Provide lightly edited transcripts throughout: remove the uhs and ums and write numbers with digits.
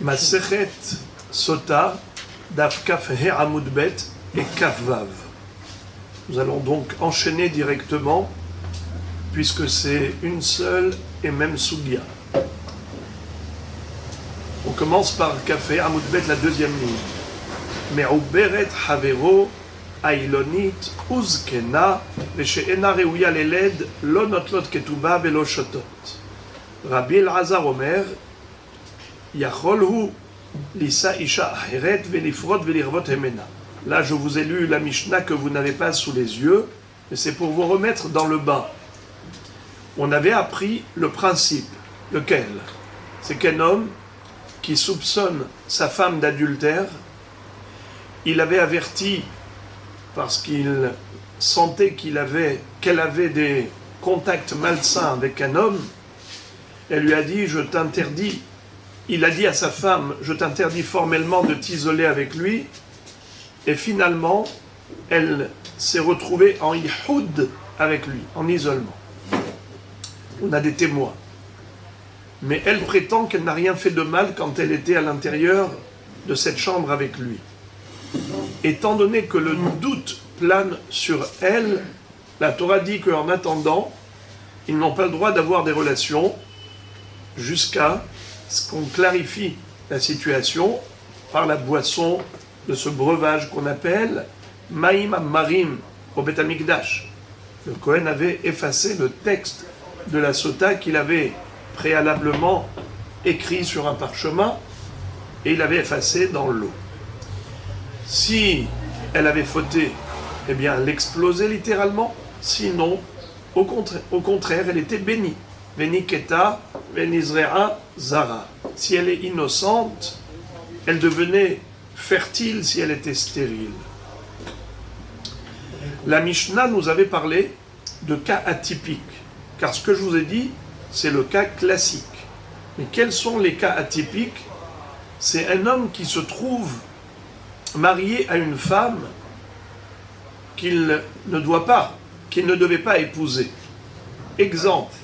Masechet Sota, Daf Kaf He Amud Bet et Kaf Vav. Nous allons donc enchaîner directement, puisque c'est une seule et même Sugya. On commence par Kaf He Amud Bet, la deuxième ligne. Me'uberet Havero, Ailonit, Uzkena, Veshe'ena Reuya Leled, Lo Notlot Ketuba Velo Shotot. Rabbi Elazar Omer, Yacholhu Lisa Isha Aheret Velifrot Velirvot Hemena. Là, je vous ai lu la Mishnah que vous n'avez pas sous les yeux, mais c'est pour vous remettre dans le bain. On avait appris le principe. Lequel? C'est qu'un homme qui soupçonne sa femme d'adultère, il avait averti parce qu'il sentait qu'elle avait des contacts malsains avec un homme. Elle lui a dit, je t'interdis. Il a dit à sa femme, je t'interdis formellement de t'isoler avec lui. Et finalement, elle s'est retrouvée en ihoud avec lui, en isolement. On a des témoins. Mais elle prétend qu'elle n'a rien fait de mal quand elle était à l'intérieur de cette chambre avec lui. Étant donné que le doute plane sur elle, la Torah dit qu'en attendant, ils n'ont pas le droit d'avoir des relations jusqu'à ce qu'on clarifie la situation par la boisson de ce breuvage qu'on appelle Maïm Marim au Beth Amikdash. Le Kohen avait effacé le texte de la Sota qu'il avait préalablement écrit sur un parchemin et il avait effacé dans l'eau. Si elle avait fauté, eh bien elle l'explosait littéralement, sinon au contraire elle était bénie. Veniketa, Venizrea, Zara. Si elle est innocente, elle devenait fertile si elle était stérile. La Mishnah nous avait parlé de cas atypiques, car ce que je vous ai dit, c'est le cas classique. Mais quels sont les cas atypiques? C'est un homme qui se trouve marié à une femme qu'il ne devait pas épouser. Exemple.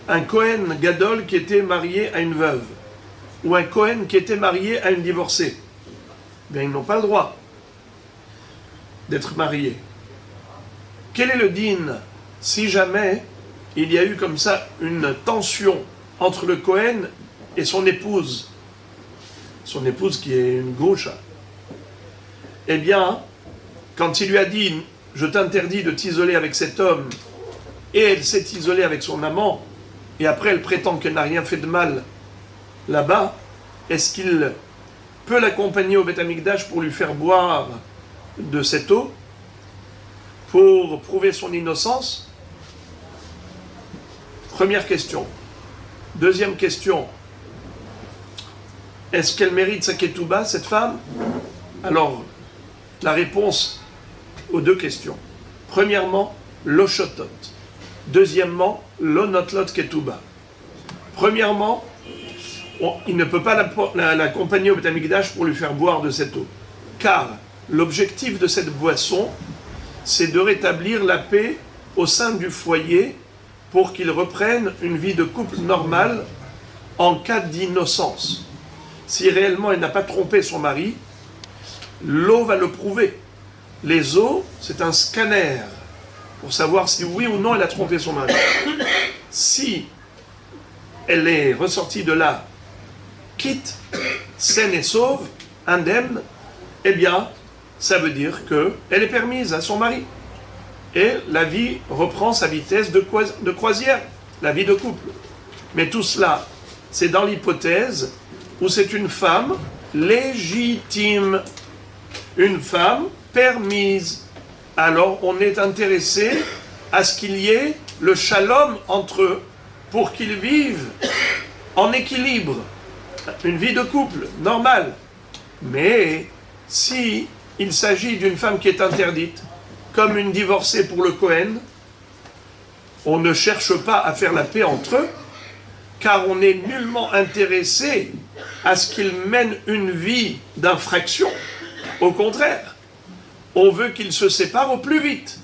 Un Kohen Gadol qui était marié à une veuve, ou un Kohen qui était marié à une divorcée, bien ils n'ont pas le droit d'être mariés. Quel est le din si jamais il y a eu comme ça une tension entre le Kohen et son épouse qui est une gaucha? Eh bien, quand il lui a dit « je t'interdis de t'isoler avec cet homme » et elle s'est isolée avec son amant, et après elle prétend qu'elle n'a rien fait de mal là-bas, est-ce qu'il peut l'accompagner au Beth Amikdash pour lui faire boire de cette eau, pour prouver son innocence? Première question. Deuxième question. Est-ce qu'elle mérite sa ketouba, cette femme? Alors, la réponse aux deux questions. Premièrement, l'oshotot. Deuxièmement, l'onotlot ketouba. Premièrement, il ne peut pas l'accompagner au Beth Amikdash pour lui faire boire de cette eau. Car l'objectif de cette boisson, c'est de rétablir la paix au sein du foyer pour qu'il reprenne une vie de couple normale en cas d'innocence. Si réellement elle n'a pas trompé son mari, l'eau va le prouver. Les eaux, c'est un scanner pour savoir si oui ou non elle a trompé son mari. Si elle est ressortie de là quitte, saine et sauve, indemne, eh bien, ça veut dire qu'elle est permise à son mari. Et la vie reprend sa vitesse de croisière, la vie de couple. Mais tout cela, c'est dans l'hypothèse où c'est une femme légitime, une femme permise. Alors on est intéressé à ce qu'il y ait le shalom entre eux pour qu'ils vivent en équilibre, une vie de couple normale. Mais si il s'agit d'une femme qui est interdite, comme une divorcée pour le Kohen, on ne cherche pas à faire la paix entre eux, car on n'est nullement intéressé à ce qu'ils mènent une vie d'infraction. Au contraire, on veut qu'ils se séparent au plus vite.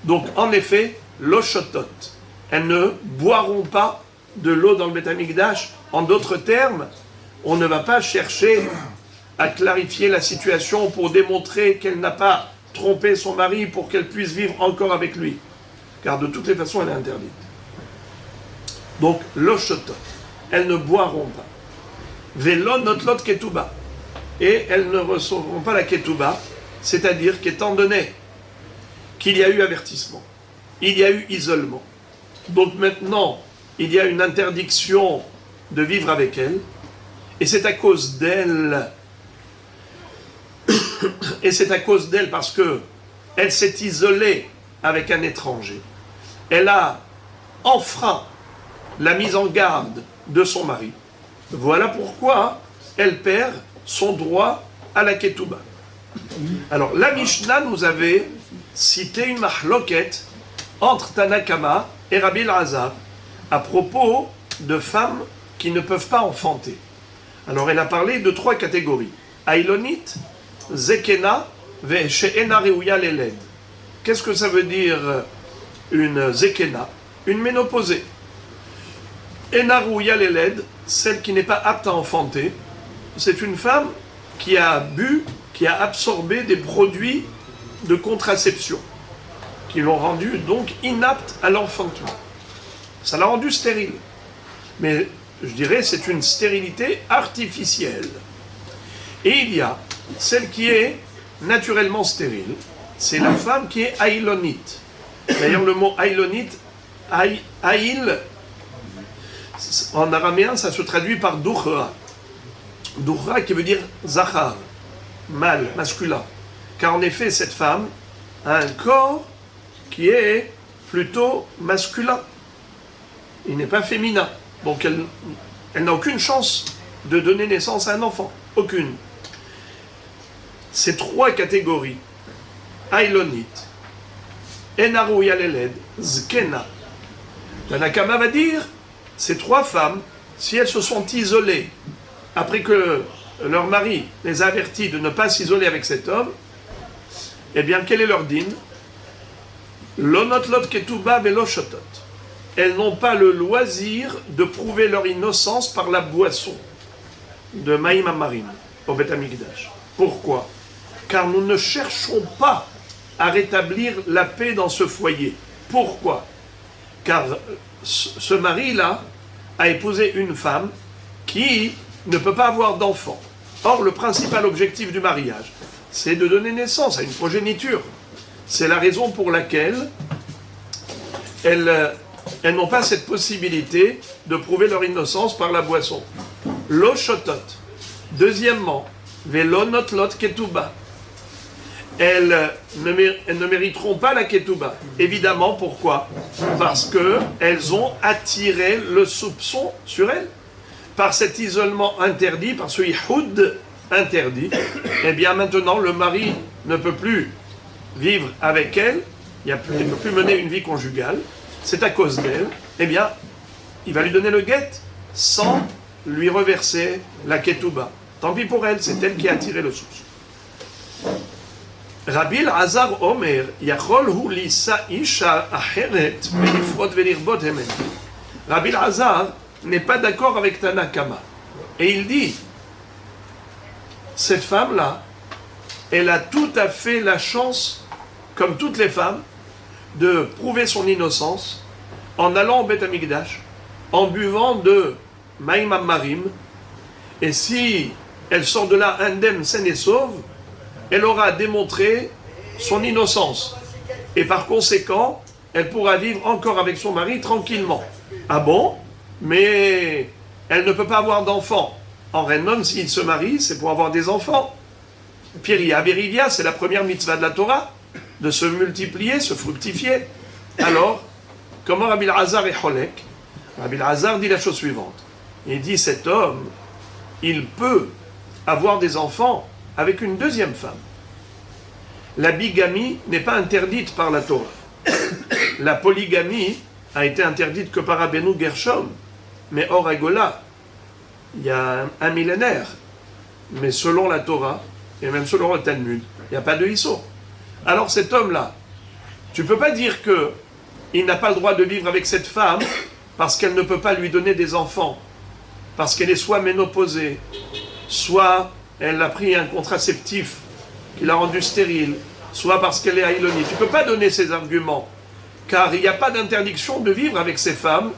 Donc, en effet, l'oshotot, elles ne boiront pas de l'eau dans le Beth Amikdash En d'autres termes, on ne va pas chercher à clarifier la situation pour démontrer qu'elle n'a pas trompé son mari pour qu'elle puisse vivre encore avec lui. Car de toutes les façons, elle est interdite. Donc, l'oshotot, elles ne boiront pas. Velo notlot ketouba. Et elles ne recevront pas la ketouba, c'est-à-dire qu'étant donné qu'il y a eu avertissement, il y a eu isolement, donc maintenant, il y a une interdiction de vivre avec elle, et c'est à cause d'elle, et c'est à cause d'elle parce que elle s'est isolée avec un étranger. Elle a enfreint la mise en garde de son mari. Voilà pourquoi elle perd son droit à la ketouba. Alors, la Mishnah nous avait cité une mahloket entre Tanakama et Rabbi Elazar à propos de femmes qui ne peuvent pas enfanter. Alors, elle a parlé de 3 catégories. Ailonit, Zekena, She'ena Reuya Leled. Qu'est-ce que ça veut dire une Zekena? Une ménopausée. Ena Reuya Leled, celle qui n'est pas apte à enfanter, c'est une femme qui a bu, qui a absorbé des produits de contraception, qui l'ont rendue donc inapte à l'enfantement. Ça l'a rendue stérile. Mais je dirais c'est une stérilité artificielle. Et il y a celle qui est naturellement stérile, c'est la femme qui est aïlonite. D'ailleurs le mot aïlonite, aïl, en araméen ça se traduit par dukhra. Dukhra qui veut dire zachar, mâle, masculin. Car en effet cette femme a un corps qui est plutôt masculin. Il n'est pas féminin. Donc elle n'a aucune chance de donner naissance à un enfant. Aucune. Ces 3 catégories, Ailonit, Enaru Yaleled, Zkena. Tanakama va dire, ces 3 femmes, si elles se sont isolées, après que leur mari les a avertis de ne pas s'isoler avec cet homme, eh bien, quel est leur din? Lonotlot ketuba velo shotot. Elles n'ont pas le loisir de prouver leur innocence par la boisson de Maïm Amarim au Beth Amikdash. Pourquoi? Car nous ne cherchons pas à rétablir la paix dans ce foyer. Pourquoi? Car ce mari-là a épousé une femme qui ne peut pas avoir d'enfant. Or, le principal objectif du mariage, c'est de donner naissance à une progéniture. C'est la raison pour laquelle elles n'ont pas cette possibilité de prouver leur innocence par la boisson. Lo shotot. Deuxièmement, velo notlot ketouba. Elles ne mériteront pas la ketouba. Évidemment, pourquoi? Parce qu'elles ont attiré le soupçon sur elles. Par cet isolement interdit, par ce yihoud interdit, eh bien maintenant le mari ne peut plus vivre avec elle, il ne peut plus mener une vie conjugale, c'est à cause d'elle, eh bien il va lui donner le guet sans lui reverser la ketouba. Tant pis pour elle, c'est elle qui a attiré le soupçon. Rabbi Elazar Omer, Yachol hu lisa isha acheret velifrot velirbot hemen. Rabbi Elazar n'est pas d'accord avec Tanakama. Et il dit, cette femme-là, elle a tout à fait la chance, comme toutes les femmes, de prouver son innocence en allant au Beth Amikdash, en buvant de Maïm Amarim, et si elle sort de là indemne, saine et sauve, elle aura démontré son innocence. Et par conséquent, elle pourra vivre encore avec son mari tranquillement. Ah bon? Mais elle ne peut pas avoir d'enfants. Or, un homme, s'il se marie, c'est pour avoir des enfants. Piria Berivia, c'est la première mitzvah de la Torah, de se multiplier, se fructifier. Alors, comment Rabbi Elazar est cholek? Rabbi Elazar dit la chose suivante. Il dit, cet homme, il peut avoir des enfants avec une deuxième femme. La bigamie n'est pas interdite par la Torah. La polygamie a été interdite que par Rabbeinu Gershom. Mais hors Agola, il y a un millénaire. Mais selon la Torah, et même selon le Talmud, il n'y a pas de Issur. Alors cet homme-là, tu ne peux pas dire qu'il n'a pas le droit de vivre avec cette femme parce qu'elle ne peut pas lui donner des enfants. parce qu'elle est soit ménopausée, soit elle a pris un contraceptif qui l'a rendue stérile, soit parce qu'elle est aïlonite. Tu ne peux pas donner ces arguments, car il n'y a pas d'interdiction de vivre avec ces femmes,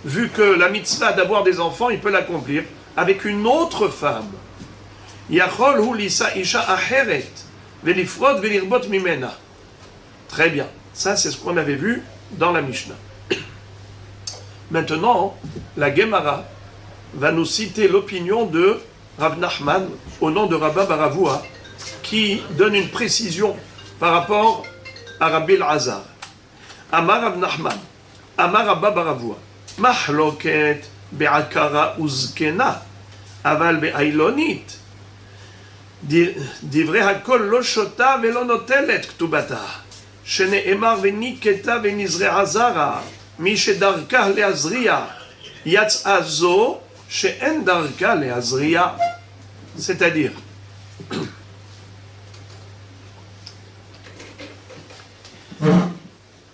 vu que la mitzvah d'avoir des enfants, il peut l'accomplir avec une autre femme. Yachol hu lisa isha acheret, velifrod velirbot mimena. Très bien, ça c'est ce qu'on avait vu dans la Mishnah. Maintenant, la Gemara va nous citer l'opinion de Rav Nachman au nom de Rabba Baravua, qui donne une précision par rapport à Rabbi Elazar. Amar Rav Nachman, Amar Rabba Baravua, Mahloket be'akara uzkena, aval be'ailonit, divrei hakol lo shota velo notelet ktubata, shene'emar veniketa venizre'a zara, mi shedarka le'azriya, yatsa zo she'en darka le'azriya. C'est-à-dire,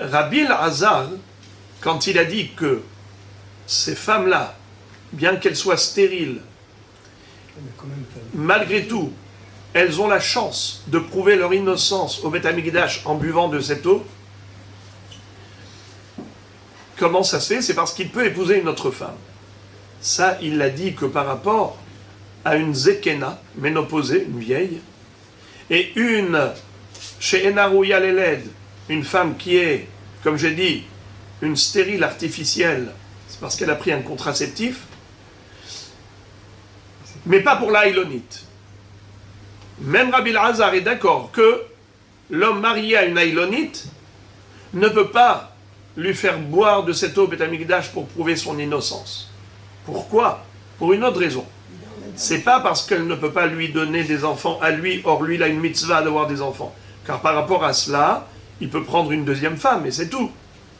Rabbi Elazar, quand il a dit que ces femmes-là, bien qu'elles soient stériles, malgré tout, elles ont la chance de prouver leur innocence au Beth Amikdash en buvant de cette eau. Comment ça se fait? C'est parce qu'il peut épouser une autre femme. Ça, il l'a dit que par rapport à une Zekena, ménopausée, une vieille, et une chez Enarouya Leled, une femme qui est, comme j'ai dit, une stérile artificielle, c'est parce qu'elle a pris un contraceptif, mais pas pour la Haïlonite. Même Rabbi Elazar est d'accord que l'homme marié à une Haïlonite ne peut pas lui faire boire de cette eau Beth Amikdash pour prouver son innocence. Pourquoi? Pour une autre raison. C'est pas parce qu'elle ne peut pas lui donner des enfants à lui, or lui il a une mitzvah d'avoir des enfants. Car par rapport à cela, il peut prendre une deuxième femme, et c'est tout.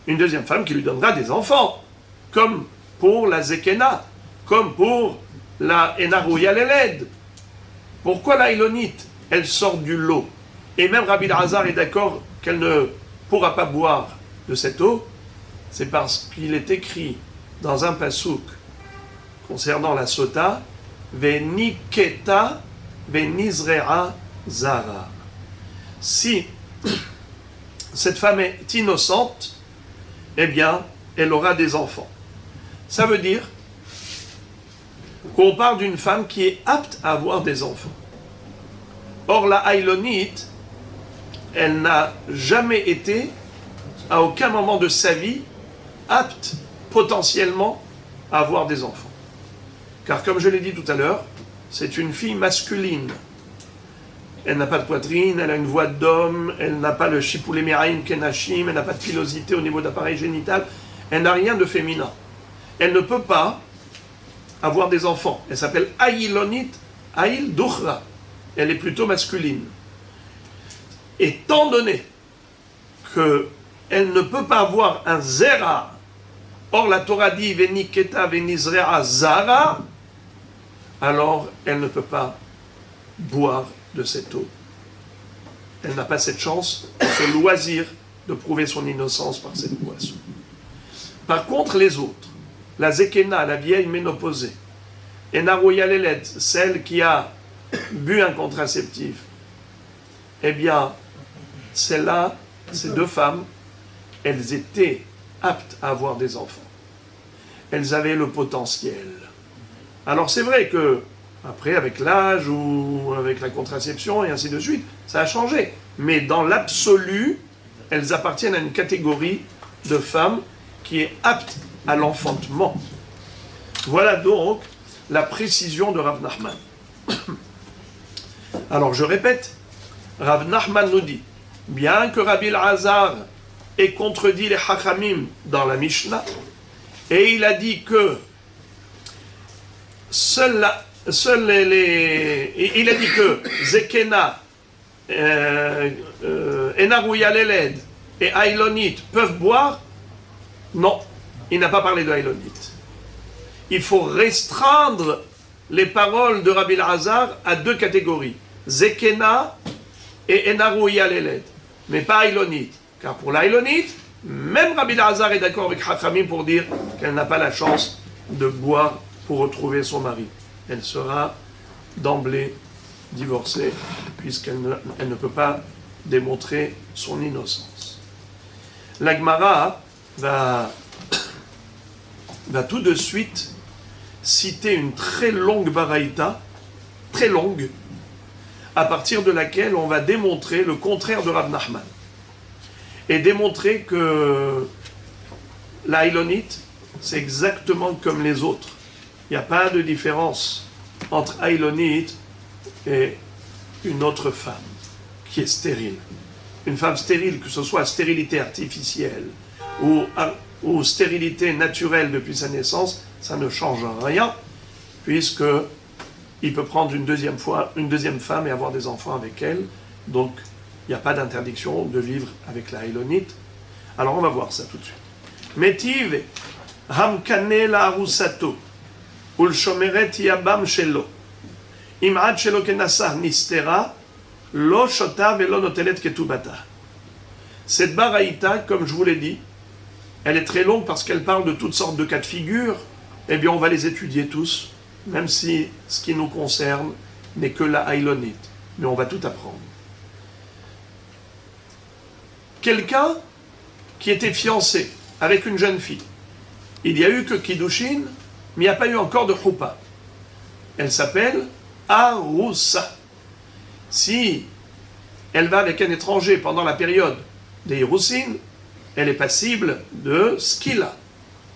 Une deuxième femme qui lui donnera des enfants. Comme pour la Zekena, comme pour la Enarouya Leled. Pourquoi la Haïlonite? Elle sort du lot. Et même Rabbi Elazar est d'accord qu'elle ne pourra pas boire de cette eau. C'est parce qu'il est écrit dans un pasouk concernant la sota, Veniketa venizre'a zara. Si cette femme est innocente, eh bien, elle aura des enfants. Ça veut dire qu'on parle d'une femme qui est apte à avoir des enfants. Or, la Haïlonite, elle n'a jamais été, à aucun moment de sa vie, apte potentiellement à avoir des enfants. Car comme je l'ai dit tout à l'heure, c'est une fille masculine. Elle n'a pas de poitrine, elle a une voix d'homme, elle n'a pas le shipoulé meraïm kenashim, elle n'a pas de pilosité au niveau d'appareil génital, elle n'a rien de féminin. Elle ne peut pas avoir des enfants. Elle s'appelle Haïlonit, Haïl Dukhra. Elle est plutôt masculine. Étant donné qu'elle ne peut pas avoir un zera, or la Torah dit Veniketa venizrea zara, alors elle ne peut pas boire de cette eau. Elle n'a pas cette chance, ce loisir de prouver son innocence par cette boisson. Par contre, les autres, la Zekena, la vieille ménopausée, et Narouya Leled, celle qui a bu un contraceptif, eh bien, celles-là, ces deux femmes, elles étaient aptes à avoir des enfants. Elles avaient le potentiel. Alors c'est vrai que, après, avec l'âge ou avec la contraception et ainsi de suite, ça a changé. Mais dans l'absolu, elles appartiennent à une catégorie de femmes qui est apte à l'enfantement. Voilà donc la précision de Rav Nachman. Alors je répète, Rav Nachman nous dit, bien que Rabbi Elazar ait contredit les Hachamim dans la Mishnah, et il a dit que il a dit que Zekena, Enarouya Leled et Haïlonite peuvent boire. Non, il n'a pas parlé de Haïlonite. Il faut restreindre les paroles de Rabbi Elazar à deux catégories, Zekena et Enarouya Leled, mais pas Haïlonite. Car pour l'Haïlonite, même Rabbi Elazar est d'accord avec Hachamim pour dire qu'elle n'a pas la chance de boire pour retrouver son mari. Elle sera d'emblée divorcée, puisqu'elle ne peut pas démontrer son innocence. La Gemara va tout de suite citer une très longue baraïta, très longue, à partir de laquelle on va démontrer le contraire de Rav Nachman. Et démontrer que la Haïlonite, c'est exactement comme les autres. Il n'y a pas de différence entre Haïlonite et une autre femme qui est stérile. Une femme stérile, que ce soit stérilité artificielle ou stérilité naturelle depuis sa naissance, ça ne change rien, puisque il peut prendre une deuxième femme et avoir des enfants avec elle. Donc, il n'y a pas d'interdiction de vivre avec la Haïlonite. Alors, on va voir ça tout de suite. Metiv hamkane la arusato ul shomeret yabam shelo imad shelo kenasar nistera lo shota velo notelet ketubata. Cette baraïta, comme je vous l'ai dit, elle est très longue parce qu'elle parle de toutes sortes de cas de figure. Eh bien, on va les étudier tous, même si ce qui nous concerne n'est que la Haïlonite. Mais on va tout apprendre. Quelqu'un qui était fiancé avec une jeune fille, il n'y a eu que Kiddushin, mais il n'y a pas eu encore de Choupa. Elle s'appelle Aroussa. Si elle va avec un étranger pendant la période des Hiroussin, elle est passible de Skila.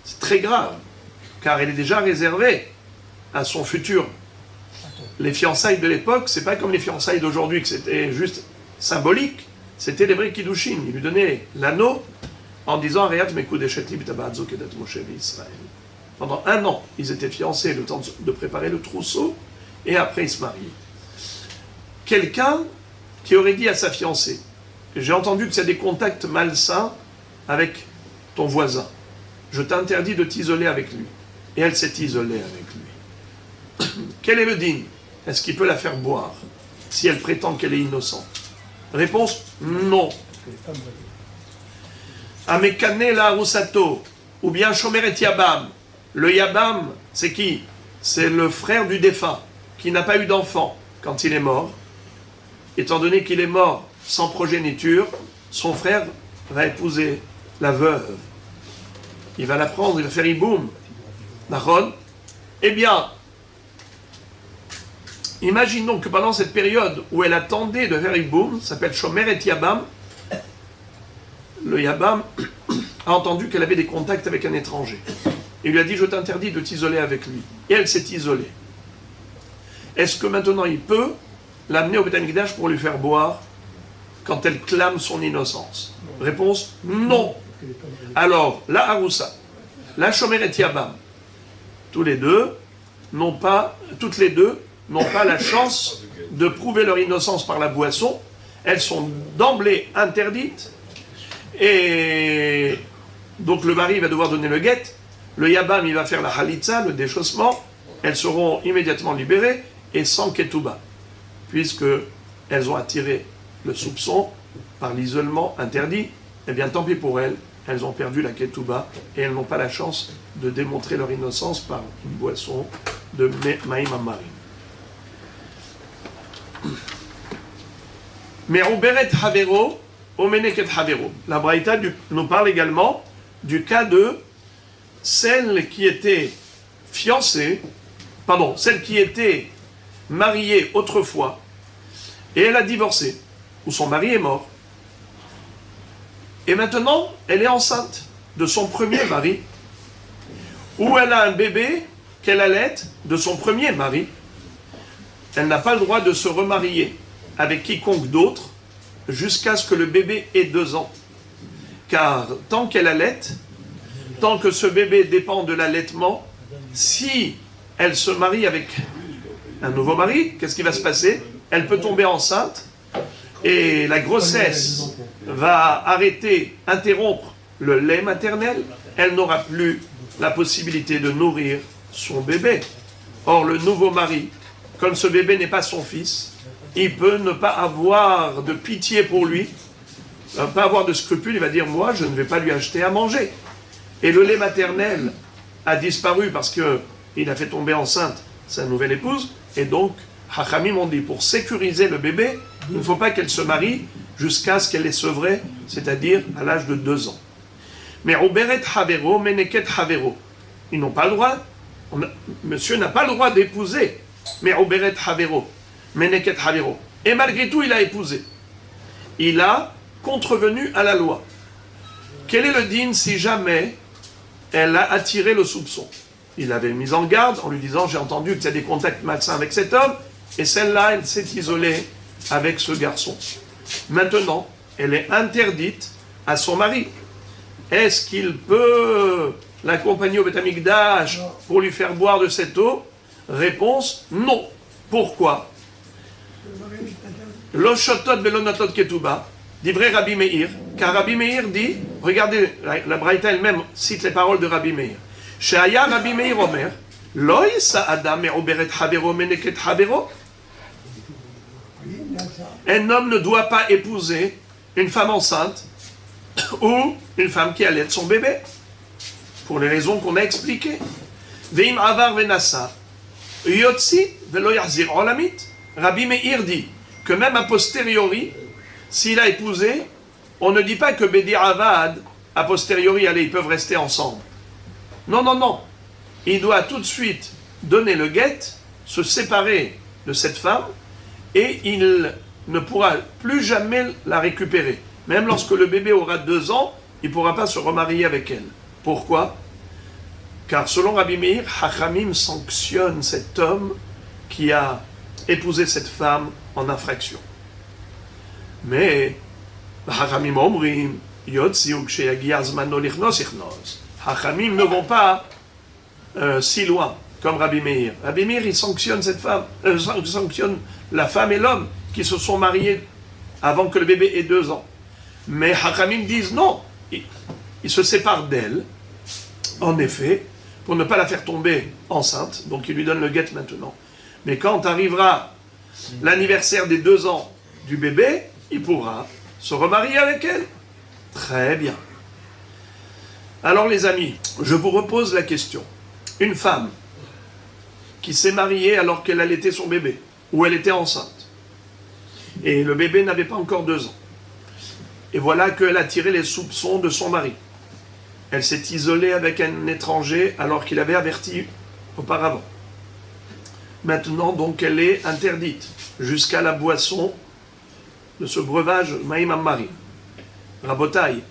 C'est très grave, car elle est déjà réservée à son futur. Les fiançailles de l'époque, c'est pas comme les fiançailles d'aujourd'hui, que c'était juste symbolique. C'était les vrais Kiddushin. Il lui donnait l'anneau en disant pendant 1 an, ils étaient fiancés, le temps de préparer le trousseau, et après ils se mariaient. Quelqu'un qui aurait dit à sa fiancée, j'ai entendu que tu as des contacts malsains avec ton voisin, je t'interdis de t'isoler avec lui. Et elle s'est isolée avec lui. Quel est le digne? Est-ce qu'il peut la faire boire si elle prétend qu'elle est innocente? Réponse, non. Amekane la arusato, ou bien Shomeret Yabam. Le Yabam, c'est qui? C'est le frère du défunt, qui n'a pas eu d'enfant quand il est mort. Étant donné qu'il est mort sans progéniture, son frère va épouser la veuve. Il va la prendre, il va faire iboum. Nahon. Eh bien, imaginons que pendant cette période où elle attendait de faire iboum, s'appelle Shomeret Yabam, le Yabam a entendu qu'elle avait des contacts avec un étranger. Il lui a dit, je t'interdis de t'isoler avec lui. Et elle s'est isolée. Est-ce que maintenant il peut l'amener au Beth Amikdash pour lui faire boire quand elle clame son innocence? Réponse, non. Alors, la Haroussa, la Shomeret Yabam, toutes les deux n'ont pas la chance de prouver leur innocence par la boisson. Elles sont d'emblée interdites. Et donc le mari va devoir donner le guet. Le Yabam, il va faire la Halitza, le déchaussement. Elles seront immédiatement libérées et sans Ketouba, puisqu'elles ont attiré le soupçon par l'isolement interdit. Eh bien, tant pis pour elles, elles ont perdu la Ketouba et elles n'ont pas la chance de démontrer leur innocence par une boisson de Maïm Amarim. Mais Uberet Havero, Omeneket Havero. La Braïta nous parle également du cas de celle qui était celle qui était mariée autrefois et elle a divorcé, ou son mari est mort. Et maintenant, elle est enceinte de son premier mari, ou elle a un bébé qu'elle allait de son premier mari. Elle n'a pas le droit de se remarier avec quiconque d'autre jusqu'à ce que le bébé ait 2 ans. Car tant qu'elle allait, tant que ce bébé dépend de l'allaitement, si elle se marie avec un nouveau mari, qu'est-ce qui va se passer? Elle peut tomber enceinte et la grossesse va interrompre le lait maternel. Elle n'aura plus la possibilité de nourrir son bébé. Or, le nouveau mari, comme ce bébé n'est pas son fils, il peut ne pas avoir de pitié pour lui, ne pas avoir de scrupules. Il va dire, moi, je ne vais pas lui acheter à manger. Et le lait maternel a disparu parce que il a fait tomber enceinte sa nouvelle épouse, et donc, Hachamim ont dit, pour sécuriser le bébé, il ne faut pas qu'elle se marie jusqu'à ce qu'elle est sevrée, c'est-à-dire à l'âge de 2 ans. Mais Uberet Havero, Meneket Havero, ils n'ont pas le droit, monsieur n'a pas le droit d'épouser, mais Uberet Havero, Meneket Havero. Et malgré tout, il a épousé. Il a contrevenu à la loi. Quel est le din si jamais elle a attiré le soupçon? Il avait mis en garde en lui disant, j'ai entendu que tu as des contacts malsains avec cet homme, et celle-là, elle s'est isolée avec ce garçon. Maintenant, elle est interdite à son mari. Est-ce qu'il peut l'accompagner au Beth Amikdash pour lui faire boire de cette eau? Réponse, non. Pourquoi? Lo shotot velo notot ketuba, dit vrai Rabbi Meir, car Rabbi Meir dit, regardez, la Braïta elle-même cite les paroles de Rabbi Meir. Sheaya Rabbi Meir Omer, lo yisa adam me'uberet havero meneket havero. Un homme ne doit pas épouser une femme enceinte ou une femme qui allait son bébé, pour les raisons qu'on a expliquées. Veim avar venasa, yotzi velo yahzir olamit. Rabbi Meir dit que même a posteriori, s'il a épousé, on ne dit pas que Bedi Avad, a posteriori, allez, ils peuvent rester ensemble. Non, non, non. Il doit tout de suite donner le guet, se séparer de cette femme, et il ne pourra plus jamais la récupérer. Même lorsque le bébé aura 2 ans, il ne pourra pas se remarier avec elle. Pourquoi? Car selon Rabbi Meir, Hachamim sanctionne cet homme qui a épousé cette femme en infraction. Mais Hachamim omrim, yotziu ksheyagia azmano lichnos ichnos. Hachamim ne vont pas si loin, comme Rabbi Meir. Rabbi Meir, il sanctionne cette femme, sanctionne la femme et l'homme qui se sont mariés avant que le bébé ait 2 ans. Mais Hachamim disent non, il se sépare d'elle, en effet, pour ne pas la faire tomber enceinte, donc il lui donne le guet maintenant. Mais quand arrivera l'anniversaire des 2 ans du bébé, il pourra se remarier avec elle. Très bien. Alors les amis, je vous repose la question. Une femme qui s'est mariée alors qu'elle allaitait son bébé, ou elle était enceinte, et le bébé n'avait pas encore 2 ans, et voilà qu'elle a tiré les soupçons de son mari. Elle s'est isolée avec un étranger alors qu'il avait averti auparavant. Maintenant, donc, elle est interdite jusqu'à la boisson de ce breuvage Maïm Ammari. Rabotaï,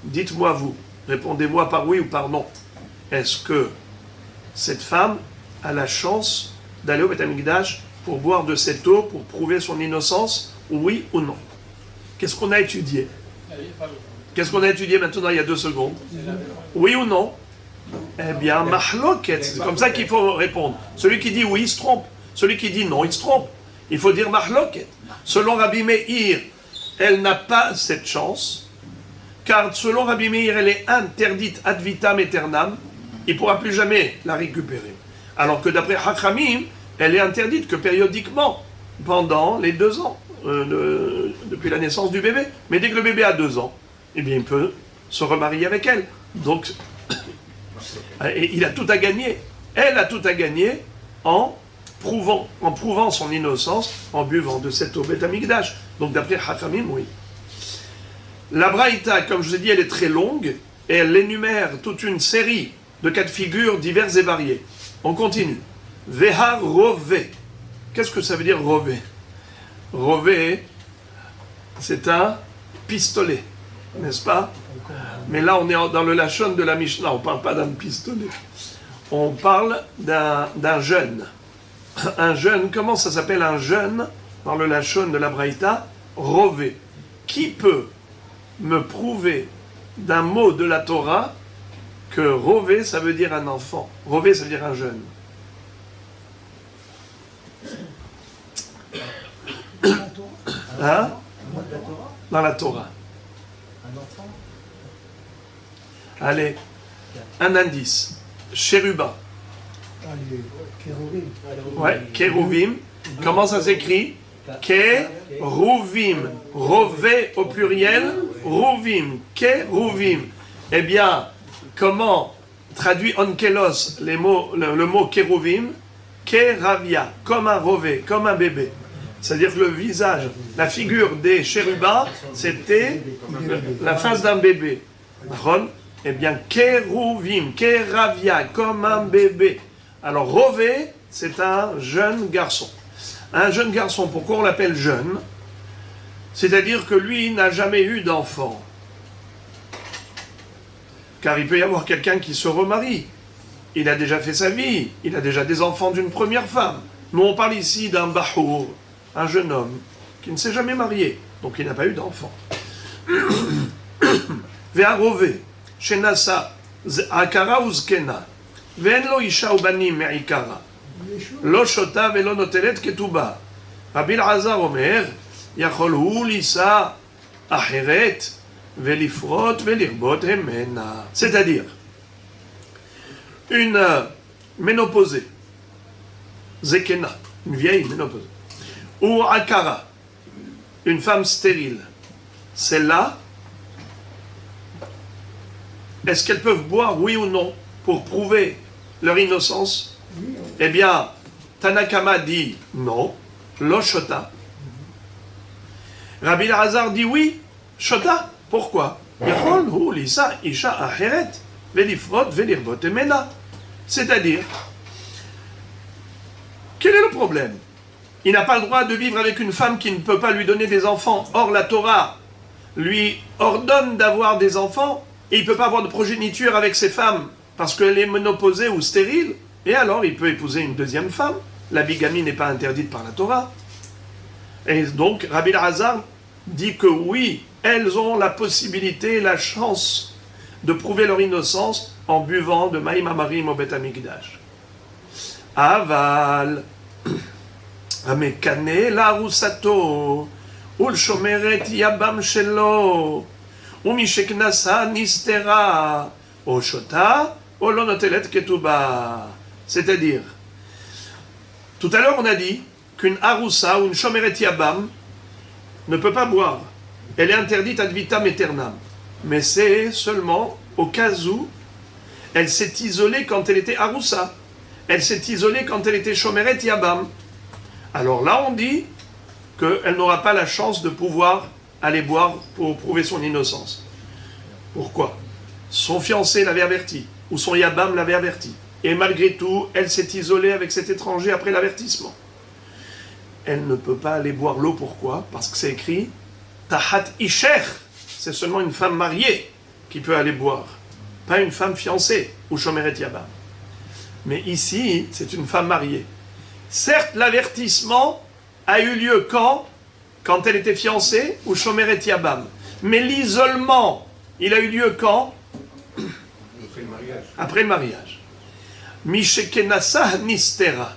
dites-moi vous, répondez-moi par oui ou par non. Est-ce que cette femme a la chance d'aller au Beth Amikdash pour boire de cette eau, pour prouver son innocence, oui ou non? Qu'est-ce qu'on a étudié? Qu'est-ce qu'on a étudié maintenant il y a 2 secondes? Oui ou non? Eh bien, mahloket, c'est comme ça qu'il faut répondre. Celui qui dit oui, il se trompe. Celui qui dit non, il se trompe. Il faut dire mahloket. Selon Rabbi Meir, elle n'a pas cette chance, car selon Rabbi Meir, elle est interdite ad vitam aeternam, il ne pourra plus jamais la récupérer. Alors que d'après Hachamim, elle est interdite que périodiquement, pendant les 2 ans, depuis la naissance du bébé. Mais dès que le bébé a 2 ans, eh bien, il peut se remarier avec elle. Donc, il a tout à gagner. Elle a tout à gagner en prouvant son innocence, en buvant de cette eau Beth Amikdash. Donc, d'après Hachamim, oui. La Braïta, comme je vous ai dit, elle est très longue, et elle énumère toute une série de cas de figure divers et variés. On continue. Veha rove. Qu'est-ce que ça veut dire rove? Rove, c'est un pistolet, n'est-ce pas? Mais là, on est dans le Lachon de la Mishnah, on ne parle pas d'un pistolet. On parle d'un jeune. Un jeune, comment ça s'appelle un jeune dans le Lachon de la Braïta? Rove. Qui peut me prouver d'un mot de la Torah que Rove, ça veut dire un enfant? Rove, ça veut dire un jeune. Hein? Dans la Torah. Un enfant? Allez, un indice. Chérubin. Ouais, Kérouvim. Comment ça s'écrit? Kérouvim. Rové au pluriel, Rouvim. Kérouvim. Eh bien, comment traduit onkelos, le mot kérouvim, kéravia, comme un rové, comme un bébé. C'est-à-dire que le visage, la figure des chérubins, c'était la face d'un bébé. Eh bien, kérouvim, kéravia, comme un bébé. Alors, rové, c'est un jeune garçon. Un jeune garçon, pourquoi on l'appelle jeune? C'est-à-dire que lui n'a jamais eu d'enfant. Car il peut y avoir quelqu'un qui se remarie. Il a déjà fait sa vie, il a déjà des enfants d'une première femme. Nous, on parle ici d'un bahour, un jeune homme qui ne s'est jamais marié, donc il n'a pas eu d'enfant. Ve'arove, shenasa, akara uzkena, ve'en lo isha ubanim me'ikara, lo shota ve'lo notelet ketuba. Rabbi Elazar omer, yachol hu lisa acheret, ve'lifrot ve'lirbot hemena. C'est-à-dire, une ménopausée, zekena, une vieille ménopausée, ou akara, une femme stérile, celle-là, est-ce qu'elles peuvent boire, oui ou non, pour prouver leur innocence? Eh bien, Tanakama dit non, lo shota. Rabbi Elazar dit oui, shota. Pourquoi? Yachol hu lisa isha acheret velifrot velirbot emena. C'est-à-dire, quel est le problème? Il n'a pas le droit de vivre avec une femme qui ne peut pas lui donner des enfants. Or, la Torah lui ordonne d'avoir des enfants et il ne peut pas avoir de progéniture avec ces femmes parce qu'elle est ménopausée ou stérile. Et alors, il peut épouser une deuxième femme. La bigamie n'est pas interdite par la Torah. Et donc, Rabbi Elazar dit que oui, elles ont la possibilité, la chance de prouver leur innocence en buvant de Maïm Amarim au Beth Amikdash. Aval, Amekane la rusato, ul shomeret yabam shelo, umisheknasa nistera, o shota, o lo notelet ketuba. C'est-à-dire, tout à l'heure on a dit qu'une arusa ou une shomeret yabam ne peut pas boire. Elle est interdite ad vitam aeternam. Mais c'est seulement au cas où elle s'est isolée quand elle était arusa. Elle s'est isolée quand elle était shomeret yabam. Alors là, on dit qu'elle n'aura pas la chance de pouvoir aller boire pour prouver son innocence. Pourquoi? Son fiancé l'avait averti, ou son yabam l'avait averti. Et malgré tout, elle s'est isolée avec cet étranger après l'avertissement. Elle ne peut pas aller boire l'eau, pourquoi? Parce que c'est écrit Tahat Isher, c'est seulement une femme mariée qui peut aller boire, pas une femme fiancée ou Shomeret Yabam. Mais ici, c'est une femme mariée. Certes, l'avertissement a eu lieu quand elle était fiancée ou Shomeret Yabam. Mais l'isolement, il a eu lieu quand? Après le mariage. Après le mariage. Mishekenasah Nistera.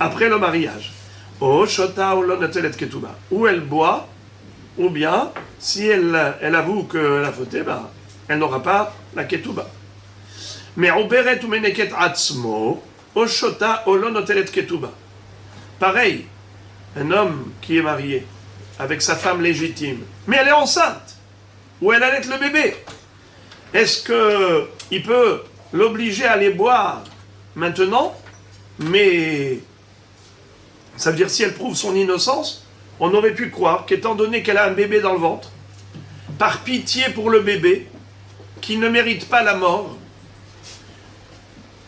Après le mariage. O Shota ou Lonetelet Ketuba. Ou elle boit, ou bien, si elle avoue qu'elle a fauté, ben, elle n'aura pas la Ketuba. Mais Oberet ou Meneket Atzmo, O Shota ou Lonetelet Ketuba. Pareil, un homme qui est marié avec sa femme légitime, mais elle est enceinte, ou elle allait le bébé. Est-ce qu'il peut l'obliger à aller boire maintenant? Mais ça veut dire si elle prouve son innocence, on aurait pu croire qu'étant donné qu'elle a un bébé dans le ventre, par pitié pour le bébé, qui ne mérite pas la mort,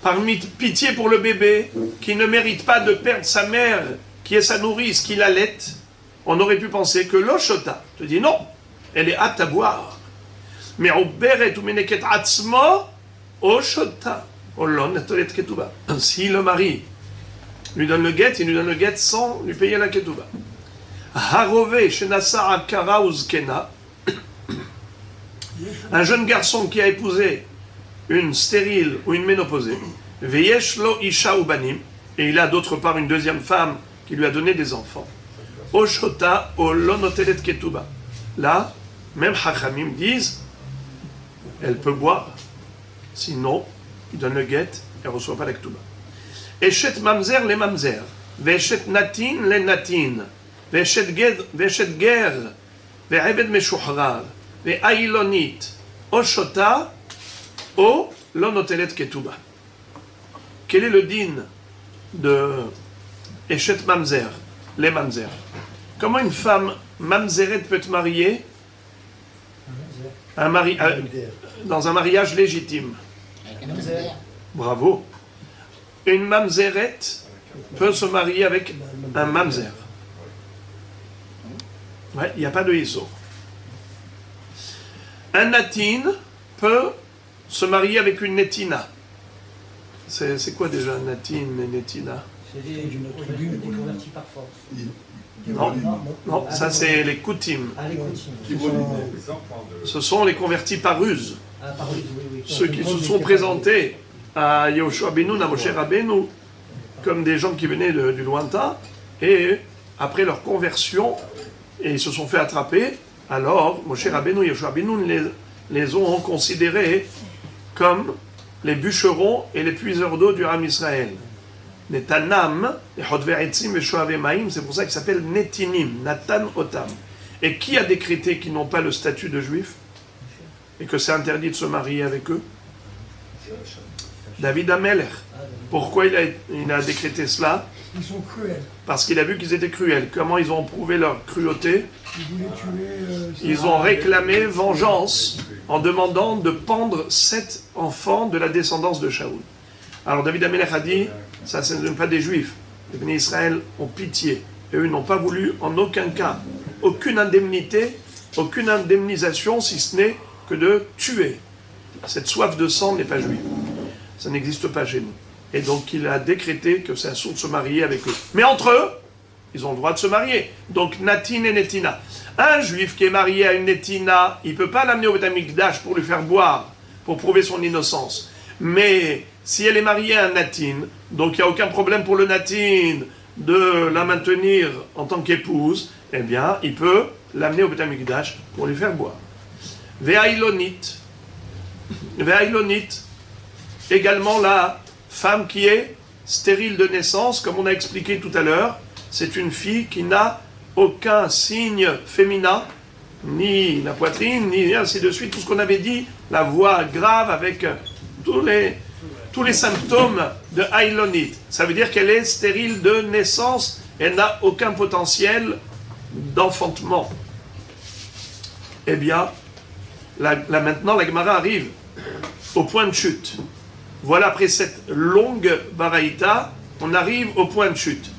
par pitié pour le bébé, qui ne mérite pas de perdre sa mère, qui est sa nourrice, qui l'allaite, on aurait pu penser que l'Oshota te dit non, elle est apte à boire. Mais au Beret ou Meneket Atzmo, Oshota, Olon Netolet Ketuba. Si le mari lui donne le guet, il lui donne le guet sans lui payer la Ketuba. Harove, Shenasa Akara Uzkena, un jeune garçon qui a épousé une stérile ou une ménopausée, Veyeshlo Isha Ubanim, et il a d'autre part une deuxième femme qui lui a donné des enfants. Oshota Olon Notelet Ketuba. Là, même Hachamim disent, elle peut boire, sinon, il donne le guet, elle ne reçoit pas la Ketuba. Eshet Mamzer le Mamzer, Veshet Natin le Natin, Veshet Ger, Ve'eved Meshuhrar, Ve'ailonit, Oshota, O lo notelet ketuba. Quel est le din de Eshet Mamzer, les Mamzer? Comment une femme mamzeret peut être mariée dans un mariage légitime? Bravo. Une mamzeret peut se marier avec un mamzer. Ouais, il n'y a pas de iso. Un natin peut se marier avec une netina. C'est quoi déjà un natin et netina? C'est des convertis par force. Non, ça c'est les koutim. Ah, les coutumes. Ce sont les convertis par ruse. Ah, par ruse, oui. Ceux qui se sont présentés à Yehoshua Benoun, à Moshe Rabbeinu, comme des gens qui venaient du lointain, et après leur conversion, et ils se sont fait attraper, alors Moshe Rabbeinu et Yehoshua Benoun les ont considérés comme les bûcherons et les puiseurs d'eau du Ram Israël. Les Tanam, les Hodve Etzim et Shoave Maïm, c'est pour ça qu'ils s'appellent Netinim, Natan Otam. Et qui a décrété qu'ils n'ont pas le statut de juifs et que c'est interdit de se marier avec eux? David Amelech. Pourquoi il a décrété cela? Ils sont cruels. Parce qu'il a vu qu'ils étaient cruels. Comment ils ont prouvé leur cruauté? Ils voulaient tuer... Ils ont réclamé vengeance en demandant de pendre 7 enfants de la descendance de Shaoul. Alors David Amelech a dit, ça ce ne sont pas des juifs. Les bénis Israël ont pitié. Et eux n'ont pas voulu en aucun cas, aucune indemnité, aucune indemnisation, si ce n'est que de tuer. Cette soif de sang n'est pas juive. Ça n'existe pas chez nous. Et donc il a décrété que c'est assourd de se marier avec eux. Mais entre eux, ils ont le droit de se marier. Donc Natin et Netina. Un juif qui est marié à une Netina, il ne peut pas l'amener au Beth Amikdash pour lui faire boire, pour prouver son innocence. Mais si elle est mariée à un Natin, donc il n'y a aucun problème pour le Natin de la maintenir en tant qu'épouse, eh bien, il peut l'amener au Beth Amikdash pour lui faire boire. Ve'ailonit. Ve'ailonit. Également la femme qui est stérile de naissance, comme on a expliqué tout à l'heure, c'est une fille qui n'a aucun signe féminin, ni la poitrine, ni ainsi de suite, tout ce qu'on avait dit, la voix grave avec tous les symptômes de Ailonite. Ça veut dire qu'elle est stérile de naissance, elle n'a aucun potentiel d'enfantement. Eh bien, maintenant la Gemara arrive au point de chute. Voilà, après cette longue baraïta, on arrive au point de chute.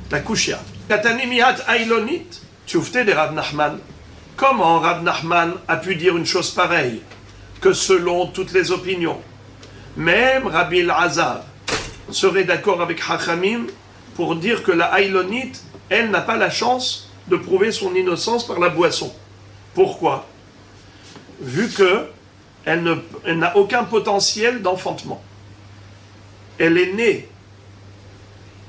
La kushia. Katanimiat Ailonit, tchoufte de Rav Nachman. Comment Rav Nachman a pu dire une chose pareille? Que selon toutes les opinions, même Rabbi Elazar serait d'accord avec Hachamim pour dire que la Ailonite, elle n'a pas la chance de prouver son innocence par la boisson. Pourquoi? Vu que elle n'a aucun potentiel d'enfantement. Elle est née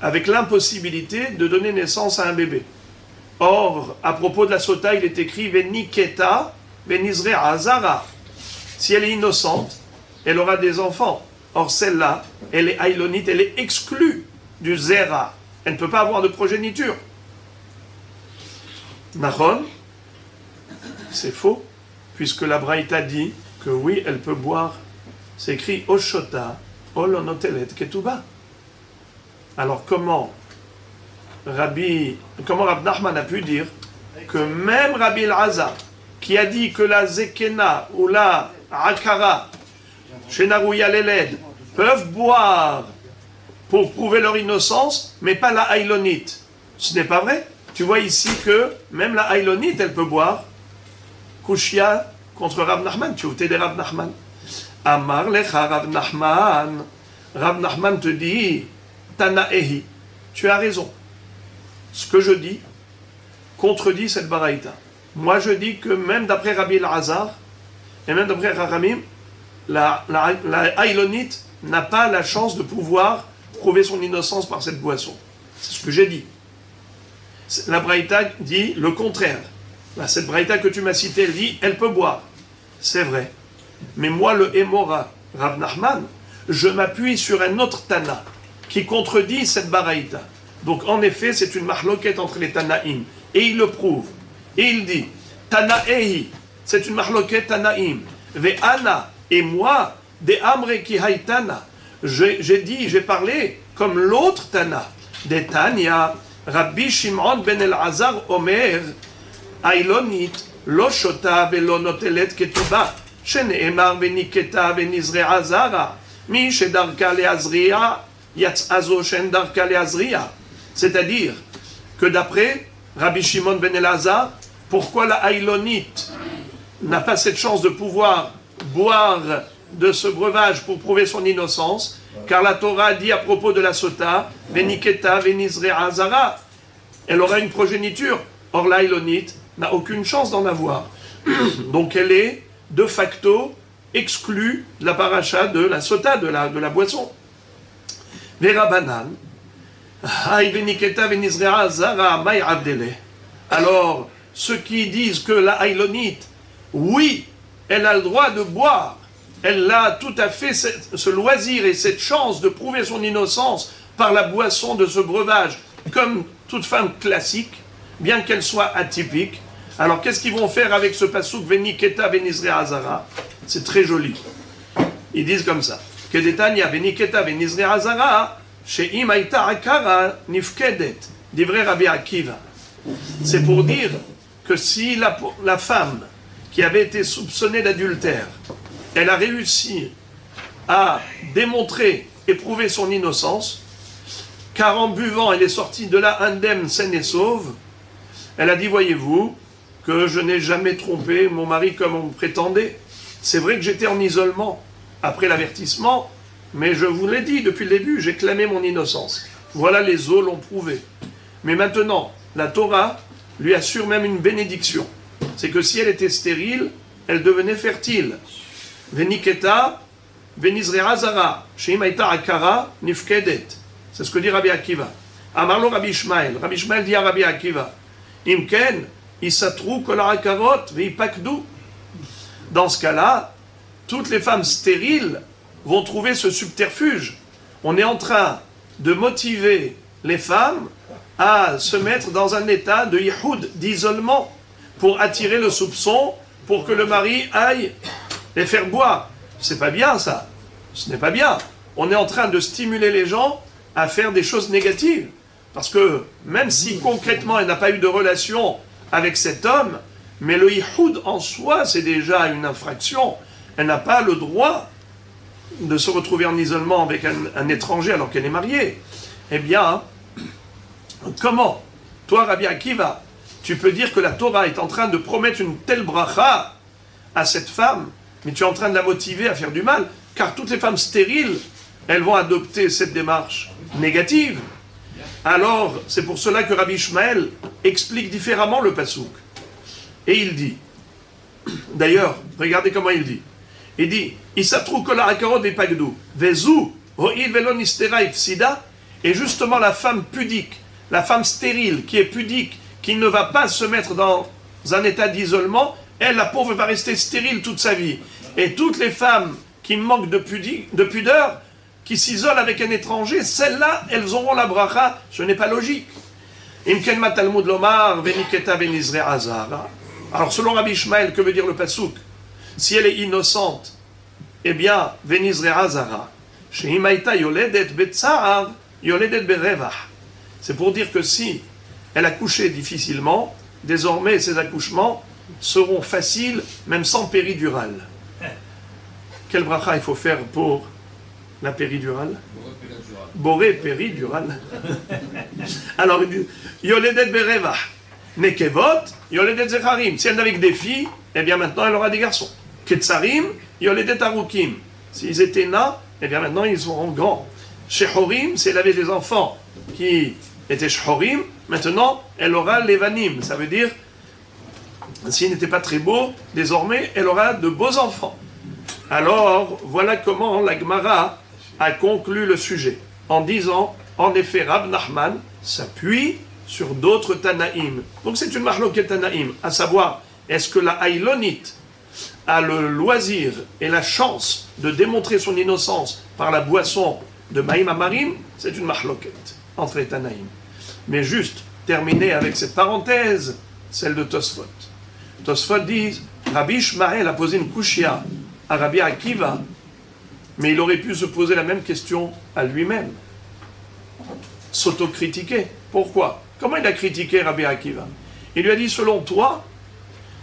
avec l'impossibilité de donner naissance à un bébé. Or, à propos de la sota, il est écrit « Veniketa, venizre azara ». Si elle est innocente, elle aura des enfants. Or, celle-là, elle est ailonite, elle est exclue du zera. Elle ne peut pas avoir de progéniture. Nahon, c'est faux, puisque la Braïta dit que oui, elle peut boire. C'est écrit « Oshota ». Olonotelet ketuba. Alors comment Rav Nachman a pu dire que même Rabbi Elazar, qui a dit que la Zekena ou la Akara, Shenarouya Leled, peuvent boire pour prouver leur innocence, mais pas la Ailonite. Ce n'est pas vrai. Tu vois ici que même la Ailonite, elle peut boire. Kushia contre Rav Nachman, tu es des Rav Nachman. Amar lecha Rav Nachman. Rav Nachman te dit, Tanaehi, tu as raison. Ce que je dis contredit cette baraïta. Moi je dis que même d'après Rabbi Elazar, et même d'après Chachamim, la Ailonite n'a pas la chance de pouvoir prouver son innocence par cette boisson. C'est ce que j'ai dit. La baraïta dit le contraire. Cette baraïta que tu m'as citée, elle dit, elle peut boire. C'est vrai. Mais moi, le Hémora, Rav Nachman, je m'appuie sur un autre Tana qui contredit cette baraïta. Donc en effet, c'est une mahloquette entre les Tanaïm. Et il le prouve. Et il dit, Tanaehi, c'est une mahloquette Tanaïm. Ve'ana, et moi, de Amre ki haïtana. J'ai parlé comme l'autre Tana. De Tanya, Rabbi Shimon ben Elazar Omer, Ailonit, lo shota velo notelet ketuba, sheneemar veniketa venizrea zara, mi shedarka leazria, yatzazo shen darka leazria. C'est-à-dire que d'après Rabbi Shimon ben Elazar, pourquoi la Ailonite n'a pas cette chance de pouvoir boire de ce breuvage pour prouver son innocence, car la Torah dit à propos de la Sota, Veniketa venizrea zara, elle aura une progéniture. Or la Ailonite n'a aucune chance d'en avoir. Donc elle est de facto exclue de la paracha de la Sota, de la boisson. Vera banan, hay veniketa venizrea zara may abdele. Alors ceux qui disent que la Ailonite, oui, elle a le droit de boire, elle a tout à fait ce loisir et cette chance de prouver son innocence par la boisson de ce breuvage, comme toute femme classique, bien qu'elle soit atypique. Alors qu'est-ce qu'ils vont faire avec ce passouk Veniketa venizrea azara? C'est très joli. Ils disent comme ça. Kedetania Veniketa venizrea azara, she'im aita akara nifkedet, divrei Rabbi Akiva. C'est pour dire que si la femme qui avait été soupçonnée d'adultère, elle a réussi à démontrer et prouver son innocence, car en buvant, elle est sortie de là indemne, saine et sauve. Elle a dit, voyez-vous, que je n'ai jamais trompé mon mari comme on me prétendait. C'est vrai que j'étais en isolement après l'avertissement, mais je vous l'ai dit depuis le début, j'ai clamé mon innocence. Voilà, les eaux l'ont prouvé. Mais maintenant, la Torah lui assure même une bénédiction. C'est que si elle était stérile, elle devenait fertile. Veniketa, venizrea zara, sheim aita akara, nifkedet. C'est ce que dit Rabbi Akiva. Amarlo Rabbi Ishmael. Rabbi Ishmael dit à Rabbi Akiva, Imken, isatru kol ha'akarot ve'ipakdu. Dans ce cas-là, toutes les femmes stériles vont trouver ce subterfuge. On est en train de motiver les femmes à se mettre dans un état de yihoud, d'isolement, pour attirer le soupçon, pour que le mari aille les faire boire. C'est pas bien ça. Ce n'est pas bien. On est en train de stimuler les gens à faire des choses négatives. Parce que même si concrètement elle n'a pas eu de relation avec cet homme, mais le yihoud en soi c'est déjà une infraction. Elle n'a pas le droit de se retrouver en isolement avec un étranger alors qu'elle est mariée. Eh bien, comment, toi Rabbi Akiva, tu peux dire que la Torah est en train de promettre une telle bracha à cette femme, mais tu es en train de la motiver à faire du mal, car toutes les femmes stériles, elles vont adopter cette démarche négative. Alors, c'est pour cela que Rabbi Ishmael explique différemment le pasouk. Et il dit, d'ailleurs, regardez comment il dit. Il dit, Isatru kol ha'akarot ve'ipakdu, vezu ho'il velon istera ifsida, et justement la femme pudique, la femme stérile, qui est pudique, qui ne va pas se mettre dans un état d'isolement, elle, la pauvre, va rester stérile toute sa vie. Et toutes les femmes qui manquent de pudeur, qui s'isolent avec un étranger, celles-là, elles auront la bracha. Ce n'est pas logique. Imken ma Talmud lomar veniketa venizrea azara. Alors, selon Rabbi Ishmael, que veut dire le pasouk? Si elle est innocente, eh bien, venizrea azara. Shehimaita yoledet betsaar, yoledet berevah. C'est pour dire que si elle a couché difficilement, désormais ses accouchements seront faciles, même sans péridurale. Quel bracha il faut faire pour la péridurale? Boré péridurale. Alors, il dit, yoledet berevah. Nekevot, yoledet zecharim. Si elle n'avait que des filles, eh bien maintenant elle aura des garçons. Ketsarim, yoledet arukim. S'ils étaient nains, eh bien maintenant ils seront grands. Shehorim, si elle avait des enfants qui étaient shehorim, maintenant elle aura levanim. Ça veut dire, s'ils n'étaient pas très beaux, désormais elle aura de beaux enfants. Alors, voilà comment la Gemara a conclu le sujet, en disant, en effet, Rav Nachman s'appuie sur d'autres Tanaïm. Donc c'est une mahloket Tanaïm, à savoir, est-ce que la Ailonite a le loisir et la chance de démontrer son innocence par la boisson de Maïm Amarim? C'est une mahloket entre les Tanaïm. Mais juste, terminer avec cette parenthèse, celle de Tosfot. Tosfot dit, Rabbi Ishmael a posé une kushia à Rabbi Akiva, Mais il aurait pu se poser la même question à lui-même. S'autocritiquer. Pourquoi? Comment il a critiqué Rabbi Akiva? Il lui a dit, selon toi,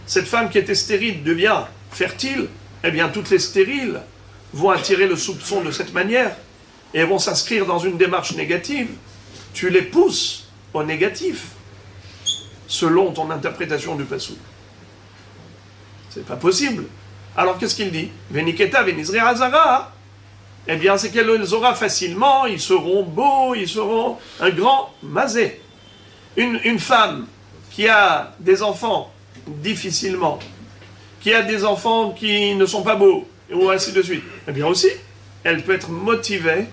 cette femme qui était stérile devient fertile, eh bien toutes les stériles vont attirer le soupçon de cette manière et vont s'inscrire dans une démarche négative. Tu les pousses au négatif, selon ton interprétation du Passouk. C'est pas possible. Alors qu'est-ce qu'il dit? Veniketa venizri hazara. Eh bien c'est qu'elle les aura facilement, ils seront beaux, ils seront un grand mazé. Une femme qui a des enfants difficilement, qui a des enfants qui ne sont pas beaux, ou ainsi de suite, eh bien aussi, elle peut être motivée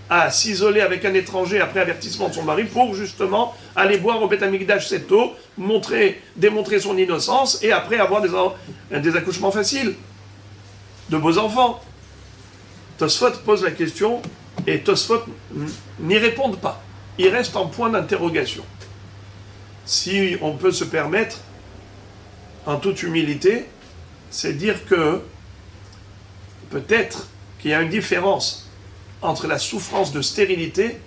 à s'isoler avec un étranger après avertissement de son mari pour justement aller boire au Beth Amikdash cette eau, démontrer son innocence et après avoir des accouchements faciles, de beaux enfants. Tosfot pose la question et Tosfot n'y répond pas. Il reste en point d'interrogation. Si on peut se permettre, en toute humilité, c'est dire que peut-être qu'il y a une différence entre la souffrance de stérilité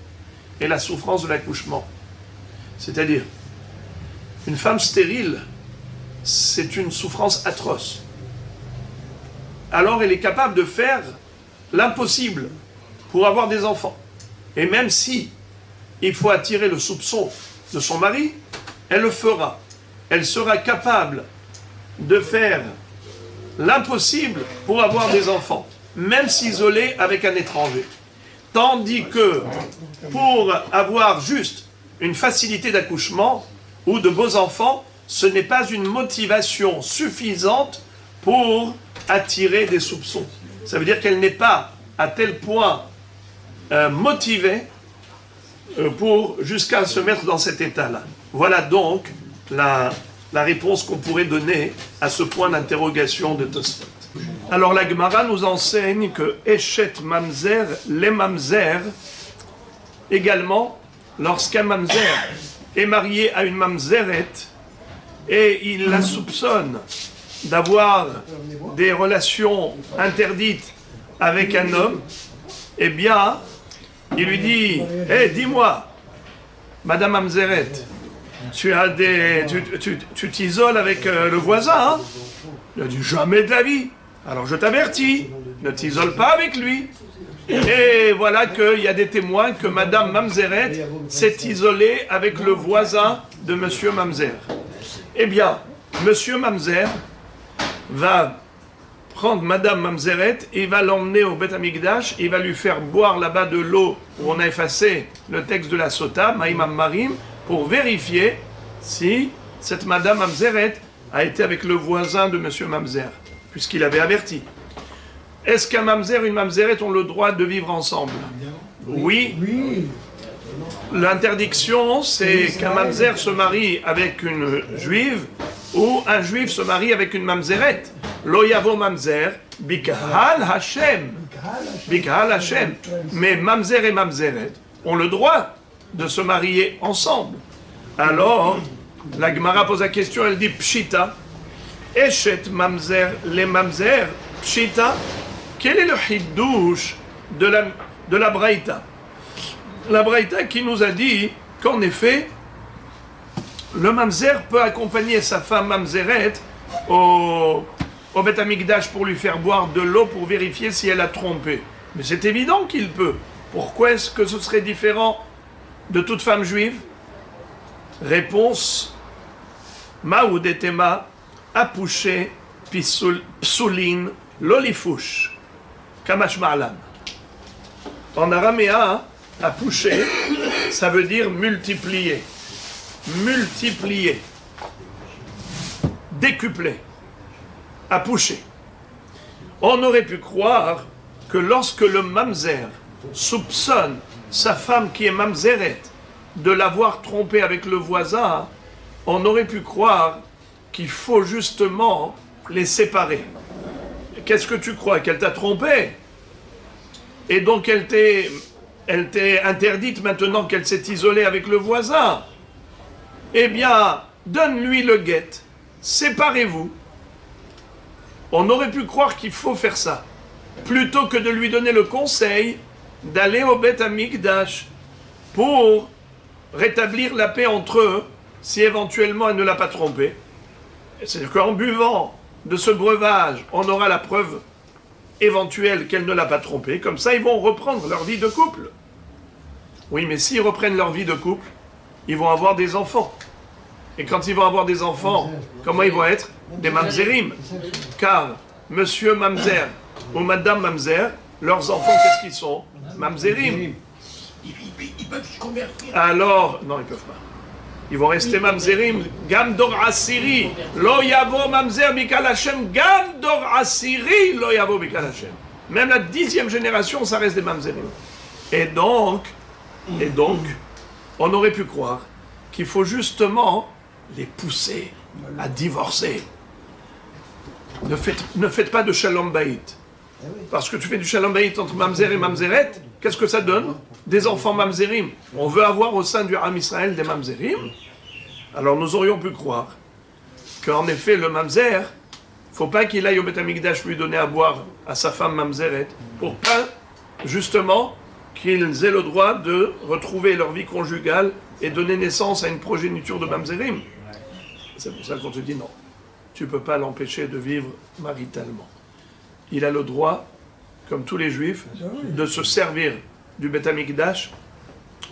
et la souffrance de l'accouchement. C'est-à-dire, une femme stérile, c'est une souffrance atroce. Alors elle est capable de faire l'impossible pour avoir des enfants. Et même si il faut attirer le soupçon de son mari, elle le fera. Elle sera capable de faire l'impossible pour avoir des enfants, même s'isoler avec un étranger. Tandis que pour avoir juste une facilité d'accouchement ou de beaux enfants, ce n'est pas une motivation suffisante pour attirer des soupçons. Ça veut dire qu'elle n'est pas à tel point motivée pour jusqu'à se mettre dans cet état-là. Voilà donc la réponse qu'on pourrait donner à ce point d'interrogation de Tosfot. Alors la Gemara nous enseigne que Eshet Mamzer, les Mamzer, également, lorsqu'un Mamzer est marié à une Mamzeret et il la soupçonne d'avoir des relations interdites avec un homme, eh bien, il lui dit, dis-moi, Madame Mamzeret, tu t'isoles avec le voisin, hein? Il a dit, jamais de la vie. Alors je t'avertis, ne t'isole pas avec lui. Et voilà qu'il y a des témoins que Madame Mamzeret s'est isolée avec le voisin de Monsieur Mamzer. Eh bien, Monsieur Mamzer va prendre Madame Mamzeret et il va l'emmener au Beth Amikdash, il va lui faire boire là-bas de l'eau où on a effacé le texte de la Sota, Maïm Marim, pour vérifier si cette Madame Mamzeret a été avec le voisin de Monsieur Mamzer, puisqu'il avait averti. Est-ce qu'un Mamzer et une Mamzeret ont le droit de vivre ensemble? Oui. L'interdiction, c'est qu'un Mamzer se marie avec une juive ou un juif se marie avec une Mamzeret. Lo yavo Mamzer, Bikahal Hashem. Bikahal Hashem. Mais Mamzer et Mamzeret ont le droit de se marier ensemble. Alors, la Gemara pose la question, elle dit Pshita, Eshet Mamzer, les Mamzer, Pshita, quel est le hiddouche de la Braïta? La Braïta qui nous a dit qu'en effet, le Mamzer peut accompagner sa femme Mamzeret au Beth Amikdash pour lui faire boire de l'eau pour vérifier si elle a trompé. Mais c'est évident qu'il peut. Pourquoi est-ce que ce serait différent de toute femme juive? Réponse, Maoud etema, apouché, psoulin, lolifouche, kamash ma'alan. En araméen, apouché, ça veut dire multiplier. Multiplier. Décupler. Apouché. On aurait pu croire que lorsque le mamzer soupçonne sa femme qui est mamzeret de l'avoir trompé avec le voisin, on aurait pu croire qu'il faut justement les séparer. Qu'est-ce que tu crois? Qu'elle t'a trompé? Et donc elle t'est interdite maintenant qu'elle s'est isolée avec le voisin? Eh bien, donne-lui le guet, séparez-vous. On aurait pu croire qu'il faut faire ça. plutôt que de lui donner le conseil d'aller au Beth Amikdash pour rétablir la paix entre eux si éventuellement elle ne l'a pas trompé. C'est-à-dire qu'en buvant de ce breuvage, on aura la preuve éventuelle qu'elle ne l'a pas trompé. Comme ça, ils vont reprendre leur vie de couple. Oui, mais s'ils reprennent leur vie de couple, ils vont avoir des enfants. Et quand ils vont avoir des enfants, comment ils vont être? Des mamzerim. Car monsieur mamzer ou madame mamzer, leurs enfants, qu'est-ce qu'ils sont? Mamzerim. Ils peuvent se convertir. Alors, non, ils peuvent pas. Ils vont rester mamzerim. Gam dor asiri, lo yavo mamzer mikal Hashem. Gam dor asiri, lo yavo mikal Hashem. Même la 10e génération, ça reste des mamzerim. Et donc, on aurait pu croire qu'il faut justement les pousser à divorcer. Ne faites pas de shalom bayit. Parce que tu fais du shalom bayit entre mamzer et mamzeret, qu'est-ce que ça donne? Des enfants mamzerim. On veut avoir au sein du Ham Israël des mamzerim. Alors nous aurions pu croire qu'en effet le mamzer, faut pas qu'il aille au Beth Amikdash lui donner à boire à sa femme mamzeret, pour pas justement qu'ils aient le droit de retrouver leur vie conjugale et donner naissance à une progéniture de mamzerim. C'est pour ça qu'on te dit non, tu peux pas l'empêcher de vivre maritalement. Il a le droit, comme tous les juifs, de se servir du Beth Amikdash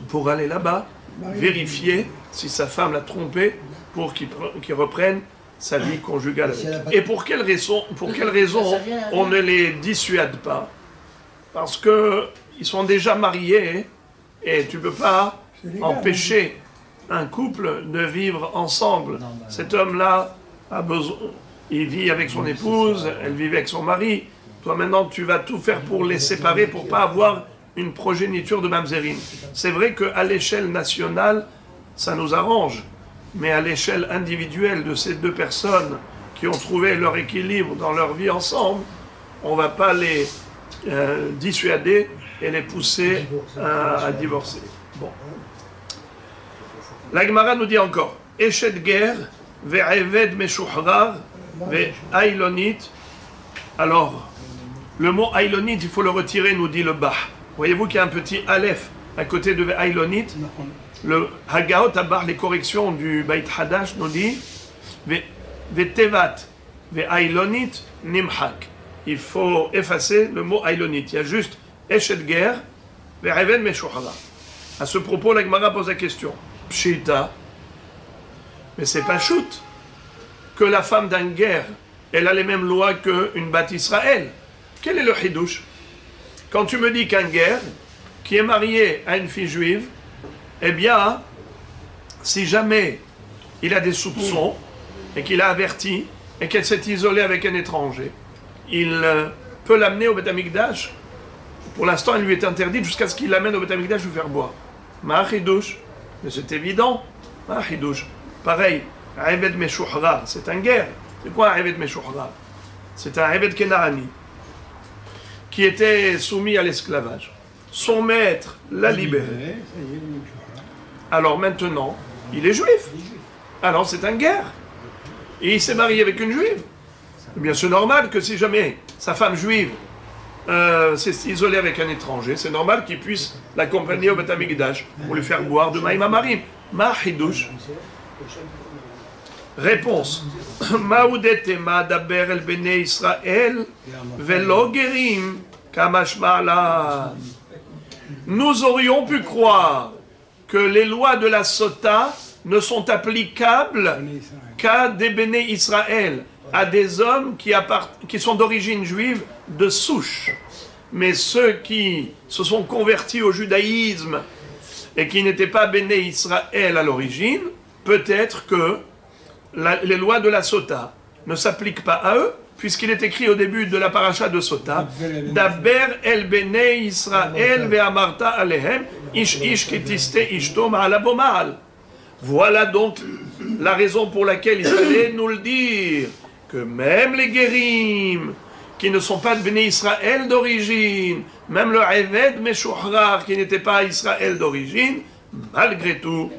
pour aller là-bas, vérifier si sa femme l'a trompé pour qu'il reprenne sa vie conjugale avec. Et pour quelle raison on ne les dissuade pas? Parce qu'ils sont déjà mariés et tu ne peux pas empêcher un couple de vivre ensemble. Cet homme-là a besoin, il vit avec son épouse, elle vit avec son mari. Toi maintenant tu vas tout faire pour les séparer, pour ne pas avoir une progéniture de mamzerim. C'est vrai qu'à l'échelle nationale, ça nous arrange. Mais à l'échelle individuelle de ces deux personnes qui ont trouvé leur équilibre dans leur vie ensemble, on ne va pas les dissuader et les pousser à divorcer. Bon. La Gemara nous dit encore Eshet ger ve'eved meshuhrar ve'ailonit. Alors, le mot ailonit, il faut le retirer, nous dit le Bah. Voyez-vous qu'il y a un petit aleph à côté de ve'ailonit. Le Hagaot Abar, les corrections du Beit Hadash, nous dit ve'tevat ve'ailonit nimhak. Il faut effacer le mot ailonit. Il y a juste Eshet ger ve'eved meshuhrar. À ce propos, la Gemara pose la question. Pshita, mais c'est pas shoot que la femme d'un guerre, elle a les mêmes lois qu'une Bat Israël. Quel est le hidouche? Quand tu me dis qu'un guerre qui est marié à une fille juive, eh bien, si jamais il a des soupçons et qu'il a averti et qu'elle s'est isolée avec un étranger, il peut l'amener au Beth Amikdash. Pour l'instant, elle lui est interdite jusqu'à ce qu'il l'amène au Beth Amikdash lui faire boire. Ma hidouche. Mais c'est évident. Ah, Hidouche. Pareil, Eved Meshuhrar, c'est un guerre. C'est quoi un Eved Meshuhrar? C'est un Eved Kenaani qui était soumis à l'esclavage. Son maître l'a libéré. Alors maintenant, il est juif. Alors c'est un guerre. Et il s'est marié avec une juive. Eh bien, c'est normal que si jamais sa femme juive s'est isolée avec un étranger, c'est normal qu'il puisse l'accompagner au Beth Amikdash pour lui faire boire de Maïm Amarim. Ma hidouche. Réponse. Maoudetema daber el bene Israël velo gerim kamashma'ala. Nous aurions pu croire que les lois de la Sota ne sont applicables qu'à des béné Israël, à des hommes qui sont d'origine juive de souche. Mais ceux qui se sont convertis au judaïsme et qui n'étaient pas béné Israël à l'origine, peut-être que les lois de la Sota ne s'appliquent pas à eux, puisqu'il est écrit au début de la paracha de Sota, Daber el béné Israël ve'amarta alehem ish ish kitiste ishto ma'ala bomal. Voilà donc la raison pour laquelle il fallait nous le dire, que même les guérim, qui ne sont pas de Béné Israël d'origine, même le Eved Meshuhrar, qui n'était pas Israël d'origine, malgré tout,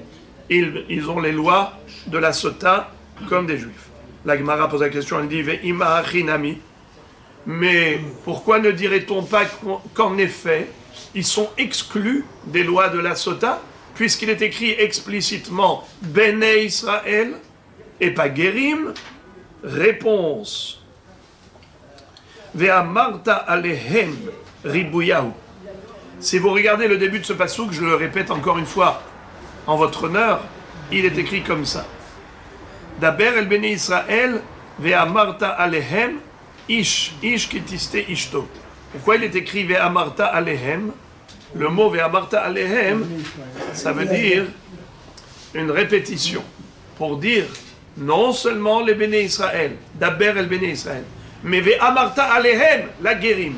ils ont les lois de la Sota comme des Juifs. La Gemara pose la question, elle dit Ve'ima achinami, Mais pourquoi ne dirait-on pas qu'en effet, ils sont exclus des lois de la Sota, puisqu'il est écrit explicitement Béné Israël et pas Guérim? Réponse. Ve'amarta alehem ribouyahu. Si vous regardez le début de ce passouk, je le répète encore une fois, en votre honneur, il est écrit comme ça. Daber el Béné Israël ve'amarta alehem ish kitiste ishto. Pourquoi il est écrit ve'amarta alehem? Le mot ve'amarta alehem, ça veut dire une répétition. Pour dire non seulement les Béné Israël, Daber el Béné Israël, mais ve'amarta alehem, la guérim.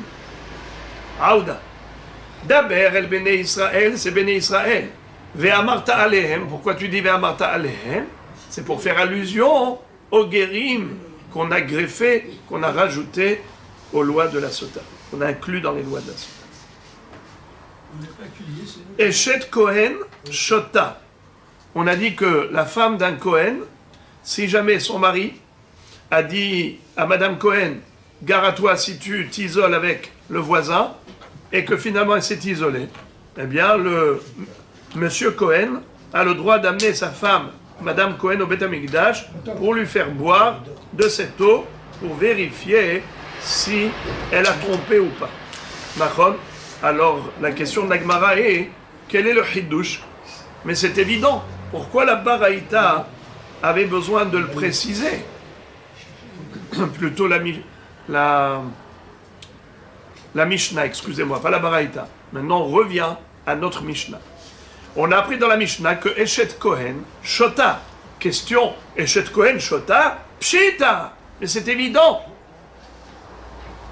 Aouda. Daber el Béné Israël, c'est Béné Israël. Ve'amarta alehem, pourquoi tu dis ve'amarta alehem? C'est pour faire allusion au guérim qu'on a greffé, qu'on a rajouté aux lois de la Sota, qu'on a inclus dans les lois de la Sota. Eshet Kohen Shota. On a dit que la femme d'un Kohen, si jamais son mari a dit à Madame Cohen, gare à toi si tu t'isoles avec le voisin, et que finalement elle s'est isolée, eh bien le monsieur Cohen a le droit d'amener sa femme, Madame Cohen, au Beth Amikdash pour lui faire boire de cette eau pour vérifier si elle a trompé ou pas. D'accord? Alors la question de la Gemara est, quel est le Hiddush? Mais c'est évident. Pourquoi la Baraïta avait besoin de le préciser? Plutôt la Mishnah, excusez-moi, pas la Baraïta. Maintenant, on revient à notre Mishnah. On a appris dans la Mishnah que Eshet Kohen, Shota. Question, Eshet Kohen, Shota, Pshita. Mais c'est évident.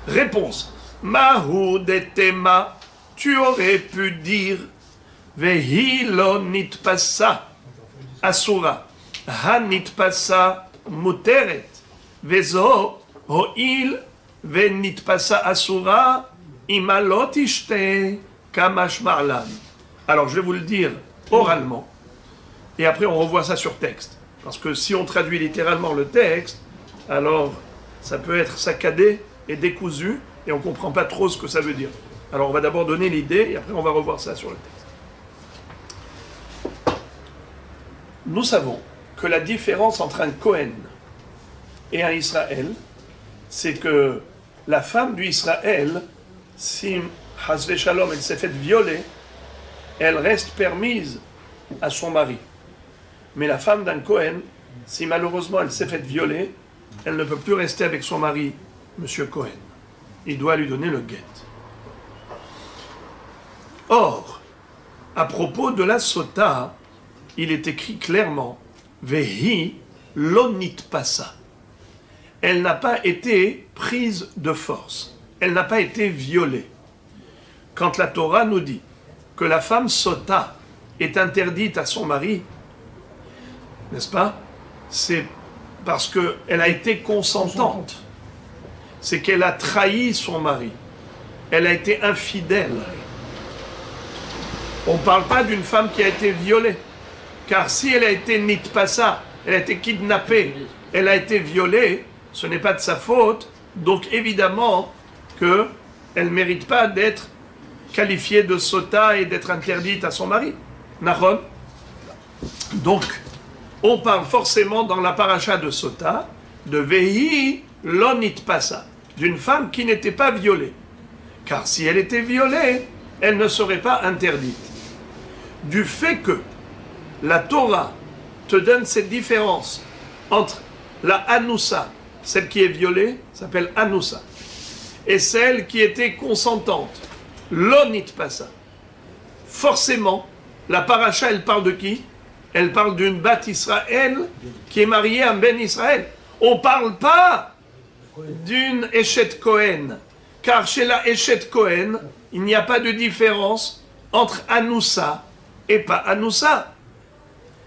Réponse. Mahu detema, tu aurais pu dire, Vehi lo nitpasa, Asura, ha nitpasa muteret, Vezo ho'il ve nitpasa asura, imalot ishte kamash ma'lan. Alors je vais vous le dire oralement, et après on revoit ça sur texte. Parce que si on traduit littéralement le texte, alors ça peut être saccadé et décousu, et on ne comprend pas trop ce que ça veut dire. Alors on va d'abord donner l'idée, et après on va revoir ça sur le texte. Nous savons que la différence entre un Kohen et un Israël, c'est que la femme du Israël, si Hasve Shalom, elle s'est faite violer, elle reste permise à son mari. Mais la femme d'un Kohen, si malheureusement elle s'est faite violer, elle ne peut plus rester avec son mari, Monsieur Cohen. Il doit lui donner le guet. Or, à propos de la Sota, il est écrit clairement Vehi lonit pasa. Elle n'a pas été prise de force. Elle n'a pas été violée. Quand la Torah nous dit que la femme Sota est interdite à son mari, n'est-ce pas? C'est parce qu'elle a été consentante. C'est qu'elle a trahi son mari. Elle a été infidèle. On ne parle pas d'une femme qui a été violée. Car si elle a été nitpasa, elle a été kidnappée, elle a été violée, ce n'est pas de sa faute. Donc évidemment qu'elle ne mérite pas d'être qualifiée de sota et d'être interdite à son mari. Nahon. Donc, on parle forcément dans la paracha de Sota de Vehi lonit pasa, d'une femme qui n'était pas violée. Car si elle était violée, elle ne serait pas interdite. Du fait que la Torah te donne cette différence entre la Anoussa, celle qui est violée, s'appelle Anoussa, et celle qui était consentante, lonit pasa. Forcément, la paracha, elle parle de qui? Elle parle d'une Bat Israël qui est mariée à un Ben Israël. On ne parle pas d'une Eshet Kohen, car chez la Eshet Kohen, il n'y a pas de différence entre Anoussa et pas Anoussa.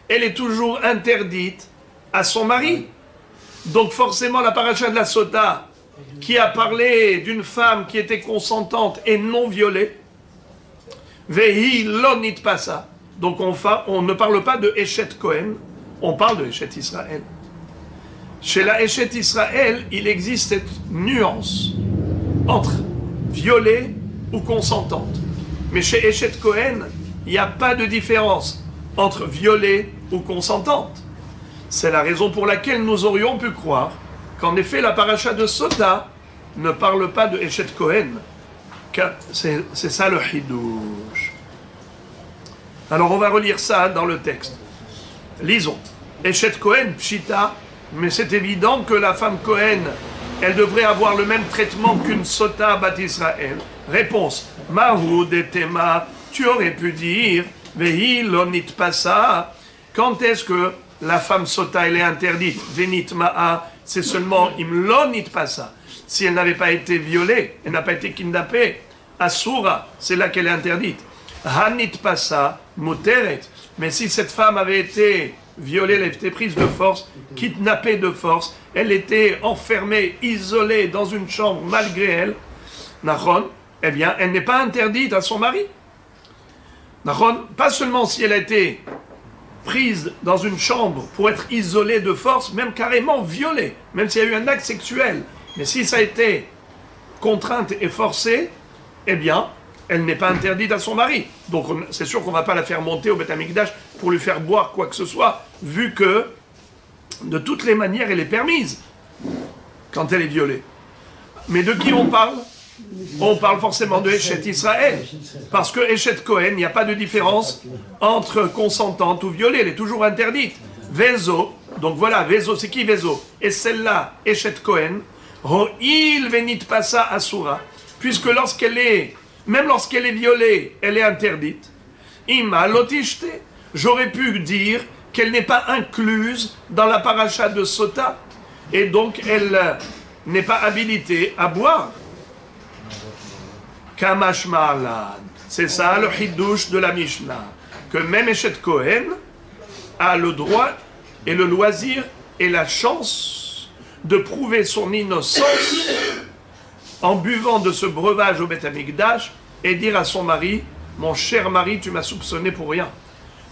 Elle est toujours interdite à son mari. Donc forcément, la paracha de la Sota, qui a parlé d'une femme qui était consentante et non violée, Vehi lonit pasa. Donc on ne parle pas de Eshet Kohen, on parle de Eshet Israël. Chez la Eshet Israël, il existe cette nuance entre violée ou consentante. Mais chez Eshet Cohen, il n'y a pas de différence entre violée ou consentante. C'est la raison pour laquelle nous aurions pu croire qu'en effet la paracha de Sota ne parle pas de Eshet Cohen. C'est ça le Hidouche. Alors on va relire ça dans le texte. Lisons. Eshet Cohen, Pshita, mais c'est évident que la femme Cohen, elle devrait avoir le même traitement qu'une Sota Bat Israël. Réponse. Mahoud et Tema, tu aurais pu dire, Vehi lonit pasa. Quand est-ce que la femme Sota, elle est interdite? Venit ma'a, c'est seulement im lonit pasa. Si elle n'avait pas été violée, elle n'a pas été kidnappée. Asura, c'est là qu'elle est interdite. Hanit pasa, muteret. Mais si cette femme avait été violée, elle était prise de force, kidnappée de force, elle était enfermée, isolée dans une chambre malgré elle, Nahon, eh bien, elle n'est pas interdite à son mari. Nahon, pas seulement si elle a été prise dans une chambre pour être isolée de force, même carrément violée, même s'il y a eu un acte sexuel, mais si ça a été contrainte et forcée, eh bien, elle n'est pas interdite à son mari. Donc c'est sûr qu'on ne va pas la faire monter au Beth Amikdash pour lui faire boire quoi que ce soit, vu que de toutes les manières elle est permise quand elle est violée. Mais de qui on parle? On parle forcément de Eshet Israël, parce que Eshet Cohen, il n'y a pas de différence entre consentante ou violée, elle est toujours interdite. Vezo, donc voilà, Vezo, c'est qui Vezo? Et celle-là, Eshet Cohen, Ho'il venit pasa asura, puisque même lorsqu'elle est violée, elle est interdite. Ima lotishte, j'aurais pu dire qu'elle n'est pas incluse dans la paracha de Sota, et donc elle n'est pas habilitée à boire. Kamash Ma'alan, c'est ça le Hiddush de la Mishnah, que même Eshet Cohen a le droit et le loisir et la chance de prouver son innocence en buvant de ce breuvage au Beth Amikdash et dire à son mari, mon cher mari, tu m'as soupçonné pour rien.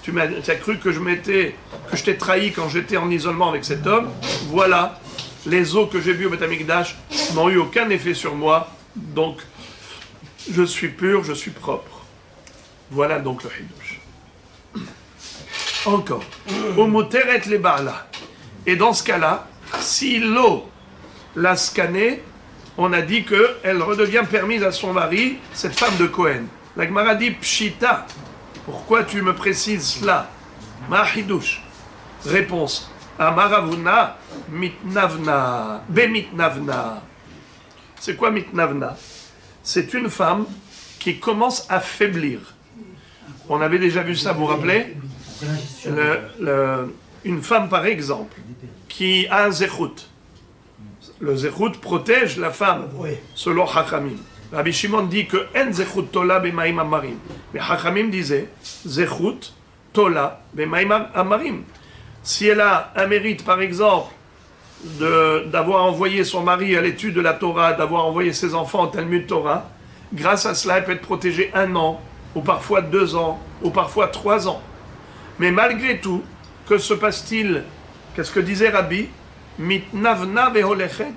Tu as cru que je t'ai trahi quand j'étais en isolement avec cet homme. Voilà, les eaux que j'ai bu au Beth Amikdash n'ont eu aucun effet sur moi, donc je suis pur, je suis propre. Voilà donc le Hiddush. Encore. Umuteret le Ba'ala. Et dans ce cas-là, si l'eau l'a scannée, on a dit qu'elle redevient permise à son mari, cette femme de Cohen. La Gemara dit Pshita. Pourquoi tu me précises cela? Ma Hiddush. Réponse. Amaravuna mitnavna. Bemitnavna. C'est quoi mitnavna? C'est une femme qui commence à faiblir. On avait déjà vu ça, vous vous rappelez? Une femme, par exemple, qui a un zechut. Le zechut protège la femme, selon Chachamim. Rabbi Shimon dit que en zechut tola b'maim amarim. Mais Chachamim disait zechut tola b'maim amarim. Si elle a un mérite, par exemple, d'avoir envoyé son mari à l'étude de la Torah, d'avoir envoyé ses enfants au Talmud Torah, grâce à cela, elle peut être protégée 1 an, ou parfois 2 ans, ou parfois 3 ans. Mais malgré tout, que se passe-t-il? Qu'est-ce que disait Rabbi? Mitnavna veholechet.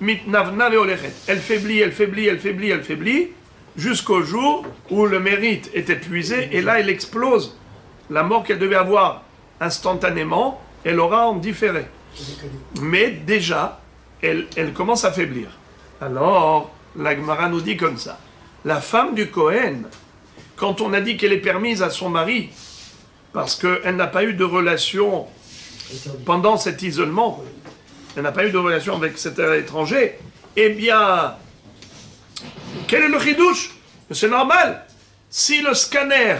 Mitnavna veholechet. Elle faiblit, elle faiblit, elle faiblit, elle faiblit, jusqu'au jour où le mérite est épuisé, et là, elle explose. La mort qu'elle devait avoir instantanément, elle aura en différé. Mais déjà, elle commence à faiblir. Alors, la Gemara nous dit comme ça. La femme du Cohen, quand on a dit qu'elle est permise à son mari, parce qu'elle n'a pas eu de relation pendant cet isolement, elle n'a pas eu de relation avec cet étranger, eh bien, quel est le chidouche? C'est normal. Si le scanner,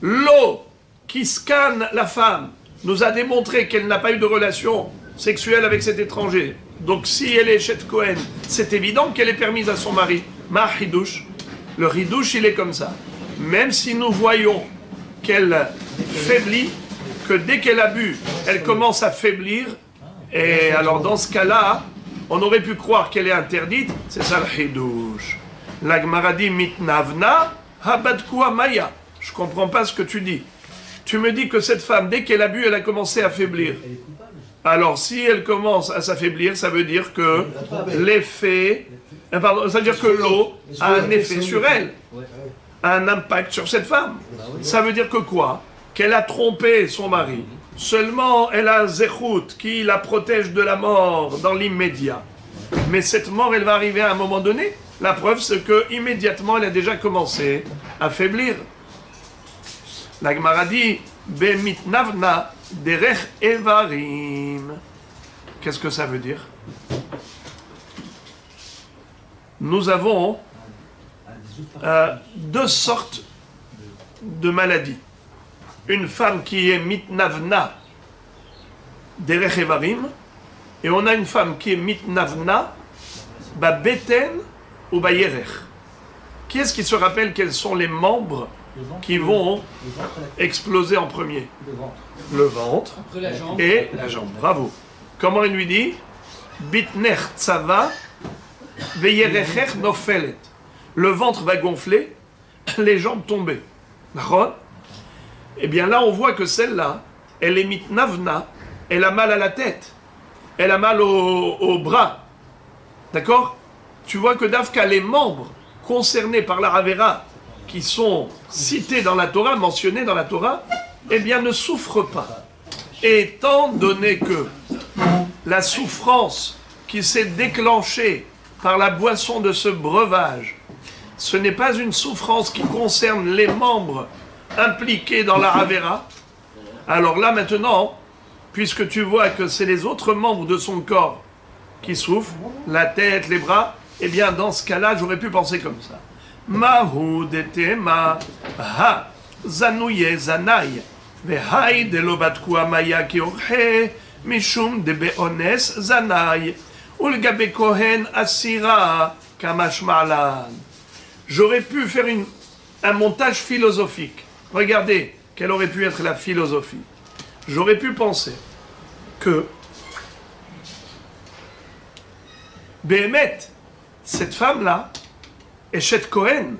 l'eau qui scanne la femme, nous a démontré qu'elle n'a pas eu de relation sexuelle avec cet étranger, donc si elle est Eshet Cohen, c'est évident qu'elle est permise à son mari. Ma chidouche, le chidouche, il est comme ça. Même si nous voyons qu'elle faiblit, que dès qu'elle a bu, elle commence à faiblir, et alors dans ce cas-là, on aurait pu croire qu'elle est interdite, c'est ça le chidouche. La Gemara dit mitnavna habadkua maya. Je comprends pas ce que tu dis. Tu me dis que cette femme, dès qu'elle a bu, elle a commencé à faiblir. Alors, si elle commence à s'affaiblir, ça veut dire que l'effet Pardon, c'est-à-dire que l'eau a un effet sur elle, a un impact sur cette femme. Ça veut dire que quoi? Qu'elle a trompé son mari. Seulement, elle a un zéchout qui la protège de la mort dans l'immédiat. Mais cette mort, elle va arriver à un moment donné. La preuve, c'est que immédiatement, elle a déjà commencé à faiblir. La Gemara dit, Bemitnavna derech evarim. Qu'est-ce que ça veut dire? Nous avons deux sortes de maladies. Une femme qui est mitnavna derech evarim, et on a une femme qui est mitnavna ba beten ou ba yerech. Qui est-ce qui se rappelle quels sont les membres qui vont exploser en premier? Le ventre et la jambe. Bravo. Comment il lui dit? Bitner tzava veyerecher nofelet. Le ventre va gonfler, les jambes tomber. D'accord? Eh bien là, on voit que celle-là, elle est mitnavna, elle a mal à la tête, elle a mal au bras. D'accord? Tu vois que Dafka, les membres concernés par la Ravera, qui sont cités dans la Torah, mentionnés dans la Torah, eh bien ne souffrent pas. Étant donné que la souffrance qui s'est déclenchée par la boisson de ce breuvage, ce n'est pas une souffrance qui concerne les membres impliqués dans la Ravera, alors là maintenant, puisque tu vois que c'est les autres membres de son corps qui souffrent, la tête, les bras, eh bien dans ce cas-là, j'aurais pu penser comme ça. Mahu detema ha zanouye zanai vehai de lobatku amaya kiorhe mishum de beones zanai ulgabe kohen asira kamashmalan. J'aurais pu faire un montage philosophique. Regardez, quelle aurait pu être la philosophie. J'aurais pu penser que Béhémet, cette femme-là, Eshet Cohen,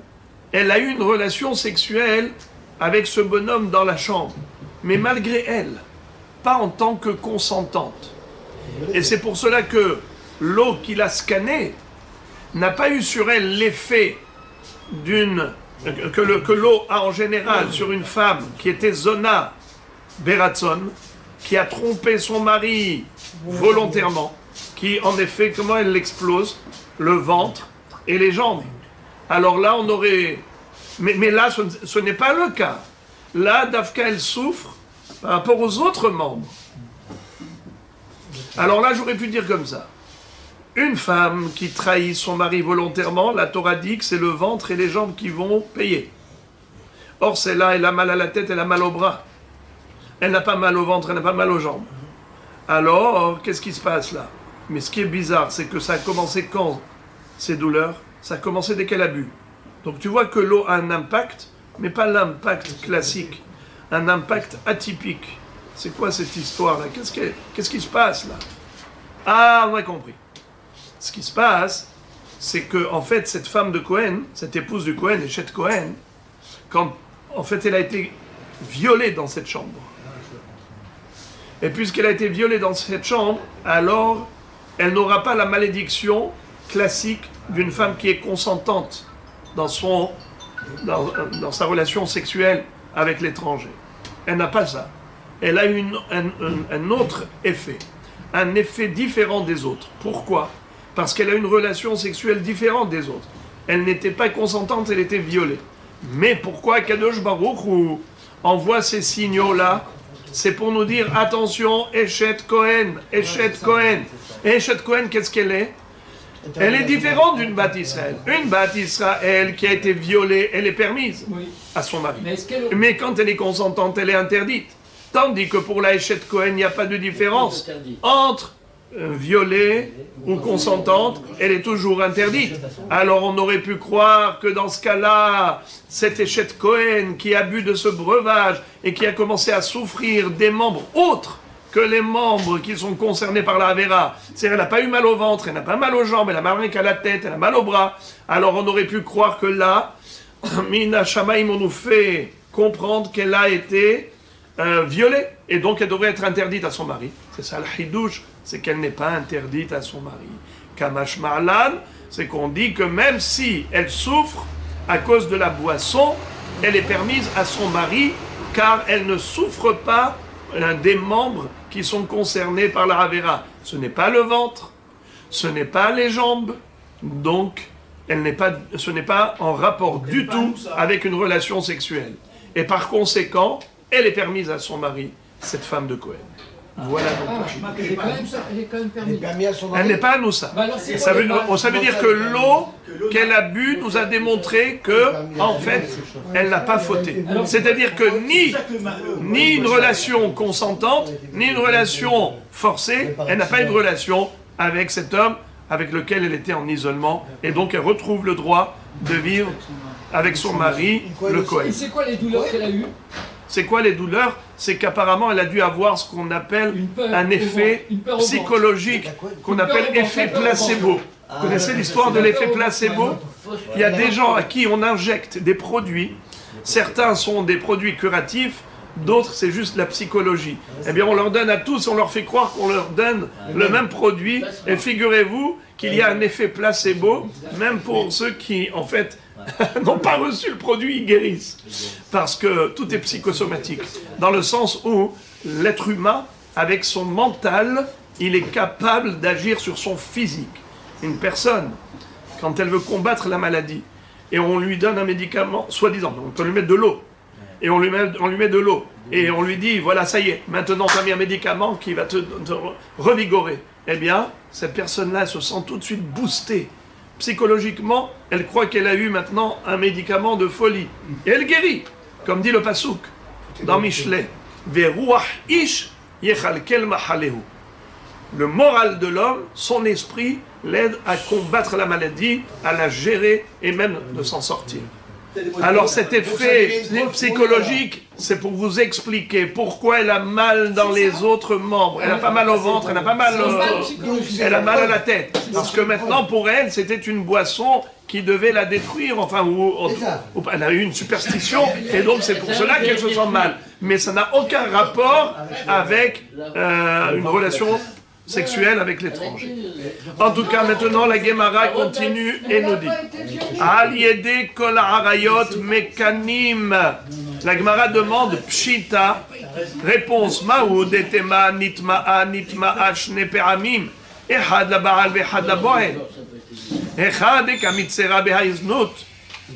elle a eu une relation sexuelle avec ce bonhomme dans la chambre, mais malgré elle, pas en tant que consentante. Et c'est pour cela que l'eau qu'il a scannée n'a pas eu sur elle l'effet que l'eau a en général sur une femme qui était Zona Beratson, qui a trompé son mari volontairement, qui en effet, comment elle l'explose? Le ventre et les jambes. Alors là, on aurait... Mais là, ce n'est pas le cas. Là, Dafka, elle souffre par rapport aux autres membres. Alors là, j'aurais pu dire comme ça. Une femme qui trahit son mari volontairement, la Torah dit que c'est le ventre et les jambes qui vont payer. Or, celle-là, elle a mal à la tête, elle a mal au bras. Elle n'a pas mal au ventre, elle n'a pas mal aux jambes. Alors, qu'est-ce qui se passe là? Mais ce qui est bizarre, c'est que ça a commencé quand, ces douleurs? Ça a commencé dès qu'elle a bu. Donc tu vois que l'eau a un impact, mais pas l'impact classique. Un impact atypique. C'est quoi cette histoire-là? Qu'est-ce qui se passe là? Ah, on a compris. Ce qui se passe, c'est que en fait, cette femme de Cohen, cette épouse du Cohen, Eshet Cohen, quand en fait elle a été violée dans cette chambre. Et puisqu'elle a été violée dans cette chambre, alors elle n'aura pas la malédiction classique d'une femme qui est consentante dans sa relation sexuelle avec l'étranger. Elle n'a pas ça. Elle a un autre effet, un effet différent des autres. Pourquoi? Parce qu'elle a une relation sexuelle différente des autres. Elle n'était pas consentante, elle était violée. Mais pourquoi Kadosh Baruch Hu envoie ces signaux-là? C'est pour nous dire, attention, Eshet Cohen, Eshet Cohen. Et Eshet Cohen, qu'est-ce qu'elle est? Elle est différente d'une Bat Israël. Une Bat Israël qui a été violée, elle est permise à son mari. Mais quand elle est consentante, elle est interdite. Tandis que pour la Eshet Cohen, il n'y a pas de différence entre violée ou consentante, elle est toujours interdite. Alors on aurait pu croire que dans ce cas-là, cette Eshet Cohen qui a bu de ce breuvage et qui a commencé à souffrir des membres autres que les membres qui sont concernés par la Avera, c'est-à-dire elle n'a pas eu mal au ventre, elle n'a pas mal aux jambes, elle a mal qu'à la tête, elle a mal au bras, alors on aurait pu croire que là, Mina Shamaim, on nous fait comprendre qu'elle a été violée, et donc elle devrait être interdite à son mari. C'est ça le chidouche, c'est qu'elle n'est pas interdite à son mari. Kamash Ma'lan, c'est qu'on dit que même si elle souffre à cause de la boisson, elle est permise à son mari, car elle ne souffre pas des membres qui sont concernés par la Havera. Ce n'est pas le ventre, ce n'est pas les jambes, donc ce n'est pas en rapport du tout avec une relation sexuelle. Et par conséquent, elle est permise à son mari, cette femme de Cohen. Voilà donc. Elle est quand même permis. Elle n'est pas à nous ça. Ça veut dire que l'eau qu'elle a bu nous a démontré que, en fait, elle n'a pas fauté. C'est-à-dire que ni une relation consentante, ni une relation forcée, elle n'a pas eu de relation avec cet homme avec lequel elle était en isolement, et donc elle retrouve le droit de vivre avec son mari, le Kohen. Et c'est quoi les douleurs qu'elle a eues? C'est quoi les douleurs? C'est qu'apparemment elle a dû avoir ce qu'on appelle un effet psychologique, qu'on appelle effet placebo. Vous connaissez l'histoire de l'effet placebo? Il y a des gens à qui on injecte des produits, certains sont des produits curatifs, d'autres c'est juste la psychologie. Eh bien on leur donne à tous, on leur fait croire qu'on leur donne le même produit, et figurez-vous qu'il y a un effet placebo, même pour ceux qui en fait n'ont pas reçu le produit, ils guérissent. Parce que tout est psychosomatique, dans le sens où l'être humain, avec son mental, il est capable d'agir sur son physique. Une personne, quand elle veut combattre la maladie, et on lui donne un médicament, soi-disant, on peut lui mettre de l'eau, et on lui met de l'eau, et on lui dit, voilà, ça y est, maintenant tu as mis un médicament qui va te revigorer. Eh bien, cette personne-là, elle se sent tout de suite boostée. Psychologiquement, elle croit qu'elle a eu maintenant un médicament de folie. Et elle guérit, comme dit le Passouk dans Michelet. Veruach ish yechalkel mahalehu. Le moral de l'homme, son esprit, l'aide à combattre la maladie, à la gérer et même de s'en sortir. Alors cet effet psychologique, c'est pour vous expliquer pourquoi elle a mal dans les autres membres. Elle n'a pas mal au ventre, elle n'a pas mal elle a mal à la tête. Parce que maintenant, pour elle, c'était une boisson qui devait la détruire, enfin, elle a eu une superstition, et donc c'est pour cela qu'elle se sent mal. Mais ça n'a aucun rapport avec une relation sexuelle avec l'étranger. En tout cas, maintenant, la Gemara continue et nous dit Al yede kol harayot mekanim. La Gemara demande Pshita. Réponse Maoud etema nitma'a shne pe'amim. Echad la ba'al ve'echad la bo'el. Echad ekamitzera beha'iznut.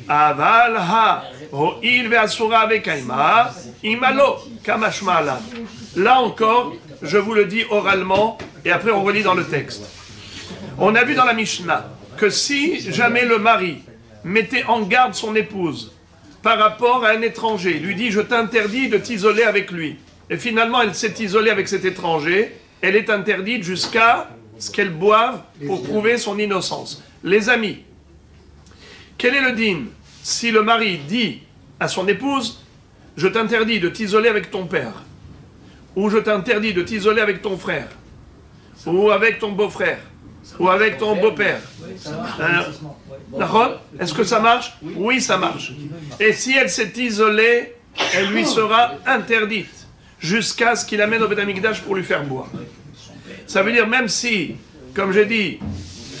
Aval ha ho'il ve'asura ve'kaima. Imalo kamashma alav. Là encore, je vous le dis oralement, et après on relit dans le texte. On a vu dans la Mishnah que si jamais le mari mettait en garde son épouse par rapport à un étranger, lui dit « je t'interdis de t'isoler avec lui », et finalement elle s'est isolée avec cet étranger, elle est interdite jusqu'à ce qu'elle boive pour prouver son innocence. Les amis, quel est le din si le mari dit à son épouse « je t'interdis de t'isoler avec ton père » ou je t'interdis de t'isoler avec ton frère, ou avec ton beau-frère, ou avec ton beau-père. Est-ce que ça marche? Oui, ça marche. Et si elle s'est isolée, elle lui sera interdite, jusqu'à ce qu'il amène au Beth Amikdash pour lui faire boire. Ça veut dire, même si, comme j'ai dit,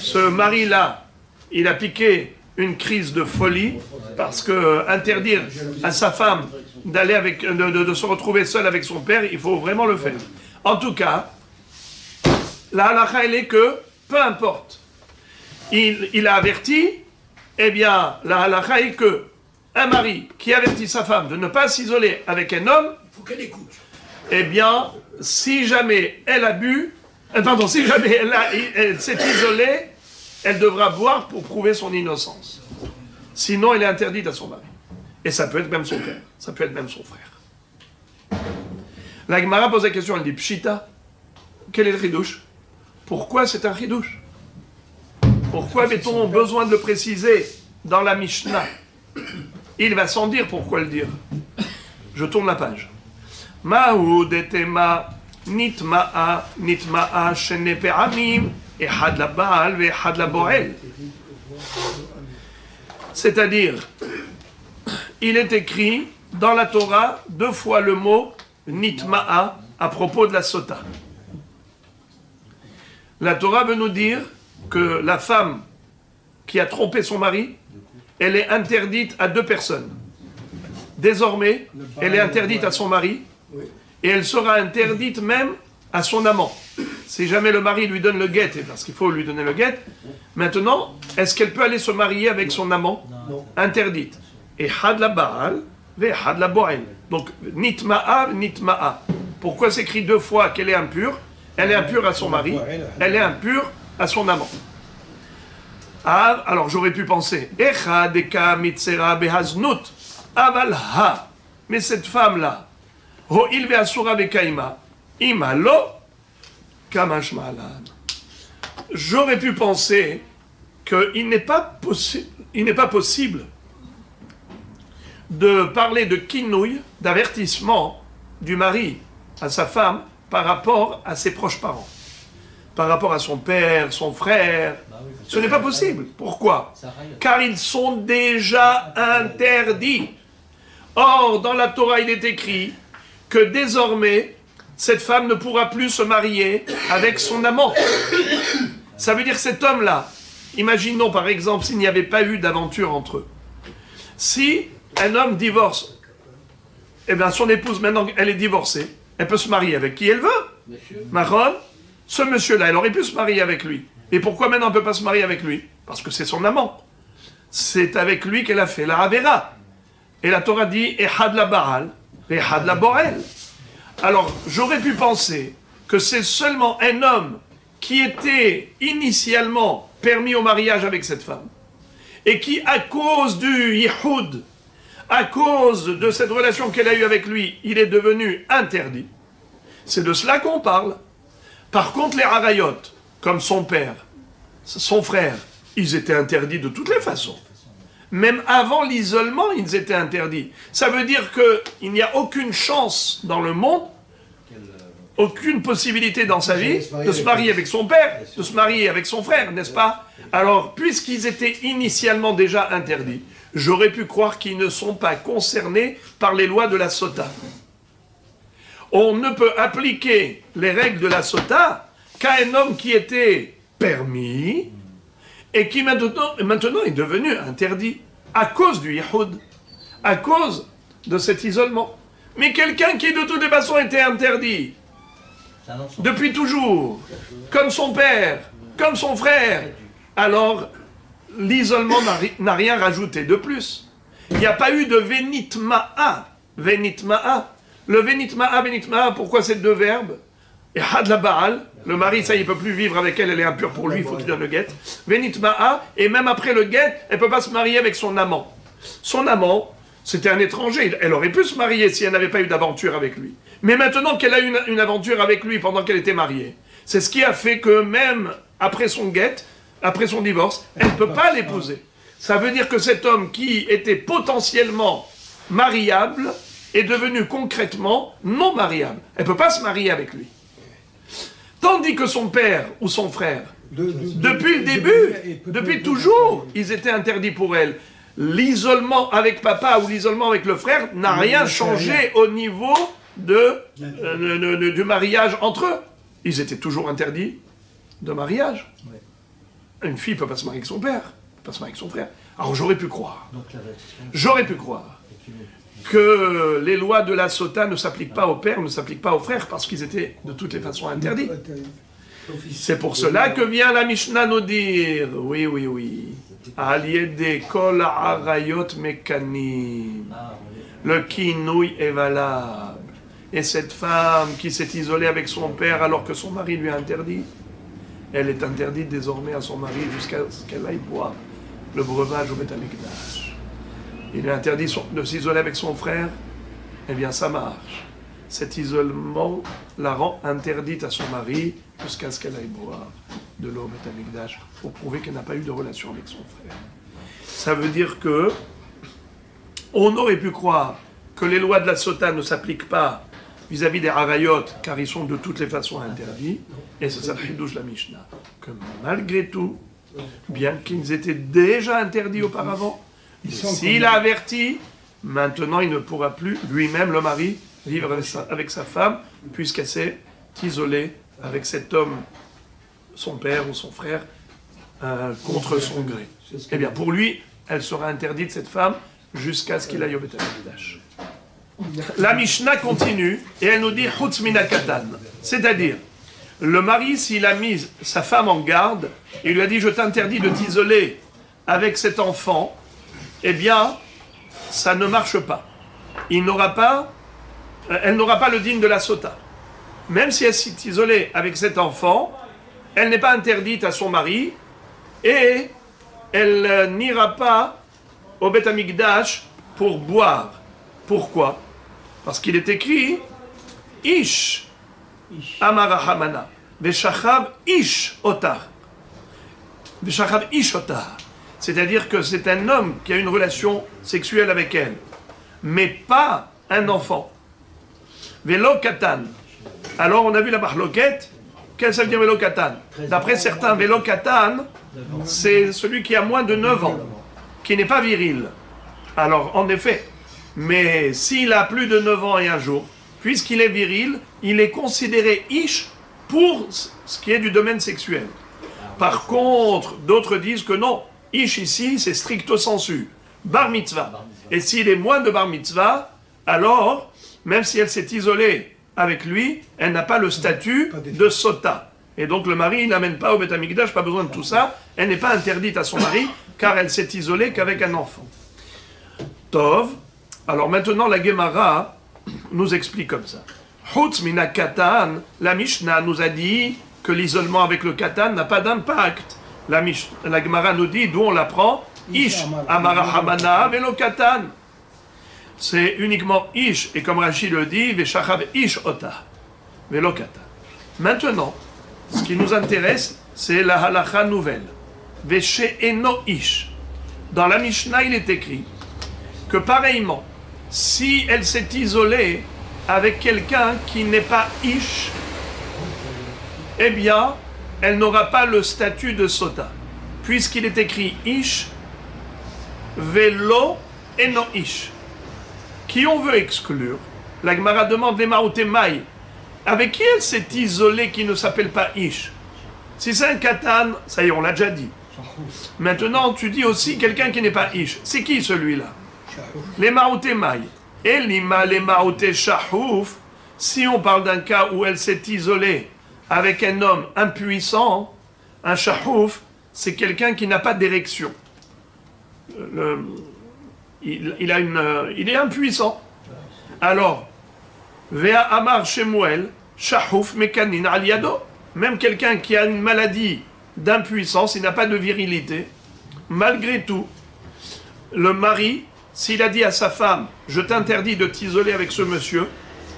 ce mari-là, il a piqué une crise de folie, parce que interdire à sa femme d'aller de se retrouver seule avec son père, il faut vraiment le faire. En tout cas, la halakha, elle est que, peu importe, il a averti, eh bien, la halakha est que un mari qui avertit sa femme de ne pas s'isoler avec un homme, Il faut qu'elle écoute. eh bien, si jamais elle a bu, si jamais elle s'est isolée, elle devra boire pour prouver son innocence. Sinon, elle est interdite à son mari. Et ça peut être même son père, ça peut être même son frère. La Gemara pose la question, elle dit Pshita, quel est le chidouche? Pourquoi c'est un chidouche? Pourquoi avait-on besoin de le préciser dans la Mishnah? Il va sans dire pourquoi le dire. Je tourne la page. Maoud etema nitma'a shene pe'amim ehad la ba'al ve'ehad la bo'el. C'est-à-dire, il est écrit dans la Torah 2 fois le mot nitma'a à propos de la sota. La Torah veut nous dire que la femme qui a trompé son mari, elle est interdite à 2 personnes. Désormais, elle est interdite à son mari, et elle sera interdite même à son amant. Si jamais le mari lui donne le guet, parce qu'il faut lui donner le guet, maintenant, est-ce qu'elle peut aller se marier avec son amant? Non. Interdite. Et had la baal, ve had la boel. Donc, nitma'a, nitma'a. Pourquoi s'écrit 2 fois qu'elle est impure? Elle est impure à son mari, elle est impure à son amant. Ah, alors j'aurais pu penser, Echa deka mitzera behaznut, aval ha. Mais cette femme-là, ho il ve asura bekaima, ima lo, kamash ma'alan. J'aurais pu penser qu'il n'est pas possible de parler de kinouille, d'avertissement du mari à sa femme par rapport à ses proches parents, par rapport à son père, son frère. Ce n'est pas possible. Pourquoi? Car ils sont déjà interdits. Or, dans la Torah, il est écrit que désormais, cette femme ne pourra plus se marier avec son amant. Ça veut dire que cet homme-là, imaginons par exemple s'il n'y avait pas eu d'aventure entre eux. Si un homme divorce, eh bien son épouse, maintenant elle est divorcée, elle peut se marier avec qui elle veut. Maron, ce monsieur-là, elle aurait pu se marier avec lui. Et pourquoi maintenant elle ne peut pas se marier avec lui? Parce que c'est son amant. C'est avec lui qu'elle a fait la Avera. Et la Torah dit « Ehad la Baal, Ehad la Borel ». Alors, j'aurais pu penser que c'est seulement un homme qui était initialement permis au mariage avec cette femme, et qui, à cause du Yihoud, à cause de cette relation qu'elle a eue avec lui, il est devenu interdit. C'est de cela qu'on parle. Par contre, les Harayot, comme son père, son frère, ils étaient interdits de toutes les façons. Même avant l'isolement, ils étaient interdits. Ça veut dire qu'il n'y a aucune chance dans le monde, aucune possibilité dans sa vie de se marier avec son père, de se marier avec son frère, n'est-ce pas? Alors, puisqu'ils étaient initialement déjà interdits, j'aurais pu croire qu'ils ne sont pas concernés par les lois de la Sota. On ne peut appliquer les règles de la Sota qu'à un homme qui était permis et qui maintenant est devenu interdit à cause du Yihoud, à cause de cet isolement. Mais quelqu'un qui de toutes les façons était interdit depuis toujours, comme son père, comme son frère, alors l'isolement n'a rien rajouté de plus. Il n'y a pas eu de venitma'a. Venitma'a. Le venitma'a, pourquoi ces 2 verbes? Et had la baal, le mari, ça, il ne peut plus vivre avec elle, elle est impure pour lui, il faut qu'il donne le guet. Venitma'a, et même après le guet, elle ne peut pas se marier avec son amant. Son amant, c'était un étranger, elle aurait pu se marier si elle n'avait pas eu d'aventure avec lui. Mais maintenant qu'elle a eu une aventure avec lui pendant qu'elle était mariée, c'est ce qui a fait que même après son guet, après son divorce, elle ne peut pas l'épouser. Ça veut dire que cet homme qui était potentiellement mariable est devenu concrètement non mariable. Elle ne peut pas se marier avec lui. Tandis que son père ou son frère, depuis le début, depuis toujours, ils étaient interdits pour elle. L'isolement avec papa ou l'isolement avec le frère n'a rien changé au niveau du mariage entre eux. Ils étaient toujours interdits de mariage. Une fille ne peut pas se marier avec son père, ne peut pas se marier avec son frère. Alors j'aurais pu croire que les lois de la Sota ne s'appliquent pas au père, ne s'appliquent pas aux frères, parce qu'ils étaient de toutes les façons interdits. C'est pour cela que vient la Mishnah nous dire, oui, Aliede kol arayot mekanim, le kinouï est valable. Et cette femme qui s'est isolée avec son père alors que son mari lui a interdit, elle est interdite désormais à son mari jusqu'à ce qu'elle aille boire le breuvage au Beth Amikdash. Il est interdit de s'isoler avec son frère, eh bien ça marche. Cet isolement la rend interdite à son mari jusqu'à ce qu'elle aille boire de l'eau au Beth Amikdash pour prouver qu'elle n'a pas eu de relation avec son frère. Ça veut dire que on aurait pu croire que les lois de la Sota ne s'appliquent pas vis-à-vis des Harayot, car ils sont de toutes les façons interdits, et c'est ça le Hidouch de la Mishnah, que malgré tout, bien qu'ils étaient déjà interdits auparavant, s'il a averti, maintenant il ne pourra plus, lui-même, le mari, vivre avec sa femme, puisqu'elle s'est isolée avec cet homme, son père ou son frère, contre son gré. Eh bien, pour lui, elle sera interdite, cette femme, jusqu'à ce qu'il aille au Beth Amikdash. La Mishnah continue, et elle nous dit « Chutz mina katan », c'est-à-dire, le mari, s'il a mis sa femme en garde, il lui a dit « Je t'interdis de t'isoler avec cet enfant », eh bien, ça ne marche pas. Elle n'aura pas le digne de la sota. Même si elle s'est isolée avec cet enfant, elle n'est pas interdite à son mari et elle n'ira pas au Beth Amikdash pour boire. Pourquoi? Parce qu'il est écrit Ish Amara Hamana Veshachav Ish Otar. Veshachav Ish Otar. C'est-à-dire que c'est un homme qui a une relation sexuelle avec elle, mais pas un enfant. Velo Katan. Alors on a vu la marloquette. Qu'est-ce que ça veut dire Velo Katan? D'après certains, Velo Katan, c'est celui qui a moins de 9 ans, qui n'est pas viril. Alors en effet, mais s'il a plus de 9 ans et un jour, puisqu'il est viril, il est considéré Ish pour ce qui est du domaine sexuel. Par contre, d'autres disent que non. Ish ici, c'est stricto sensu, bar mitzvah. Et s'il est moins de bar mitzvah, alors, même si elle s'est isolée avec lui, elle n'a pas le statut de sota. Et donc le mari, il n'amène pas au Beth Amikdash, pas besoin de tout ça. Elle n'est pas interdite à son mari, car elle s'est isolée qu'avec un enfant. Tov. Alors maintenant, la Gemara nous explique comme ça. Chutz mina katan, la Mishnah nous a dit que l'isolement avec le katan n'a pas d'impact. La Gemara nous dit d'où on l'apprend. Ish amara hamana velo katan. C'est uniquement ish, et comme Rashi le dit, veshachav ish ota velo katan. Maintenant, ce qui nous intéresse, c'est la halacha nouvelle. Veshe eno ish. Dans la Mishnah, il est écrit que pareillement, si elle s'est isolée avec quelqu'un qui n'est pas ish, eh bien, elle n'aura pas le statut de sota, puisqu'il est écrit ish, velo eno ish. Qui on veut exclure? La Gemara demande les maoutémaï. Avec qui elle s'est isolée qui ne s'appelle pas ish? Si c'est un katan, ça y est, on l'a déjà dit. Maintenant, tu dis aussi quelqu'un qui n'est pas ish. C'est qui celui-là? Les maoutémaï. Et l'ima les maouté shahouf. Si on parle d'un cas où elle s'est isolée avec un homme impuissant, un shahouf, c'est quelqu'un qui n'a pas d'érection. Il est impuissant. Alors, Vea Amar Shemuel, Shahouf Mekanin Aliado, même quelqu'un qui a une maladie d'impuissance, il n'a pas de virilité, malgré tout, le mari, s'il a dit à sa femme, je t'interdis de t'isoler avec ce monsieur,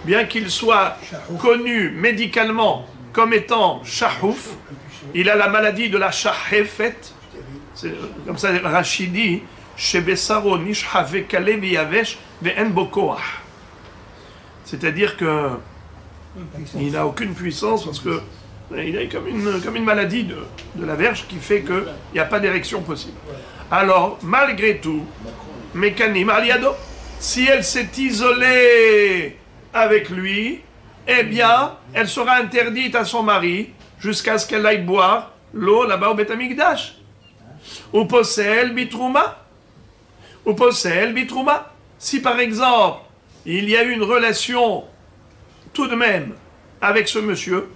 bien qu'il soit connu médicalement comme étant Shahouf, il a la maladie de la Shahefet, c'est comme ça Rachid dit, c'est-à-dire que il n'a aucune puissance parce que il a comme une maladie de la verge qui fait qu'il n'y a pas d'érection possible. Alors, malgré tout, Mekanim Aliado, si elle s'est isolée avec lui, eh bien, elle sera interdite à son mari jusqu'à ce qu'elle aille boire l'eau là-bas au Beth Amikdash. Ou possède bitrouma. Ou possède bitrouma. Si par exemple, il y a eu une relation tout de même avec ce monsieur,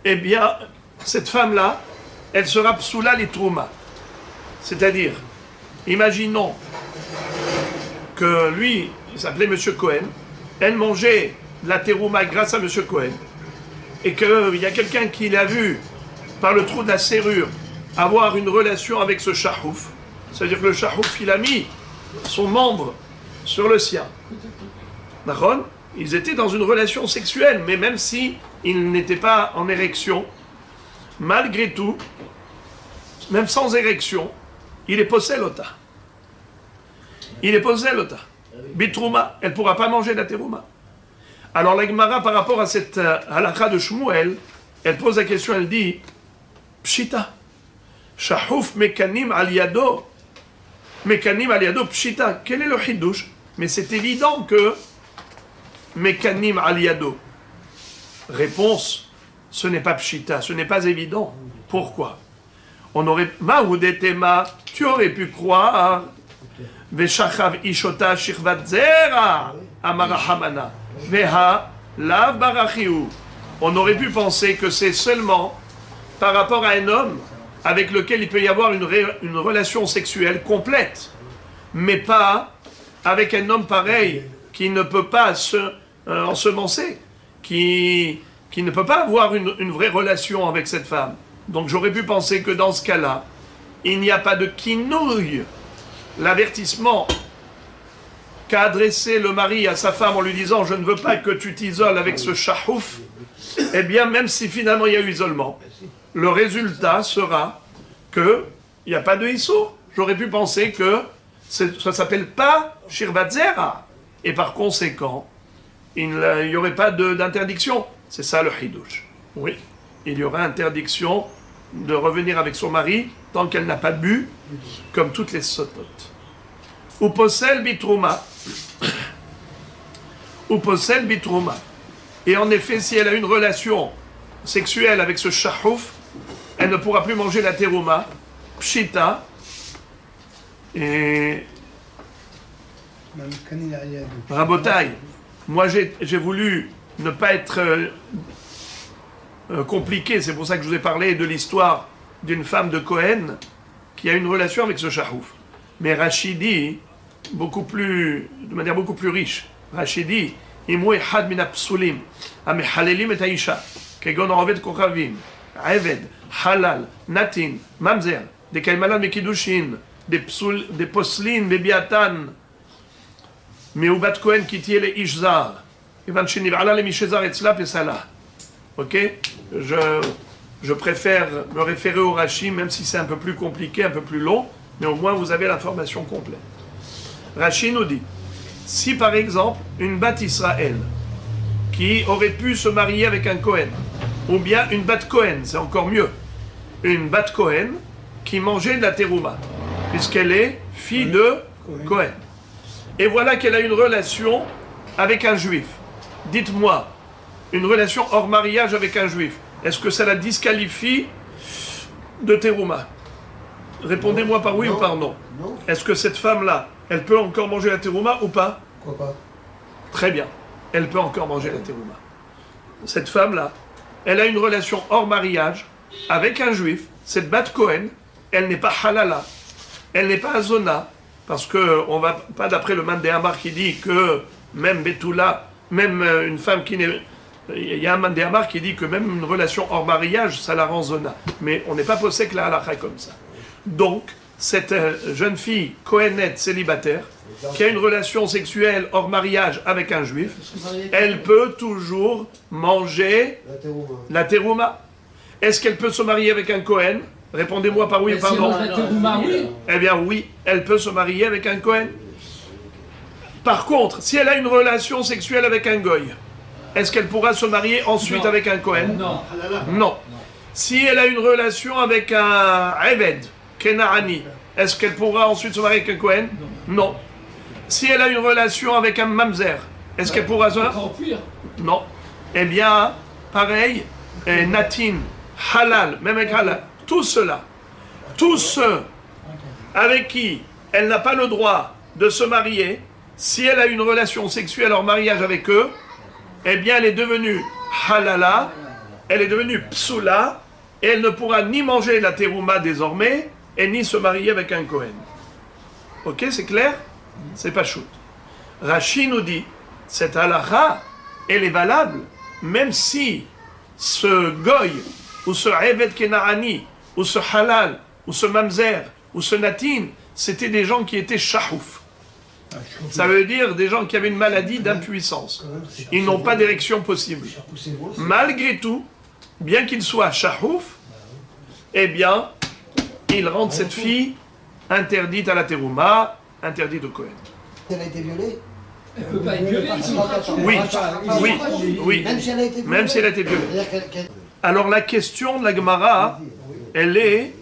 eh bien, cette femme-là, elle sera psoula les trouma. C'est-à-dire, imaginons que lui, il s'appelait Monsieur Cohen, elle mangeait de la terouma grâce à Monsieur Cohen, et qu'il y a quelqu'un qui l'a vu par le trou de la serrure avoir une relation avec ce shahouf. C'est-à-dire que le shahouf, il a mis son membre sur le sien. D'accord? Ils étaient dans une relation sexuelle, mais même si ils n'étaient pas en érection, malgré tout, même sans érection, il est possède l'ota. Il est possède l'ota. Bitrouma, elle ne pourra pas manger la terouma. Alors la Gemara, par rapport à cette halakha de Shmuel, elle pose la question, elle dit, Pshita, Shahouf mekanim al yado, pshita. Quel est le hidouche? Mais c'est évident que mekanim al yado. Réponse, ce n'est pas pshita, ce n'est pas évident. Pourquoi? On aurait, Maoudetema, tu aurais pu croire, Veshachav Ishota Shirvat Zera, Amarahamana, Veha, Lav Barachiou. On aurait pu penser que c'est seulement par rapport à un homme avec lequel il peut y avoir une relation sexuelle complète, mais pas avec un homme pareil qui ne peut pas ensemencer, qui ne peut pas avoir une vraie relation avec cette femme. Donc j'aurais pu penser que dans ce cas-là, il n'y a pas de kinouille, l'avertissement qu'a adressé le mari à sa femme en lui disant « Je ne veux pas que tu t'isoles avec ce shahouf », eh bien même si finalement il y a eu isolement, le résultat sera qu'il n'y a pas de issour. J'aurais pu penser que ça ne s'appelle pas Shirvat Zera, et par conséquent, il n'y aurait pas d'interdiction. C'est ça le hidouche. Oui, il y aura interdiction de revenir avec son mari tant qu'elle n'a pas bu, comme toutes les sotot. Ou possède bitrouma. Ou possède bitrouma. Et en effet, si elle a une relation sexuelle avec ce shahouf, elle ne pourra plus manger la terouma, pshita, et rabotaille. Moi, j'ai voulu ne pas être compliqué, c'est pour ça que je vous ai parlé de l'histoire d'une femme de Cohen qui a une relation avec ce shahouf. Mais Rachidi, de manière beaucoup plus riche, Rachidi, Imou Ehad min apsulim, Amehalelim et Aisha, Kegon Oraved Kochavim, Eved, Halal, Natin, Mamzer, des Kaimalan Mekidushin, des Poslin, Bebiatan, Meubat Cohen qui tient les Ishzar, Evan Shenivala le Mishezar et Tzlap et Salah. Ok? Je préfère me référer au Rashi, même si c'est un peu plus compliqué, un peu plus long, mais au moins vous avez l'information complète. Rashi nous dit, si par exemple, une Bat Israël, qui aurait pu se marier avec un Cohen, ou bien une Bat Cohen, c'est encore mieux, une Bat Cohen qui mangeait de la terouma, puisqu'elle est fille de Cohen. Et voilà qu'elle a une relation avec un juif. Dites-moi, une relation hors mariage avec un juif, est-ce que ça la disqualifie de terouma? Répondez-moi par oui ou par non. Est-ce que cette femme-là, elle peut encore manger la terouma ou pas? Pourquoi pas? Très bien, elle peut encore manger la terouma. Cette femme-là, elle a une relation hors mariage avec un juif, cette Bat Cohen, elle n'est pas halala, elle n'est pas azona, parce qu'on ne va pas d'après le Mandé Amar qui dit que même Betula, même une femme qui n'est... Il y a un Mandé Amar qui dit que même une relation hors mariage, ça la rend zona. Mais on n'est pas posé que la halakha comme ça. Donc, cette jeune fille Kohenette célibataire, qui a une relation sexuelle hors mariage avec un juif, elle peut toujours manger la terouma. Est-ce qu'elle peut se marier avec un Kohen? Répondez-moi par oui ou par non. Eh bien oui, elle peut se marier avec un Kohen. Par contre, si elle a une relation sexuelle avec un Goy, est-ce qu'elle pourra se marier ensuite avec un Kohen? Non. Non. Si elle a une relation avec un Eved, Kenaani, est-ce qu'elle pourra ensuite se marier avec un Kohen? Non. Si elle a une relation avec un Mamzer, est-ce qu'elle pourra se marier? Non. Eh bien, pareil, Natin, Halal, même avec Halal, tous ceux-là, tous ceux avec qui elle n'a pas le droit de se marier, si elle a une relation sexuelle hors mariage avec eux, eh bien elle est devenue halala, elle est devenue psoula, et elle ne pourra ni manger la terouma désormais, et ni se marier avec un Kohen. Ok, c'est clair? C'est pas shoot. Rashi nous dit, cette halakha, elle est valable, même si ce goy, ou ce eved kenaani, ou ce halal, ou ce mamzer, ou ce natin, c'était des gens qui étaient shahouf. Ça veut dire des gens qui avaient une maladie d'impuissance. Ils n'ont pas d'érection possible. Malgré tout, bien qu'ils soient shahouf, eh bien, ils rendent cette fille interdite à la terouma, interdite au Kohen. Elle a été violée? Elle ne peut pas être violée. Oui. Même si elle a été violée. Alors la question de la Gemara, elle est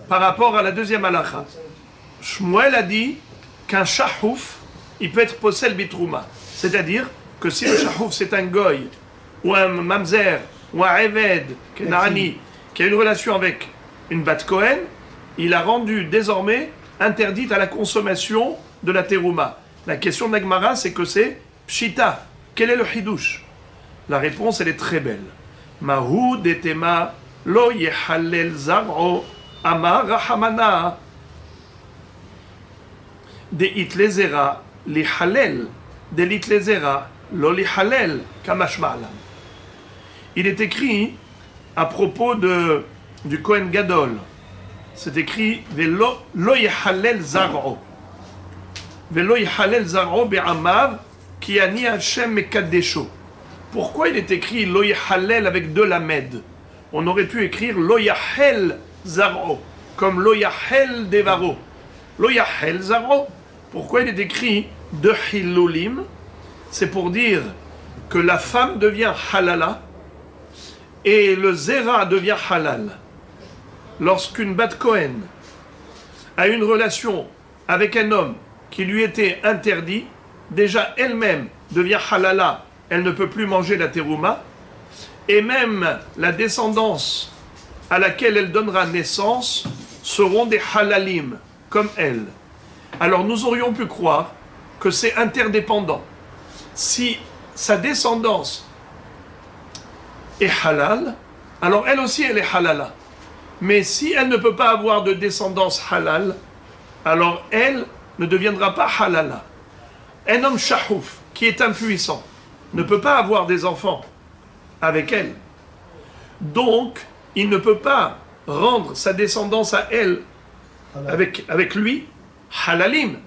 par rapport à la deuxième halakha. Shmuel a dit qu'un shahouf, il peut être possel bitrouma. C'est-à-dire que si le shahouf c'est un goy, ou un mamzer, ou un eved, kenani, qui a une relation avec une bat Cohen, il a rendu désormais interdite à la consommation de la terouma. La question de la Gemara, c'est que c'est pshita. Quel est le hidouche? La réponse, elle est très belle. Mahu detema lo yehalel zar'o amar rahamana de itlezera lihalel de litlezera lo lihalel kamashma'ala. Il est écrit à propos du Kohen Gadol. C'est écrit Velo lo yehalel zar'o. Velo yehalel zar'o be'amav ki ani Hashem mekadesho. Pourquoi il est écrit Lo Yahallel avec deux lamed? On aurait pu écrire Lo Yahel Zaro, comme Lo Yahel Devaro. Lo Yahel Zaro. Pourquoi il est écrit de Hilulim? C'est pour dire que la femme devient halala et le zera devient halal. Lorsqu'une bat Kohen a une relation avec un homme qui lui était interdit, déjà elle-même devient halala. Elle ne peut plus manger la terouma, et même la descendance à laquelle elle donnera naissance seront des halalim, comme elle. Alors nous aurions pu croire que c'est interdépendant. Si sa descendance est halal, alors elle aussi elle est halala. Mais si elle ne peut pas avoir de descendance halal, alors elle ne deviendra pas halala. Un homme shahouf, qui est impuissant, ne peut pas avoir des enfants avec elle. Donc, il ne peut pas rendre sa descendance à elle, avec lui, halalim,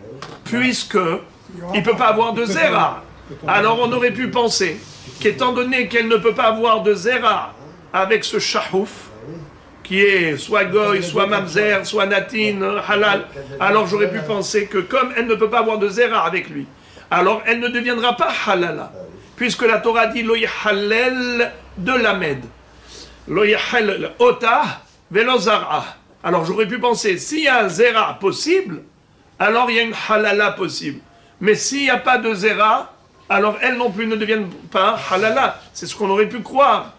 puisque il ne peut pas avoir de zera. Alors on aurait pu penser qu'étant donné qu'elle ne peut pas avoir de zera avec ce shahouf, qui est soit goy, soit mamzer, soit natin, halal, alors j'aurais pu penser que comme elle ne peut pas avoir de zera avec lui, alors elle ne deviendra pas halala. Puisque la Torah dit Lo Yahallel de Lamed. Lo Yahallel Ota Velo Zara. Alors j'aurais pu penser, s'il y a un Zera possible, alors il y a une Halala possible. Mais s'il n'y a pas de Zera, alors elle non plus ne devient pas Halala. C'est ce qu'on aurait pu croire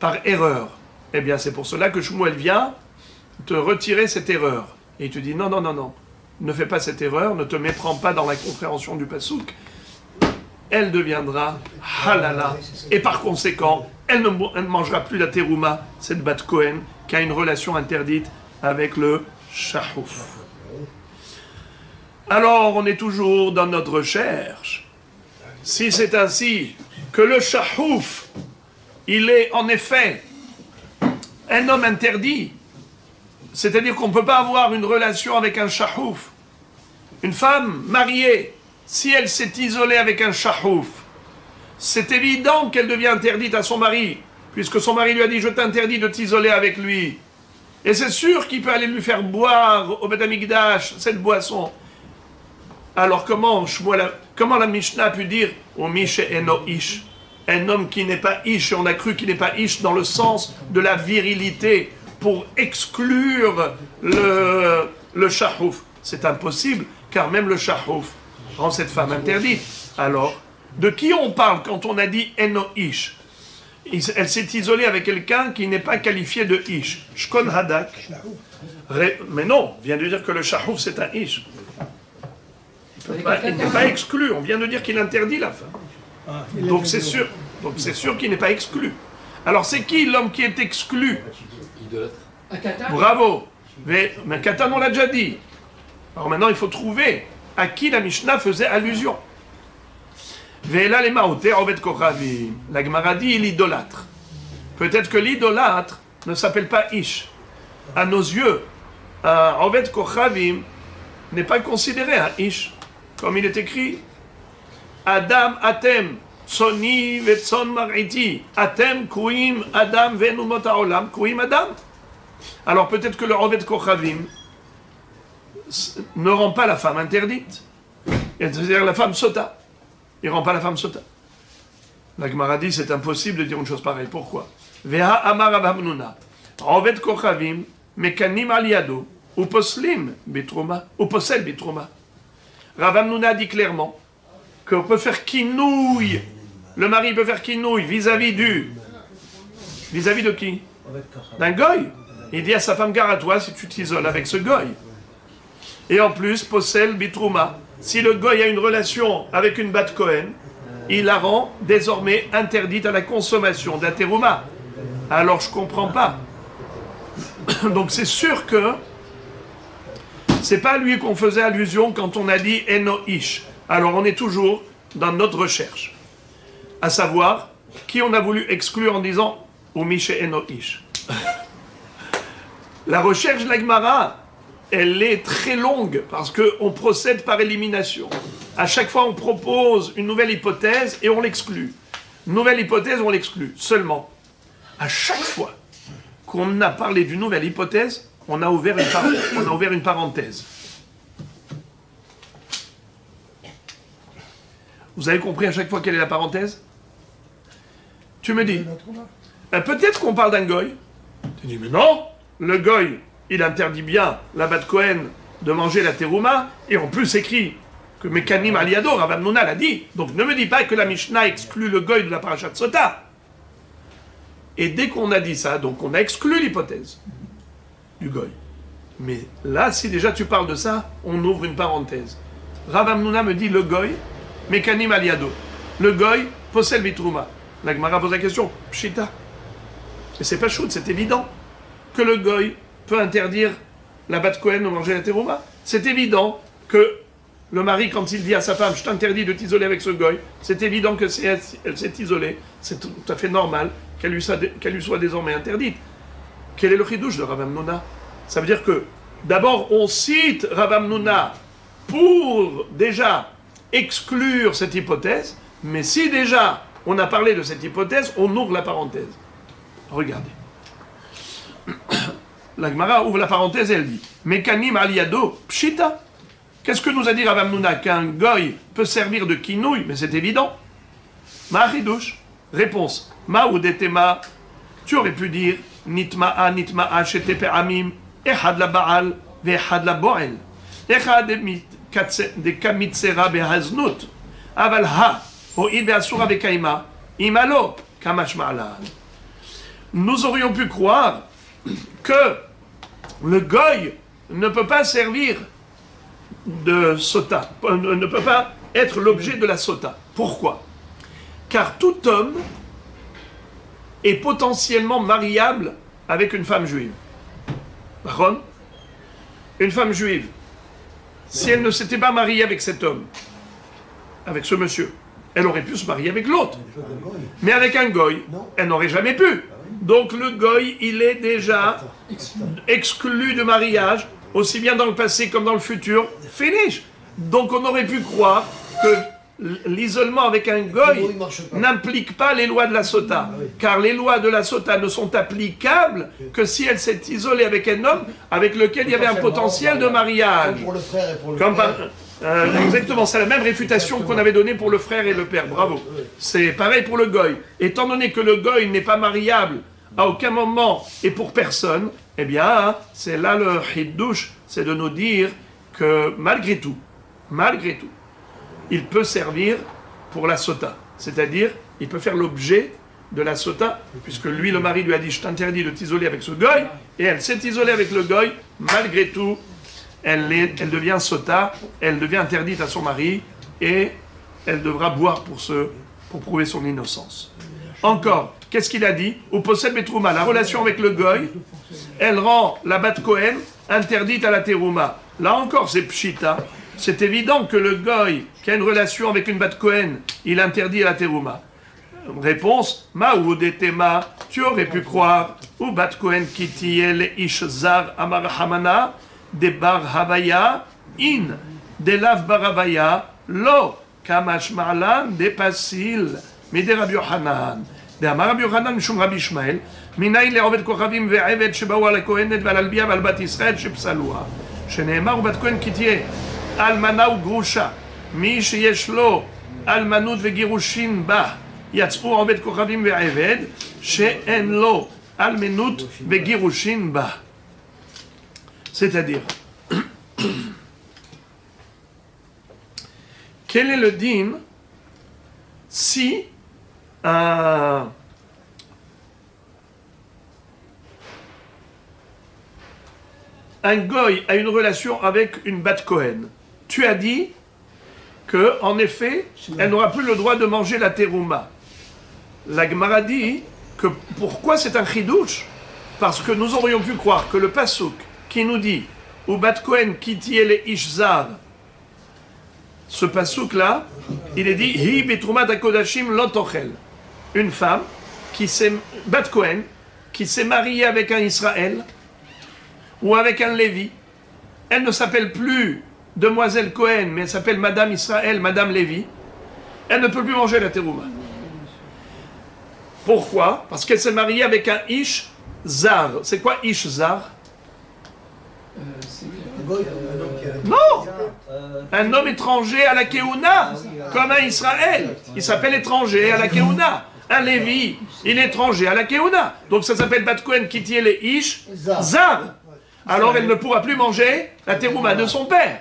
par erreur. Eh bien c'est pour cela que Shmuel vient te retirer cette erreur. Et il te dit non, non, non, non. Ne fais pas cette erreur, ne te méprends pas dans la compréhension du Passouk. Elle deviendra halala, et par conséquent, elle ne mangera plus la terouma, cette bat Kohen, qui a une relation interdite avec le shahouf. Alors, on est toujours dans notre recherche. Si c'est ainsi que le shahouf, il est en effet un homme interdit, c'est-à-dire qu'on ne peut pas avoir une relation avec un shahouf, une femme mariée, si elle s'est isolée avec un shahouf, c'est évident qu'elle devient interdite à son mari, puisque son mari lui a dit « Je t'interdis de t'isoler avec lui ». Et c'est sûr qu'il peut aller lui faire boire au Beth Amikdash cette boisson. Alors comment la Mishnah a pu dire « O Mishe eno ish » un homme qui n'est pas ish, et on a cru qu'il n'est pas ish dans le sens de la virilité, pour exclure le shahouf. C'est impossible, car même le shahouf rend cette femme interdite. Alors, de qui on parle quand on a dit eno ish? Elle s'est isolée avec quelqu'un qui n'est pas qualifié de ish. Shkon hadak. Mais non, on vient de dire que le shahouf c'est un ish. Il n'est pas exclu. On vient de dire qu'il interdit la femme. Donc c'est sûr qu'il n'est pas exclu. Alors c'est qui l'homme qui est exclu? Bravo. Mais Katan on l'a déjà dit. Alors maintenant il faut trouver à qui la Mishnah faisait allusion. Ve'ela les maoté Oved Kochavim. La Gemara dit l'idolâtre. Peut-être que l'idolâtre ne s'appelle pas Ish. À nos yeux, Oved Kochavim n'est pas considéré un Ish. Comme il est écrit, Adam Atem Tsoni Vetson Mariti Atem Kouim Adam Venumot Haolam Kouim Adam. Alors peut-être que le Oved Kochavim ne rend pas la femme interdite. C'est-à-dire la femme sota. Il ne rend pas la femme sota. La Gemara dit c'est impossible de dire une chose pareille. Pourquoi? Veha amar Rav Hamnuna. Oved Kochavim mekanim al yado ou poslim bitroma ou posel bitroma. Rav Hamnuna dit clairement qu'on peut faire kinouille. Le mari peut faire kinouille vis-à-vis de qui? d'un goy. Il dit à sa femme, gare à toi si tu t'isoles avec ce goy. Et en plus, possède bitrouma. Si le goy a une relation avec une bat Cohen, il la rend désormais interdite à la consommation de la terouma. Alors je comprends pas. Donc c'est sûr que c'est pas à lui qu'on faisait allusion quand on a dit Eno Ish. Alors on est toujours dans notre recherche. À savoir, qui on a voulu exclure en disant Umiche Eno Ish. La recherche de la Gemara, elle est très longue parce qu'on procède par élimination. À chaque fois, on propose une nouvelle hypothèse et on l'exclut. Nouvelle hypothèse, on l'exclut. Seulement, à chaque fois qu'on a parlé d'une nouvelle hypothèse, on a ouvert une parenthèse. Vous avez compris à chaque fois quelle est la parenthèse? Tu me dis, peut-être qu'on parle d'un goy. Tu dis, mais non, le goy, il interdit bien la bat Cohen de manger la terouma, et en plus écrit que Mekanim Aliado, Rav Hamnouna l'a dit. Donc ne me dis pas que la Mishnah exclut le goy de la parashat Sota. Et dès qu'on a dit ça, donc on a exclu l'hypothèse du goy. Mais là, si déjà tu parles de ça, on ouvre une parenthèse. Rav Hamnouna me dit le goy, Mekanim Aliado. Le goy possède bitrouma. La Gemara pose la question, pshita. Et c'est pas choute, c'est évident que le goy peut interdire la bat Cohen de manger la terouma. C'est évident que le mari, quand il dit à sa femme, je t'interdis de t'isoler avec ce goy, c'est évident que si elle s'est isolée, c'est tout à fait normal qu'elle lui soit désormais interdite. Quel est le chidouche de Rav Hamnouna? Ça veut dire que, d'abord, on cite Rav Hamnouna pour déjà exclure cette hypothèse, mais si déjà on a parlé de cette hypothèse, on ouvre la parenthèse. Regardez. La Gemara ouvre la parenthèse et elle dit Mekanim Aliado Pshita. Qu'est-ce que nous a dit Rav Hamnouna? Qu'un goy peut servir de quinouille, mais c'est évident. Ma'achidouche. Réponse Ma ou detema. Tu aurais pu dire Nitma'a shetepe amim, Ehad la Baal, Vehad la Boel. Ehad de Kamitsera behaznut. Aval ha, ho'id be'asura be'kaima, imalo, kamash ma'alan. Nous aurions pu croire que le goy ne peut pas servir de sota, ne peut pas être l'objet de la sota. Pourquoi? Car tout homme est potentiellement mariable avec une femme juive. Une femme juive, si elle ne s'était pas mariée avec cet homme, avec ce monsieur, elle aurait pu se marier avec l'autre. Mais avec un goy, elle n'aurait jamais pu. Donc le goy, il est déjà exclu de mariage, aussi bien dans le passé comme dans le futur. Finish. Donc on aurait pu croire que l'isolement avec un goy n'implique pas les lois de la sota. Car les lois de la sota ne sont applicables que si elle s'est isolée avec un homme avec lequel il y avait un potentiel de mariage. Pour le frère et pour le Comme père. exactement, c'est la même réfutation qu'on avait donnée pour le frère et le père. Bravo. C'est pareil pour le goy. Étant donné que le goy n'est pas mariable à aucun moment et pour personne, eh bien, c'est là le hiddouche, c'est de nous dire que malgré tout, il peut servir pour la sota. C'est-à-dire, il peut faire l'objet de la sota, puisque lui, le mari, lui a dit, je t'interdis de t'isoler avec ce goy, et elle s'est isolée avec le goy, malgré tout, elle devient sota, elle devient interdite à son mari, et elle devra boire pour prouver son innocence. Encore, qu'est-ce qu'il a dit? Ou possède Betrouma, la relation avec le goy, elle rend la bat Cohen interdite à la terouma. Là encore, c'est pshita. C'est évident que le goy qui a une relation avec une bat Cohen, il interdit à la terouma. Réponse, ma ou detema, tu aurais pu croire, ou bat Cohen qui tiel ish zar amar hamana, de bar havaya, in, de lav baravaya, lo, kamash ma'lan, de pasil, mais de Rabbi Yohanan. de amar Rabbi Yohanan, mishum Rabbi Ishmael, minayin le'oved kochavim ve'eved שבאו על הכהנת ועל הלביאה ועל בת ישראל שפסלוה. שנאמר ובת כהן כי תהיה אלמנה וגרושה. מי שיש לו אלמנות וגירושין בה, יצאו עובד כוכבים ועבד, שאין לו אלמנות וגירושין בה. C'est-à-dire, quel est le din si un goy a une relation avec une bat Cohen, tu as dit que, en effet, elle n'aura plus le droit de manger la terouma. La Gemara dit que pourquoi c'est un chidouche? Parce que nous aurions pu croire que le pasuk qui nous dit ou bat Cohen qui tiele ishzar, ce pasuk là, il est dit hi betrumat hakodashim lotochel, une femme qui s'est bat Cohen qui s'est mariée avec un Israël ou avec un Lévi, elle ne s'appelle plus demoiselle Cohen, mais elle s'appelle Madame Israël, Madame Lévi, elle ne peut plus manger la terouma. Pourquoi? Parce qu'elle s'est mariée avec un Ish Zar. C'est quoi Ish Zar? Non! Un homme étranger à la Keuna, comme un Israël. Il s'appelle étranger à la Keuna. Un Lévi, il est étranger à la Keuna. Donc ça s'appelle Bat Cohen qui tient les Ish Zar. Alors elle ne pourra plus manger la terouma de son père.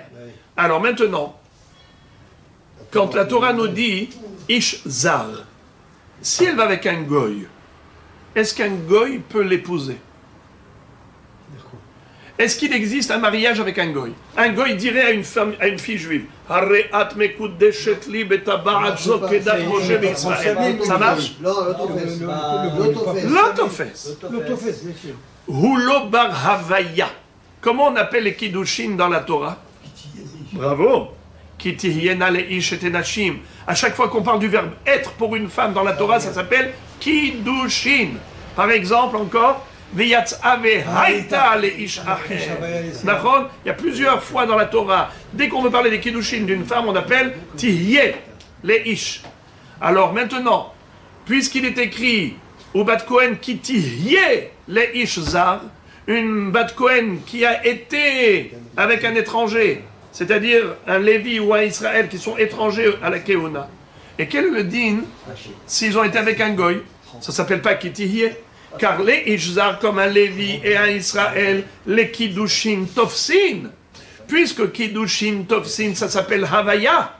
Alors maintenant, quand la Torah nous dit Ish Zar, si elle va avec un goy, est-ce qu'un goy peut l'épouser? Est-ce qu'il existe un mariage avec un goy? Un goy dirait à une femme, à une fille juive, ça marche? L'autofesse. Hulo bar havaya. Comment on appelle les kiddushin dans la Torah? Bravo. À chaque fois qu'on parle du verbe être pour une femme dans la Torah, ça s'appelle kiddushin. Par exemple, encore, il y a plusieurs fois dans la Torah, dès qu'on veut parler des kiddushin d'une femme, on appelle tihye le ish. Alors maintenant, puisqu'il est écrit au bat Cohen qui tihye le ish zar, une bat Cohen qui a été avec un étranger, c'est-à-dire un Lévi ou un Israël qui sont étrangers à la Keuna. Et quel est le din s'ils ont été avec un goy? Ça ne s'appelle pas kitihye, car les Ishzar comme un Lévi et un Israël, les Kiddushin Tofsin, puisque Kiddushin Tofsin ça s'appelle Havaya.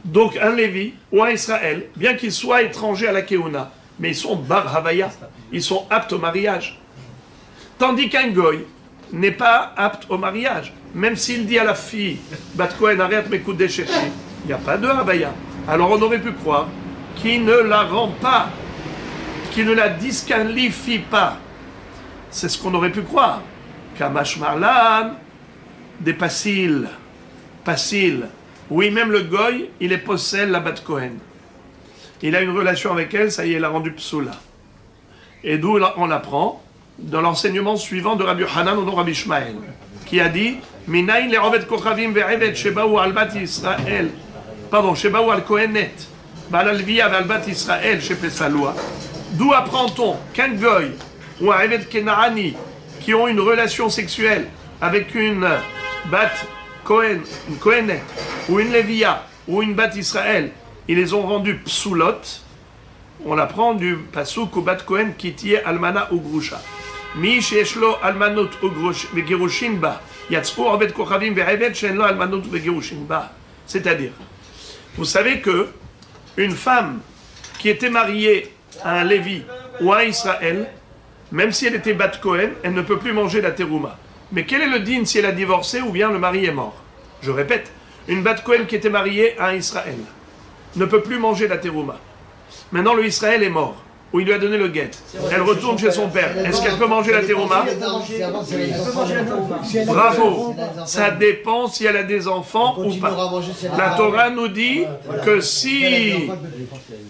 Donc un Lévi ou un Israël, bien qu'ils soient étrangers à la Keuna, mais ils sont bar Havaya, ils sont aptes au mariage. Tandis qu'un goy n'est pas apte au mariage. Même s'il dit à la fille, Bat Cohen, arrête mes coups de déchet, il n'y a pas de Havaya. Alors on aurait pu croire qu'il ne la rend pas, qu'il ne la disqualifie pas. C'est ce qu'on aurait pu croire. Kamash Marlan, des passiles. Oui, même le goy, il est possède la Bat Cohen. Il a une relation avec elle, ça y est, il a rendu psoula. Et d'où on l'apprend? Dans l'enseignement suivant de Rabbi Hanan ou de Rabbi Ishmael, qui a dit Minayin le Rovet Kochavim ve'Evet Shebaou al Bat Israël, pardon, Shebaou al Kohenet, Bal Alvia ve'al Bat Israël, chez Pesaloua. D'où apprend-on qu'un goy ou un Evet Kenaani qui ont une relation sexuelle avec une Bat Kohen, une Kohenet, ou une Lévia, ou une Bat Israël, ils les ont rendus psoulot? On l'apprend du pasuk ou Bat Kohen qui tiye almana ou grusha. Mi sheshlo almanot ou gerushin ba. Yatzou ovet kochavim ve'evet shenlo almanot ve'gerushin ba. C'est-à-dire, vous savez que une femme qui était mariée à un Lévi ou à un Israël, même si elle était Bat Kohen, elle ne peut plus manger la terouma. Mais quel est le din si elle a divorcé ou bien le mari est mort? Je répète, une Bat Kohen qui était mariée à un Israël ne peut plus manger la terouma. Maintenant, le Israël est mort, où il lui a donné le guet. Elle retourne chez son père. Est-ce qu'elle peut manger la terouma? Bravo. Ça dépend si elle a des enfants ou pas. La Torah nous dit que si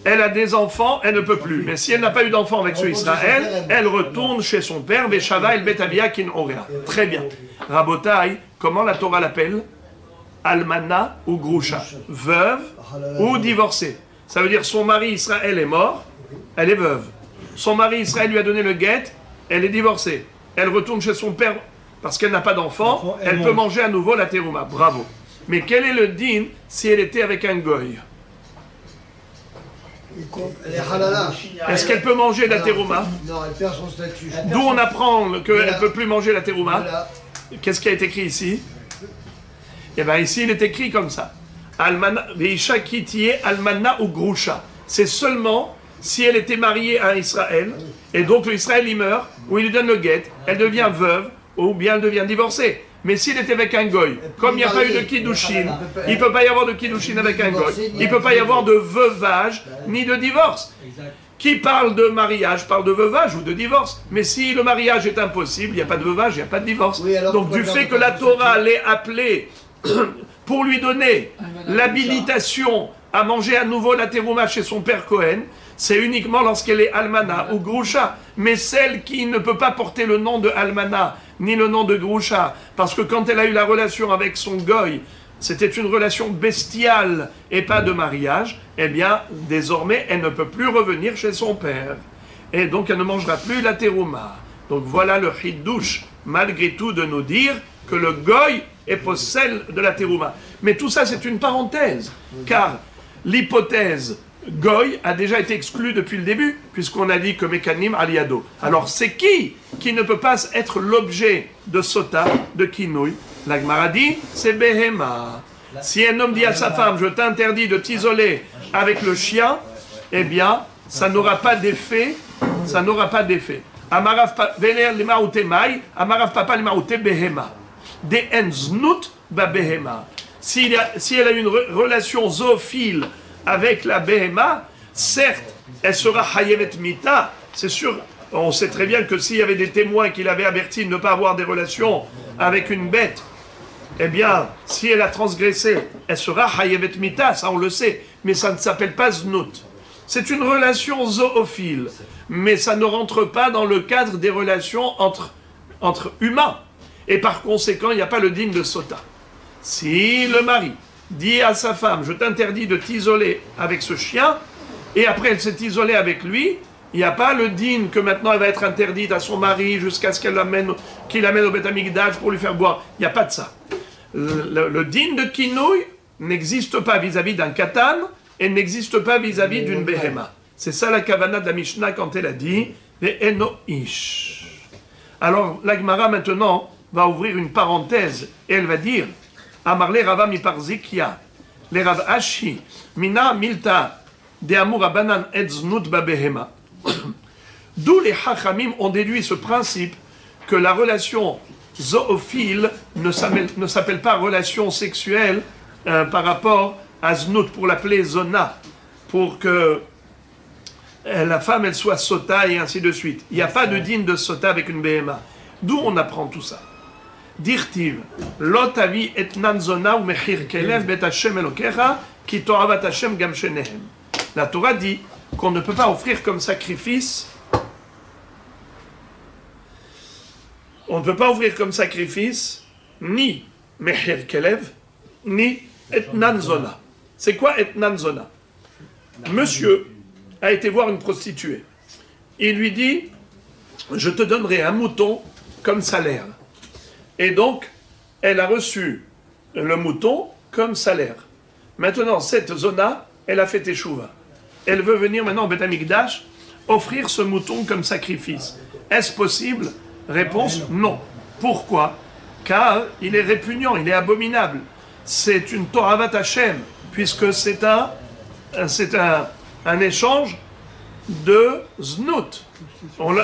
elle a des enfants, elle ne peut plus. Mais si elle n'a pas eu d'enfant avec ce Israël, elle retourne chez son père, Beshava el Betavia kin Orea. Très bien. Rabotai, comment la Torah l'appelle? Almana ou Grusha. Veuve ou divorcée. Ça veut dire son mari Israël est mort, elle est veuve. Son mari Israël lui a donné le guet, elle est divorcée. Elle retourne chez son père parce qu'elle n'a pas d'enfant, elle peut manger à nouveau la terouma. Bravo. Mais quel est le din si elle était avec un goy? Est-ce qu'elle peut manger la terouma? Non, elle perd son statut. D'où on apprend qu'elle ne peut plus manger la terouma? Qu'est-ce qui a été écrit ici? Eh bien ici il est écrit comme ça. Almana, Veisha Kitiye Almana ou Grusha. C'est seulement si elle était mariée à un Israël, et donc le Israël il meurt, ou il lui donne le guet, elle devient veuve, ou bien elle devient divorcée. Mais s'il était avec un goy, comme il n'y a pas eu de kiddushin, il ne peut pas y avoir de kiddushin avec un goy, il ne peut pas y avoir de veuvage ni de divorce. Qui parle de mariage parle de veuvage ou de divorce. Mais si le mariage est impossible, il n'y a pas de veuvage, il n'y a pas de divorce. Oui, donc du fait que la Torah l'ait appelé pour lui donner l'habilitation à manger à nouveau la terouma chez son père Cohen, c'est uniquement lorsqu'elle est almana ou groucha. Mais celle qui ne peut pas porter le nom de almana ni le nom de groucha, parce que quand elle a eu la relation avec son goy, c'était une relation bestiale et pas de mariage, eh bien, désormais, elle ne peut plus revenir chez son père. Et donc, elle ne mangera plus la terouma. Donc, voilà le hiddouche, malgré tout, de nous dire que le goy est possède de la terouma. Mais tout ça, c'est une parenthèse, car l'hypothèse goy a déjà été exclue depuis le début, puisqu'on a dit que mécanim aliado. Alors, c'est qui ne peut pas être l'objet de sota, de kinouï? La Gemara dit, c'est Behema. Si un homme dit à sa femme, je t'interdis de t'isoler avec le chien, eh bien, ça n'aura pas d'effet, ça n'aura pas d'effet. Amarav papa limaute behema. De enznut ba behema. Si elle a une relation zoophile avec la behema, certes, elle sera hayevet mita, c'est sûr. On sait très bien que s'il y avait des témoins qui l'avaient averti de ne pas avoir des relations avec une bête, eh bien, si elle a transgressé, elle sera hayevet mita, ça on le sait, mais ça ne s'appelle pas znout. C'est une relation zoophile, mais ça ne rentre pas dans le cadre des relations entre humains. Et par conséquent, il n'y a pas le digne de sota. Si le mari dit à sa femme, je t'interdis de t'isoler avec ce chien, et après elle s'est isolée avec lui, il n'y a pas le digne que maintenant elle va être interdite à son mari jusqu'à ce qu'il l'amène au Beth Amikdash pour lui faire boire. Il n'y a pas de ça. Le digne de kinouï n'existe pas vis-à-vis d'un katan et n'existe pas vis-à-vis d'une behema. C'est ça la kavana de la Mishnah quand elle a dit Ve'eno ish. Alors la Gemara maintenant va ouvrir une parenthèse et elle va dire Amarle Rava miparzikia le Rav Ashi mina milta de amur abanan et znut ba behema. D'où les Chachamim ont déduit ce principe que la relation zoophile ne s'appelle pas relation sexuelle par rapport à znout, pour l'appeler zona, pour que la femme elle soit sota et ainsi de suite. Il n'y a pas de digne de sota avec une behema. D'où on apprend tout ça? Dirtiv, lot avi et nanzona ou mechir kelev bet Hashem elokecha ki toavat Hashem gam shenehem. La Torah dit qu'on ne peut pas offrir comme sacrifice, ni Mechir Kelev, ni Etnan Zona. C'est quoi Etnan Zona? Monsieur a été voir une prostituée. Il lui dit, je te donnerai un mouton comme salaire. Et donc, elle a reçu le mouton comme salaire. Maintenant, cette Zona, elle a fait teshuva. Elle veut venir maintenant au Beth Amikdash offrir ce mouton comme sacrifice. Est-ce possible? Réponse, non. Pourquoi? Car il est répugnant, il est abominable. C'est une Toravat Hashem, puisque c'est un échange de znout.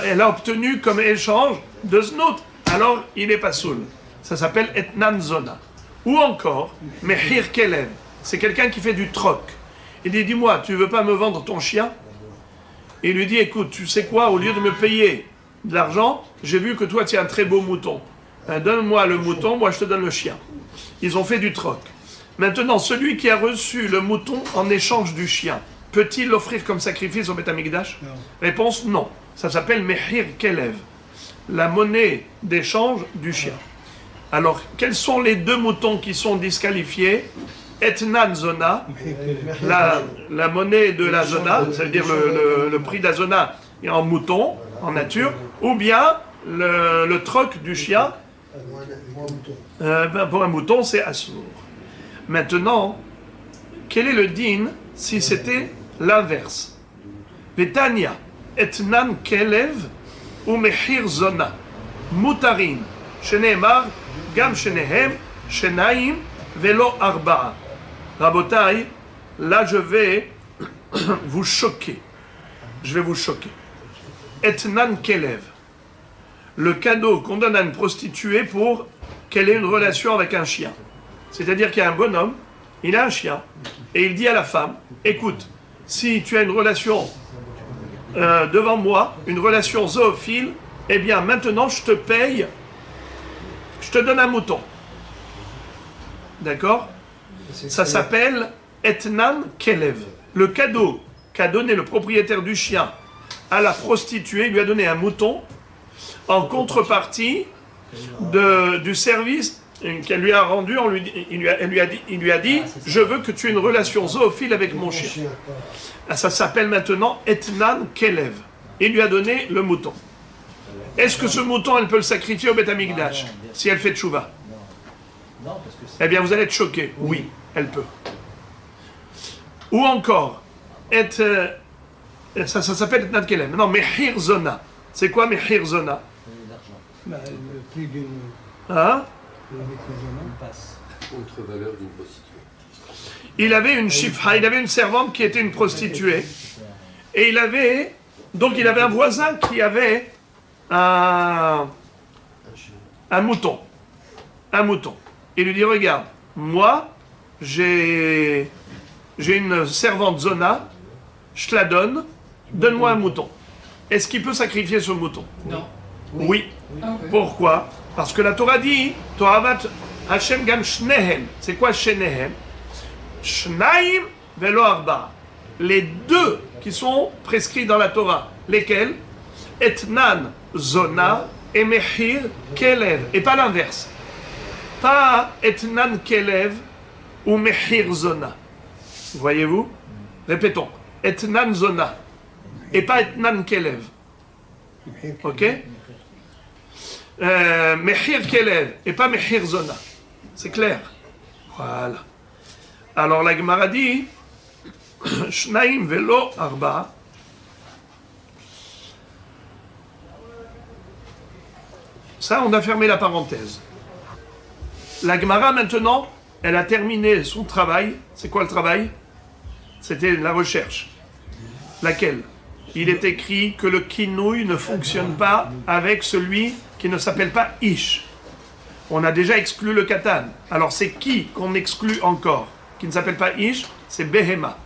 Elle a obtenu comme échange de znout. Alors, il n'est pas soul. Ça s'appelle Etnan Zona. Ou encore, Mechir Kelev. C'est quelqu'un qui fait du troc. Il dit, dis-moi, tu ne veux pas me vendre ton chien? Il lui dit, écoute, tu sais quoi, au lieu de me payer de l'argent, j'ai vu que toi, tu as un très beau mouton. Donne-moi le mouton, moi, je te donne le chien. Ils ont fait du troc. Maintenant, celui qui a reçu le mouton en échange du chien, peut-il l'offrir comme sacrifice au Beth Amikdash? Réponse, non. Ça s'appelle Mechir Kelev, la monnaie d'échange du chien. Alors, quels sont les deux moutons qui sont disqualifiés? Etnan Zona, la monnaie de la Zona, ça veut dire le prix de la Zona en mouton, en nature, ou bien le troc du chien. Pour un mouton, c'est assour. Maintenant, quel est le din si c'était l'inverse? Betania, Etnan Kelev ou Mechir Zona, Mutarin, Sheneemar, Gam Shenehem, Shenaim, Velo Arba'a. Rabotai, là je vais vous choquer. Je vais vous choquer. Etnan Kelev. le cadeau qu'on donne à une prostituée pour qu'elle ait une relation avec un chien. C'est-à-dire qu'il y a un bonhomme, il a un chien, et il dit à la femme, écoute, si tu as une relation devant moi, une relation zoophile, eh bien maintenant je te paye, je te donne un mouton. D'accord? Ça s'appelle Etnan Kelev. Le cadeau qu'a donné le propriétaire du chien à la prostituée, il lui a donné un mouton en contrepartie du service qu'elle lui a rendu. Il lui a dit, je veux que tu aies une relation zoophile avec mon chien. Ça s'appelle maintenant Etnan Kelev. Il lui a donné le mouton. Est-ce que ce mouton, elle peut le sacrifier au Beth Amikdash si elle fait tchouva? Eh bien, vous allez être choqués. Oui, elle peut. Ou encore, ça s'appelle Etnan Kelev. Non, Mehir Zona. C'est quoi Mehir Zona? Bah, le prix d'une... Hein? Contre-valeur d'une prostituée. Il avait une shifra, il avait une servante qui était une prostituée. Et il avait un voisin qui avait un mouton. Un mouton. Il lui dit, regarde, moi, j'ai une servante Zona, je te la donne, donne-moi un mouton. Est-ce qu'il peut sacrifier ce mouton? Non. Oui. Pourquoi? Parce que la Torah dit, Toravat Hashem Gam Shnehem. C'est quoi Shnehem? Shnaim velo arba. Les deux qui sont prescrits dans la Torah. Lesquels? Etnan Zona et Mehir Kelev. Et pas l'inverse. Pas Etnan Kelev ou Mehir Zona. Voyez-vous? Répétons. Etnan Zona. Et pas Etnan Kelev. Ok? Mehir Kelev et pas Mehir Zona. C'est clair? Voilà. Alors la Gemara dit Shnaim velo arba. Ça, on a fermé la parenthèse. La Gemara maintenant, elle a terminé son travail. C'est quoi le travail? C'était la recherche. Laquelle? Il est écrit que le kinouï ne fonctionne pas avec celui qui ne s'appelle pas Ish. On a déjà exclu le katan. Alors c'est qui qu'on exclut encore? Qui ne s'appelle pas Ish, c'est Behema.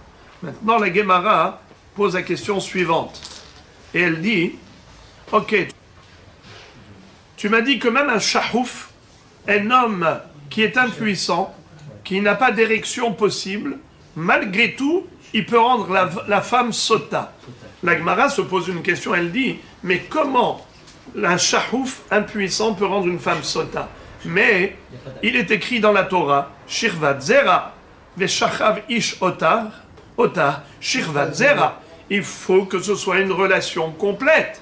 Maintenant la Gemara pose la question suivante. Et elle dit, ok, tu m'as dit que même un shahouf, un homme qui est impuissant, qui n'a pas d'érection possible, malgré tout, il peut rendre la femme sota. La Gemara se pose une question, elle dit, mais comment un shahouf impuissant peut rendre une femme sota? Mais il est écrit dans la Torah, Shirvat Zera, Veshachav Ish Otar, Shirvat Zera. Il faut que ce soit une relation complète,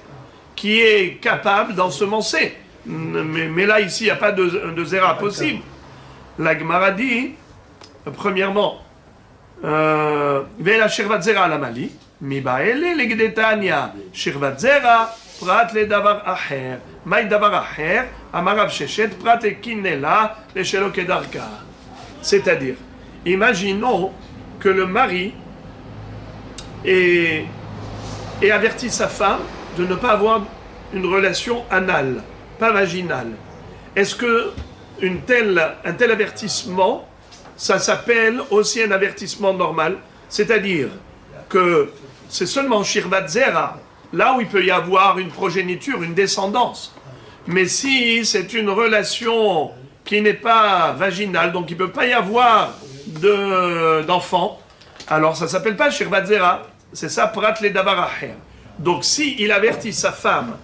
qui est capable d'ensemencer. Mais là, ici, il n'y a pas de Zera possible. La Gemara dit, premièrement, Vela Shirvat Zera la Mali, Mibaele Legdetania, Shirvat Zera, Prat le Davar Acher, Maï Davar Acher, Amarav Shechet, Prat et Kinela, le Shelo Kedarka. C'est-à-dire, imaginons que le mari ait averti sa femme de ne pas avoir une relation anale, pas vaginale. Est-ce que un tel avertissement, ça s'appelle aussi un avertissement normal? C'est-à-dire que c'est seulement Shirvat Zera, là où il peut y avoir une progéniture, une descendance. Mais si c'est une relation qui n'est pas vaginale, donc il ne peut pas y avoir d'enfant, alors ça ne s'appelle pas Shirvat Zera, c'est ça, Prat le Davar Acher. Donc si il avertit sa femme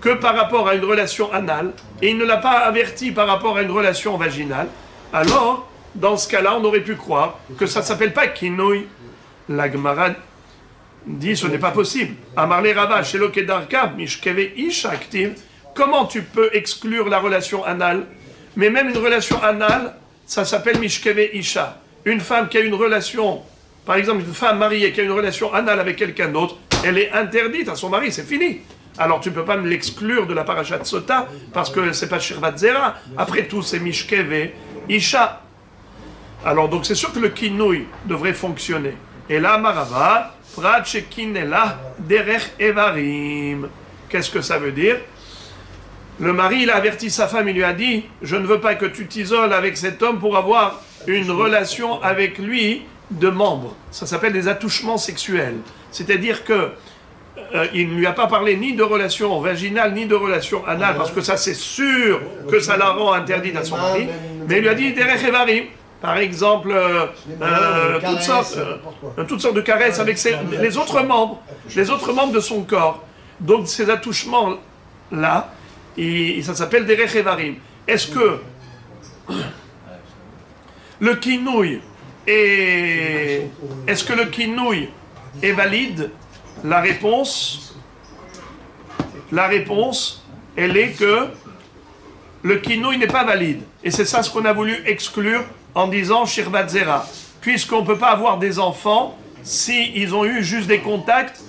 que par rapport à une relation anale, et il ne l'a pas averti par rapport à une relation vaginale, alors, dans ce cas-là, on aurait pu croire que ça ne s'appelle pas Kinouï. La Gemara dit, ce n'est pas possible. Amarle Rava, Shelo Kedarka, Mishkeve Isha Aktiv. Comment tu peux exclure la relation anale? Mais même une relation anale, ça s'appelle Mishkeve Isha. Une femme qui a une relation, par exemple une femme mariée qui a une relation anale avec quelqu'un d'autre, elle est interdite à son mari, c'est fini. Alors tu ne peux pas me l'exclure de la parashat Sota, parce que c'est pas Shirvat Zera. Après tout, c'est Mishkeve Isha. Alors donc c'est sûr que le kinouï devrait fonctionner. Et là, Marava, Prat shekinela derech evarim. Qu'est-ce que ça veut dire? Le mari, il a averti sa femme, il lui a dit « Je ne veux pas que tu t'isoles avec cet homme pour avoir une relation avec lui de membres. » Ça s'appelle des attouchements sexuels. C'est-à-dire que il ne lui a pas parlé ni de relation vaginale, ni de relation anale, parce que ça, c'est sûr que ça la rend interdite à son mari. Mais il lui a dit « Derech Evarim ». Par exemple, toutes sortes de caresses avec les autres membres de son corps. Donc ces attouchements-là, ça s'appelle des Rechevarim. Est-ce que le kinouï est valide? La réponse, elle est que le kinouï n'est pas valide. Et c'est ça ce qu'on a voulu exclure en disant Shirvat Zera, puisqu'on ne peut pas avoir des enfants s'ils ont eu juste des contacts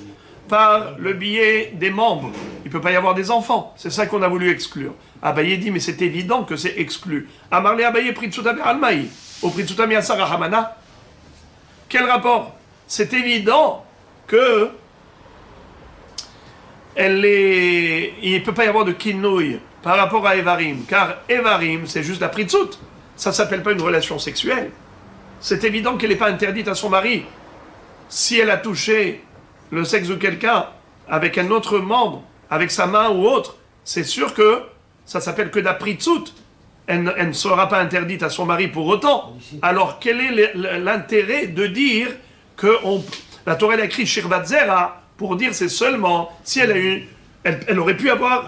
par le biais des membres. Il ne peut pas y avoir des enfants. C'est ça qu'on a voulu exclure. Abaye dit, mais c'est évident que c'est exclu. Amarle Abaye Pritsuta Beralmaï, au Pritsuta Miasara Hamana. Quel rapport? C'est évident que il ne peut pas y avoir de kinouï par rapport à Evarim, car Evarim, c'est juste la Pritsut. Ça ne s'appelle pas une relation sexuelle. C'est évident qu'elle n'est pas interdite à son mari. Si elle a touché le sexe de quelqu'un avec un autre membre, avec sa main ou autre, c'est sûr que ça s'appelle que la Pritsut. Elle ne sera pas interdite à son mari pour autant. Alors quel est l'intérêt de dire que la Torah a écrit Shirvat Zera pour dire c'est seulement si elle a eu... Elle aurait pu avoir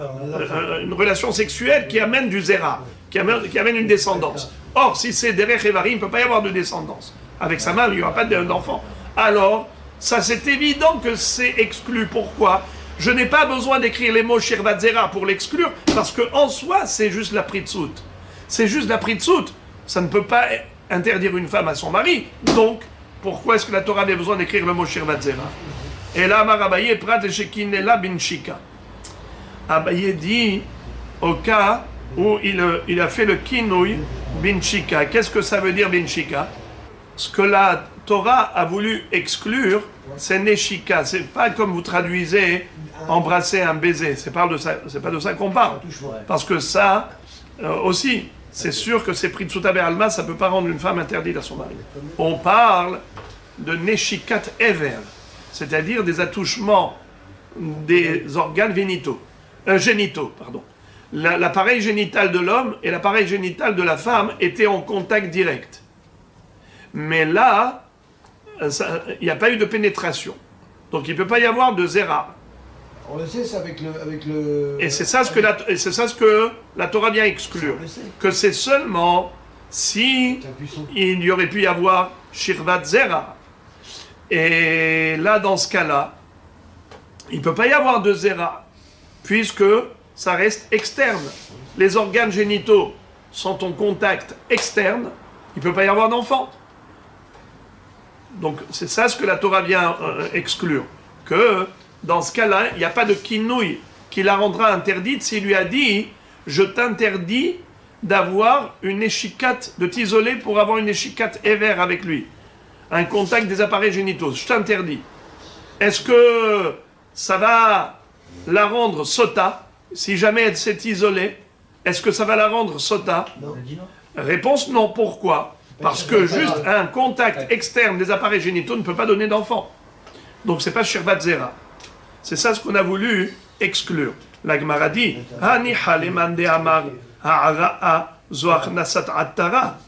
une relation sexuelle qui amène du Zera, qui amène une descendance. Or, si c'est Derech Evarim, il ne peut pas y avoir de descendance. Avec sa main, il n'y aura pas d'enfant. Alors, ça c'est évident que c'est exclu. Pourquoi? Je n'ai pas besoin d'écrire les mots Shirvat Zera pour l'exclure, parce qu'en soi, c'est juste la Pritsut. C'est juste la Pritsut. Ça ne peut pas interdire une femme à son mari. Donc, pourquoi est-ce que la Torah avait besoin d'écrire le mot Shirvat Zera? Et là, Amar Abaye, Prat Shekinela bin Shika. Abaye dit, au cas où il a fait le kinouï bin Shika. Qu'est-ce que ça veut dire bin Shika? Ce que la Torah a voulu exclure, c'est Neshika. C'est pas comme vous traduisez embrasser un baiser. C'est pas de ça qu'on parle. Parce que ça aussi, c'est sûr que c'est Pritsuta Be'alma, ça peut pas rendre une femme interdite à son mari. On parle de Neshikat Ever, c'est-à-dire des attouchements des organes génitaux. L'appareil génital de l'homme et l'appareil génital de la femme étaient en contact direct. Mais là, il n'y a pas eu de pénétration. Donc il ne peut pas y avoir de zéra. On le sait, c'est avec le... Et c'est ça ce que la Torah vient exclure. Que c'est seulement si il y aurait pu y avoir Shirvat Zera. Et là, dans ce cas-là, il ne peut pas y avoir de zéra, puisque ça reste externe. Les organes génitaux sont en contact externe, il ne peut pas y avoir d'enfant. Donc c'est ça ce que la Torah vient exclure. Que dans ce cas-là, il n'y a pas de kinouï qui la rendra interdite s'il lui a dit « Je t'interdis d'avoir une échicate, de t'isoler pour avoir une échicate éver avec lui. » Un contact des appareils génitaux, je t'interdis. Est-ce que ça va la rendre sota, si jamais elle s'est isolée? Est-ce que ça va la rendre sota? Non. Réponse non. Pourquoi? Parce que juste un contact externe des appareils génitaux ne peut pas donner d'enfant. Donc c'est pas Shirvat Zera. C'est ça ce qu'on a voulu exclure. La Gemara dit Hani haleman de amar ha'ara'a zoach nasat attara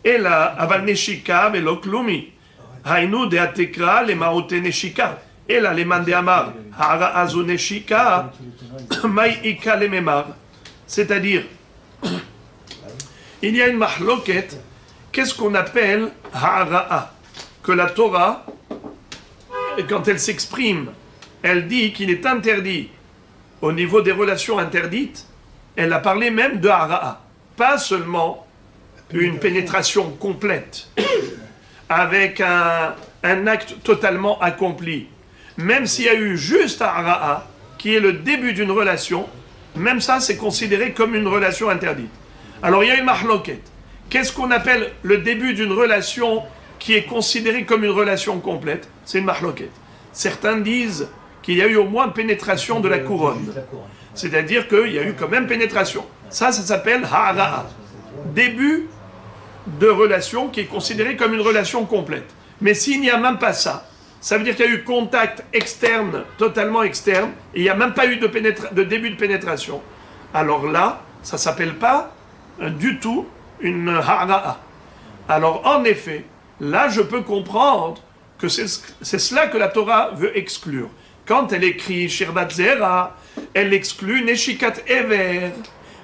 ela aval neshika velo klumi hainu de atekra le maote neshika ela leman de amar ha'ara'a zo neshika mai ika le memar. C'est-à-dire, il y a une mahloket. Qu'est-ce qu'on appelle ha'ara'a? Que la Torah, quand elle s'exprime, elle dit qu'il est interdit au niveau des relations interdites. Elle a parlé même de ha'ara'a, pas seulement une pénétration complète avec un acte totalement accompli. Même s'il y a eu juste ha'ara'a, qui est le début d'une relation, même ça c'est considéré comme une relation interdite. Alors il y a une mahloket. Qu'est-ce qu'on appelle le début d'une relation qui est considérée comme une relation complète? C'est une mahloket. Certains disent qu'il y a eu au moins pénétration de la couronne. C'est-à-dire qu'il y a eu quand même pénétration. Ça s'appelle ha'ara'a. Début de relation qui est considéré comme une relation complète. Mais s'il n'y a même pas ça, ça veut dire qu'il y a eu contact externe, totalement externe, et il n'y a même pas eu de début de pénétration. Alors là, ça ne s'appelle pas du tout une ha'ara'a. Alors en effet, là je peux comprendre que c'est cela que la Torah veut exclure. Quand elle écrit Shirvat Zera, elle exclut Neshikat Ever.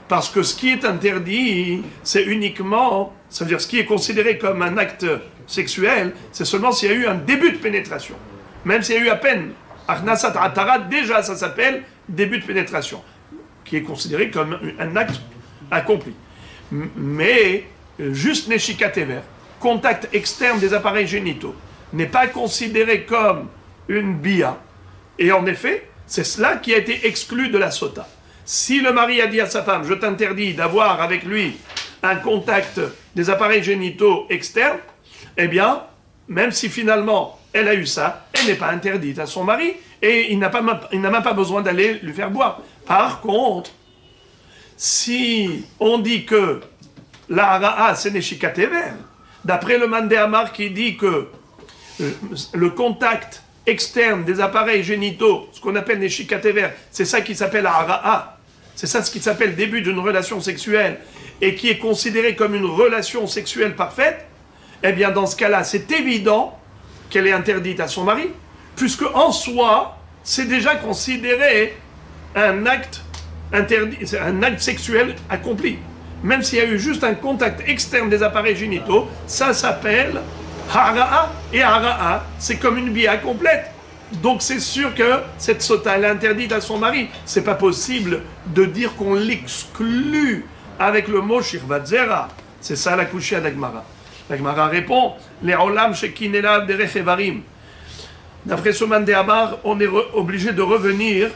Parce que ce qui est interdit, c'est uniquement, ça veut dire ce qui est considéré comme un acte sexuel, c'est seulement s'il y a eu un début de pénétration. Même s'il y a eu à peine Achnasat Atara, déjà ça s'appelle début de pénétration, qui est considéré comme un acte accompli. Mais juste Neshikat Ever, contact externe des appareils génitaux, n'est pas considéré comme une bia. Et en effet, c'est cela qui a été exclu de la sota. Si le mari a dit à sa femme, je t'interdis d'avoir avec lui un contact des appareils génitaux externes, eh bien, même si finalement elle a eu ça, elle n'est pas interdite à son mari et il n'a même pas besoin d'aller lui faire boire. Par contre, si on dit que la hara'a c'est Neshikat Ever, d'après le Mandé Amar qui dit que le contact externe des appareils génitaux, ce qu'on appelle Neshikat Ever, c'est ça qui s'appelle hara'a. C'est ça ce qui s'appelle début d'une relation sexuelle et qui est considéré comme une relation sexuelle parfaite, eh bien dans ce cas-là, c'est évident qu'elle est interdite à son mari, puisque en soi, c'est déjà considéré un acte interdit, un acte sexuel accompli. Même s'il y a eu juste un contact externe des appareils génitaux, ça s'appelle hara'a, et hara'a, c'est comme une bia complète. Donc c'est sûr que cette sota elle est interdite à son mari. C'est pas possible de dire qu'on l'exclut avec le mot Shirvat Zera. C'est ça la couchée d'Agmara. L'Agmara répond les olam shekinela derech evarim. D'après ce Mandé Amar, on est obligé de revenir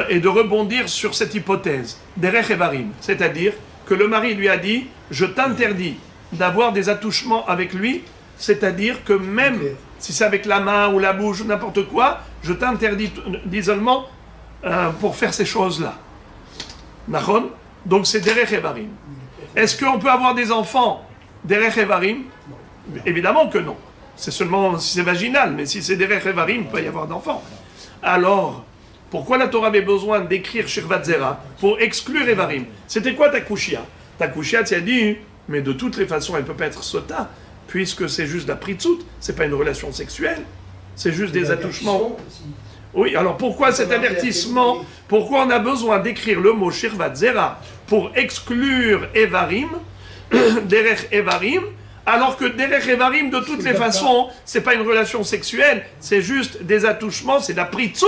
et de rebondir sur cette hypothèse derech evarim, c'est-à-dire que le mari lui a dit je t'interdis d'avoir des attouchements avec lui, c'est-à-dire que même si c'est avec la main ou la bouche ou n'importe quoi, je t'interdis d'isolement pour faire ces choses-là. Nachon? Donc c'est derech evarim. Est-ce qu'on peut avoir des enfants derech evarim? Évidemment que non. C'est seulement si c'est vaginal, mais si c'est derech evarim, il peut y avoir d'enfants. Alors, pourquoi la Torah avait besoin d'écrire Shirvat Zera pour exclure evarim? C'était quoi ta kushia? Ta kushia, tu as dit, mais de toutes les façons, elle ne peut pas être sota, puisque c'est juste la pritzut, c'est pas une relation sexuelle, c'est juste des attouchements. Oui, alors pourquoi cet avertissement? Pourquoi on a besoin d'écrire le mot Shirvat Zera pour exclure evarim, derech evarim, alors que derech evarim, de toutes les façons, c'est pas une relation sexuelle, c'est juste des attouchements, c'est la pritzut,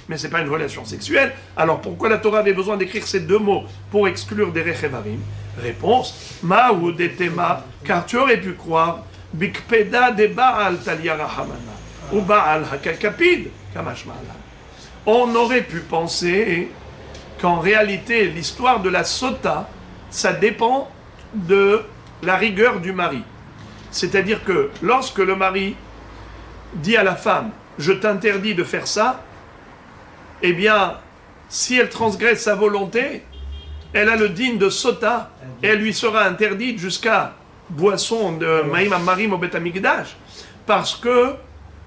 mais c'est pas une relation sexuelle. Alors pourquoi la Torah avait besoin d'écrire ces deux mots pour exclure derech evarim? Réponse, ma ou detema, car tu aurais pu croire, bikpeda de Baal talia rahamana, ou Baal hakakapid, kamashmala. On aurait pu penser qu'en réalité, l'histoire de la sota, ça dépend de la rigueur du mari. C'est-à-dire que lorsque le mari dit à la femme, je t'interdis de faire ça, eh bien, si elle transgresse sa volonté, elle a le digne de sota, et elle lui sera interdite jusqu'à boisson de Maïm Amarim au Bet Amikdash, parce que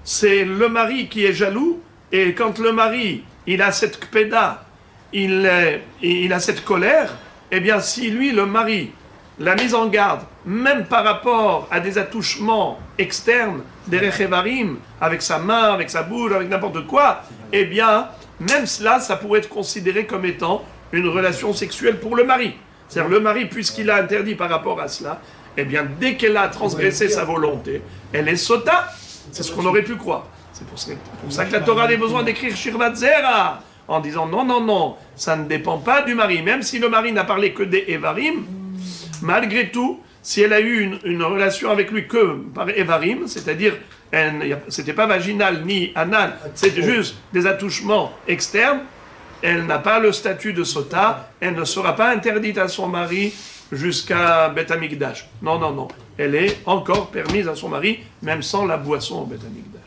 c'est le mari qui est jaloux, et quand le mari, il a cette kpeda, il a cette colère, eh bien si lui, le mari, l'a mise en garde, même par rapport à des attouchements externes, des rechevarim, avec sa main, avec sa bouche, avec n'importe quoi, eh bien, même cela, ça pourrait être considéré comme étant une relation sexuelle pour le mari. C'est-à-dire le mari, puisqu'il a interdit par rapport à cela, eh bien, dès qu'elle a transgressé sa volonté, elle est sota. C'est ce qu'on aurait pu croire. C'est pour ça que la Torah avait besoin d'écrire Shirvat Zera, en disant non, non, non, ça ne dépend pas du mari. Même si le mari n'a parlé que des Evarim, malgré tout, si elle a eu une relation avec lui que par Evarim, c'est-à-dire, c'était pas vaginal ni anal, c'était juste des attouchements externes, elle n'a pas le statut de sota, elle ne sera pas interdite à son mari jusqu'à Bet Amikdash. Non, non, non. Elle est encore permise à son mari, même sans la boisson au Bet Amikdash.